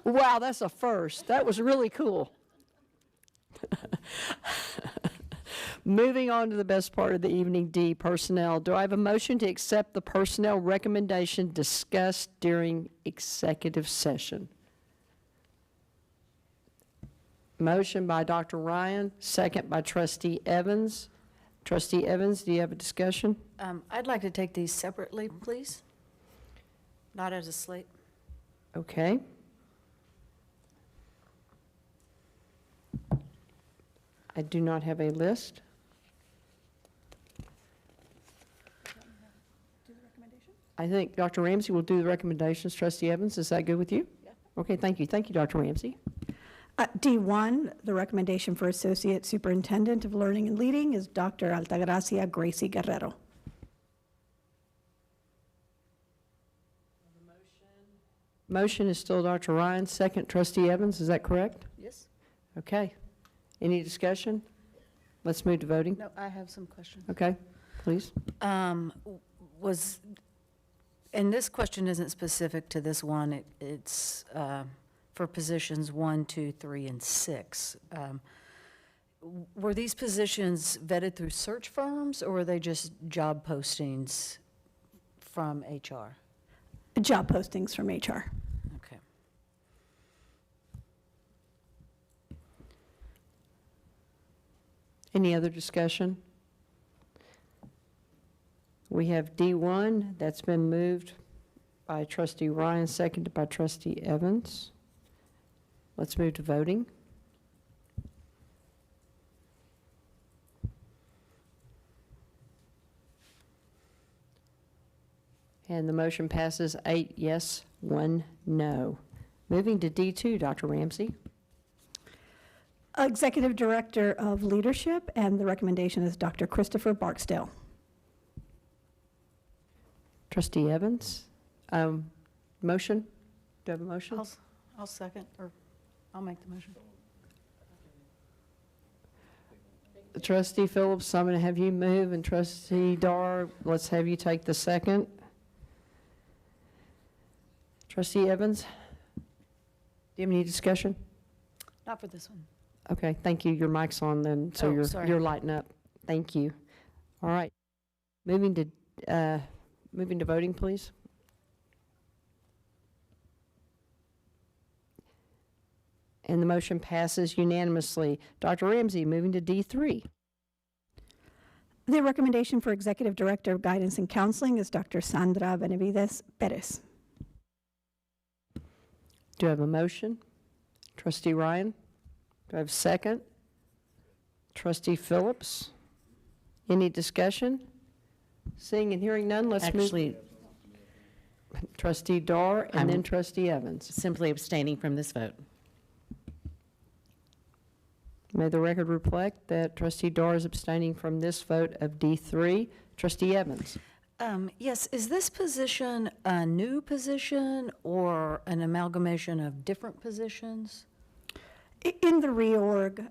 Wow, that's a first. That was really cool. Moving on to the best part of the evening, D, personnel. Do I have a motion to accept the personnel recommendation discussed during executive session? Motion by Dr. Ryan, second by Trustee Evans. Trustee Evans, do you have a discussion?
I'd like to take these separately, please. Not as a slate.
Okay. I do not have a list. I think Dr. Ramsey will do the recommendations. Trustee Evans, is that good with you? Yeah. Okay, thank you. Thank you, Dr. Ramsey.
D1, the recommendation for Associate Superintendent of Learning and Leading is Dr. Altagracia Gracie Guerrero.
Motion is still Dr. Ryan, second Trustee Evans, is that correct?
Yes.
Okay. Any discussion? Let's move to voting.
No, I have some questions.
Okay, please.
And this question isn't specific to this one, it's for positions 1, 2, 3, and 6. Were these positions vetted through search firms, or were they just job postings from HR?
Job postings from HR.
Okay.
Any other discussion? We have D1, that's been moved by Trustee Ryan, seconded by Trustee Evans. Let's move to voting. And the motion passes 8 yes, 1 no. Moving to D2, Dr. Ramsey.
Executive Director of Leadership, and the recommendation is Dr. Christopher Barksdale.
Trustee Evans, motion? Do I have a motion?
I'll second, or I'll make the motion.
Trustee Phillips, I'm going to have you move, and Trustee Dar, let's have you take the second. Trustee Evans, do you have any discussion?
Not for this one.
Okay, thank you. Your mic's on then, so
Oh, sorry.
you're lighting up. Thank you. All right. Moving to voting, please. And the motion passes unanimously. Dr. Ramsey, moving to D3.
The recommendation for Executive Director of Guidance and Counseling is Dr. Sandra Benavides Perez.
Do I have a motion? Trustee Ryan? Do I have a second? Trustee Phillips? Any discussion? Seeing and hearing none, let's move.
Actually,
Trustee Dar and then Trustee Evans.
simply abstaining from this vote.
May the record reflect that trustee Dorr is abstaining from this vote of D3. Trustee Evans?
Yes, is this position a new position or an amalgamation of different positions?
In the reorg,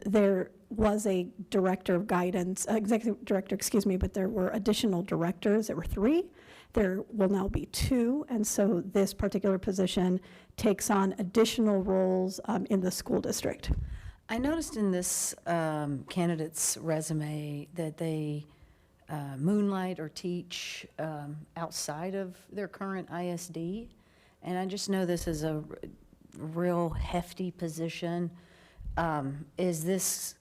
there was a director of guidance, executive director, excuse me, but there were additional directors. There were 3. There will now be 2, and so this particular position takes on additional roles in the school district.
I noticed in this candidate's resume that they moonlight or teach outside of their current ISD, and I just know this is a real hefty position. Is this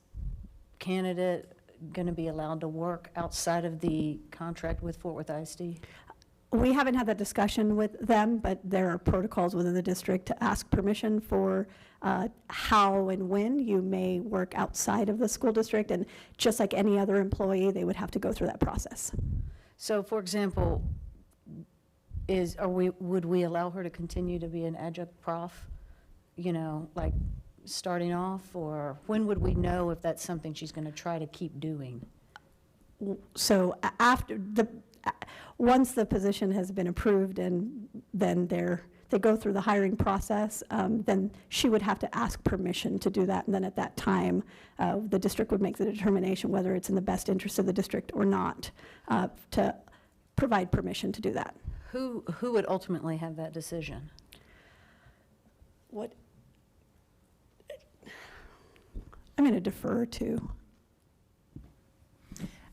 candidate going to be allowed to work outside of the contract with Fort Worth ISD?
We haven't had that discussion with them, but there are protocols within the district to ask permission for how and when you may work outside of the school district, and just like any other employee, they would have to go through that process.
So, for example, would we allow her to continue to be an adjunct prof, you know, like starting off, or when would we know if that's something she's going to try to keep doing?
So once the position has been approved and then they go through the hiring process, then she would have to ask permission to do that. And then at that time, the district would make the determination whether it's in the best interest of the district or not to provide permission to do that.
Who would ultimately have that decision?
What? I'm going to defer to.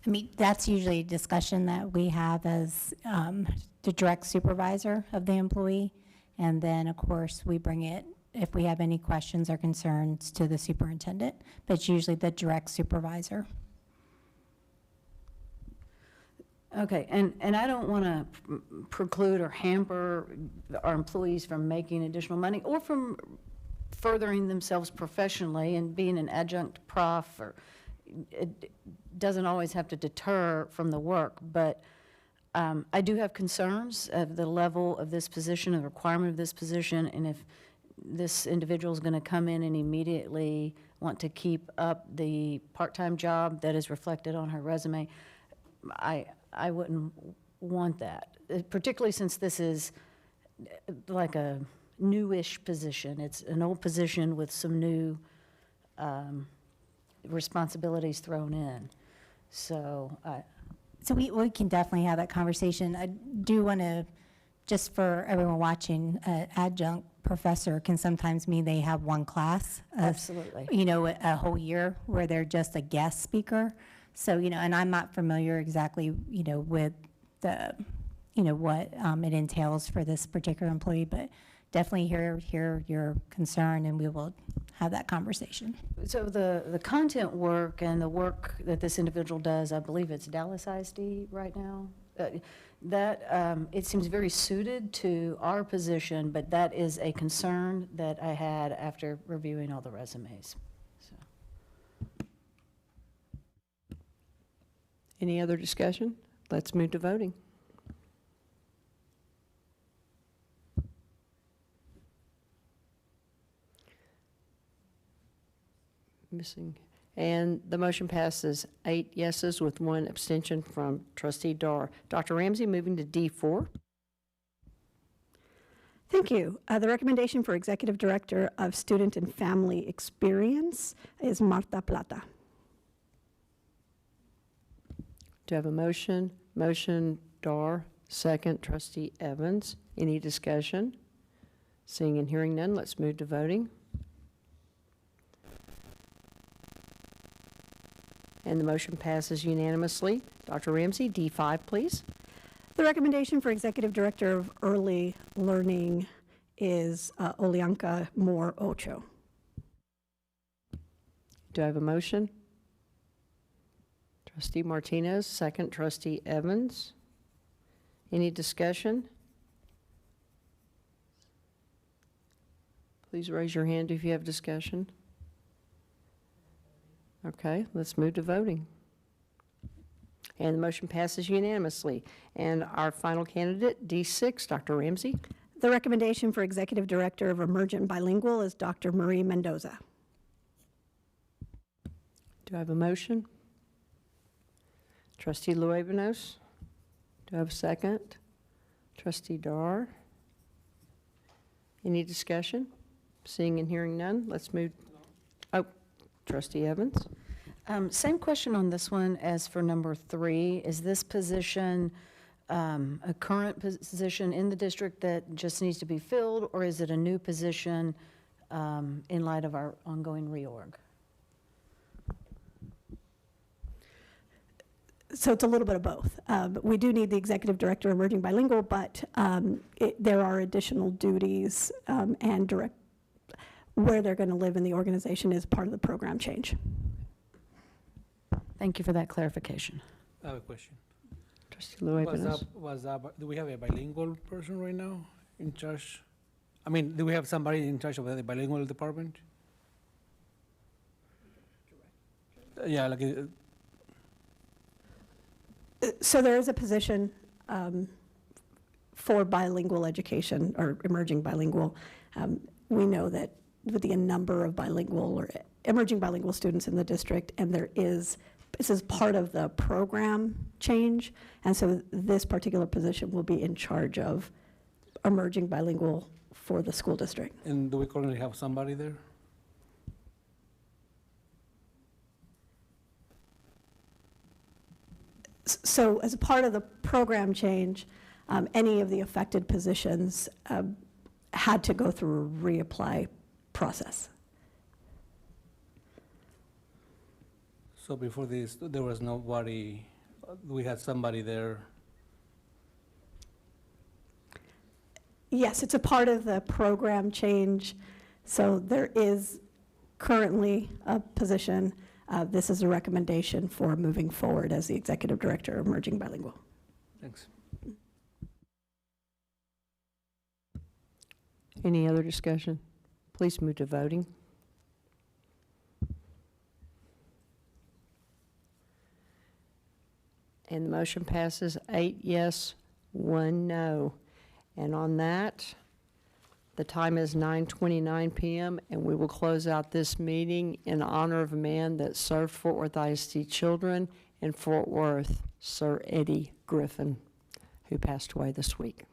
I mean, that's usually a discussion that we have as the direct supervisor of the employee. And then, of course, we bring it, if we have any questions or concerns, to the superintendent. But it's usually the direct supervisor.
Okay, and I don't want to preclude or hamper our employees from making additional money or from furthering themselves professionally and being an adjunct prof, or it doesn't always have to deter from the work, but I do have concerns of the level of this position, the requirement of this position, and if this individual is going to come in and immediately want to keep up the part-time job that is reflected on her resume, I wouldn't want that, particularly since this is like a newish position. It's an old position with some new responsibilities thrown in. So
we can definitely have that conversation. I do want to, just for everyone watching, adjunct professor can sometimes mean they have one class.
Absolutely.
You know, a whole year where they're just a guest speaker. So, you know, and I'm not familiar exactly, you know, with the, you know, what it entails for this particular employee, but definitely hear your concern, and we will have that conversation.
So the content work and the work that this individual does, I believe it's Dallas ISD right now, it seems very suited to our position, but that is a concern that I had after reviewing all the resumes. So.
Any other discussion? Let's move to voting. Missing. And the motion passes 8 yeses with 1 abstention from trustee Dorr. Dr. Ramsey, moving to D4.
Thank you. The recommendation for Executive Director of Student and Family Experience is Marta Plata.
Do I have a motion? Motion Dorr, second trustee Evans. Any discussion? Seeing and hearing none, let's move to voting. And the motion passes unanimously. Dr. Ramsey, D5, please.
The recommendation for Executive Director of Early Learning is Olianka Moore Ocho.
Do I have a motion? Trustee Martinez, second trustee Evans. Any discussion? Please raise your hand if you have discussion. Okay, let's move to voting. And the motion passes unanimously. And our final candidate, D6, Dr. Ramsey.
The recommendation for Executive Director of Emergent Bilingual is Dr. Marie Mendoza.
Do I have a motion? Trustee Luébanos? Do I have a second? Trustee Dar? Any discussion? Seeing and hearing none, let's move. Oh, Trustee Evans?
Same question on this one as for number 3. Is this position a current position in the district that just needs to be filled, or is it a new position in light of our ongoing reorg?
So it's a little bit of both. We do need the executive director emerging bilingual, but there are additional duties and where they're going to live in the organization is part of the program change.
Thank you for that clarification.
I have a question.
Trustee Luébanos?
Do we have a bilingual person right now in charge? I mean, do we have somebody in charge of the bilingual department? Yeah, like.
So there is a position for bilingual education or emerging bilingual. We know that with the number of bilingual or emerging bilingual students in the district, and this is part of the program change, and so this particular position will be in charge of emerging bilingual for the school district.
And do we currently have somebody there?
So as a part of the program change, any of the affected positions had to go through a reapply process.
So before this, there was nobody, we had somebody there.
Yes, it's a part of the program change. So there is currently a position. This is a recommendation for moving forward as the executive director of emerging bilingual.
Thanks.
Any other discussion? Please move to voting. And the motion passes 8 yes, 1 no. And on that, the time is 9:29 p.m., and we will close out this meeting in honor of a man that served Fort Worth ISD children in Fort Worth, Sir Eddie Griffin, who passed away this week.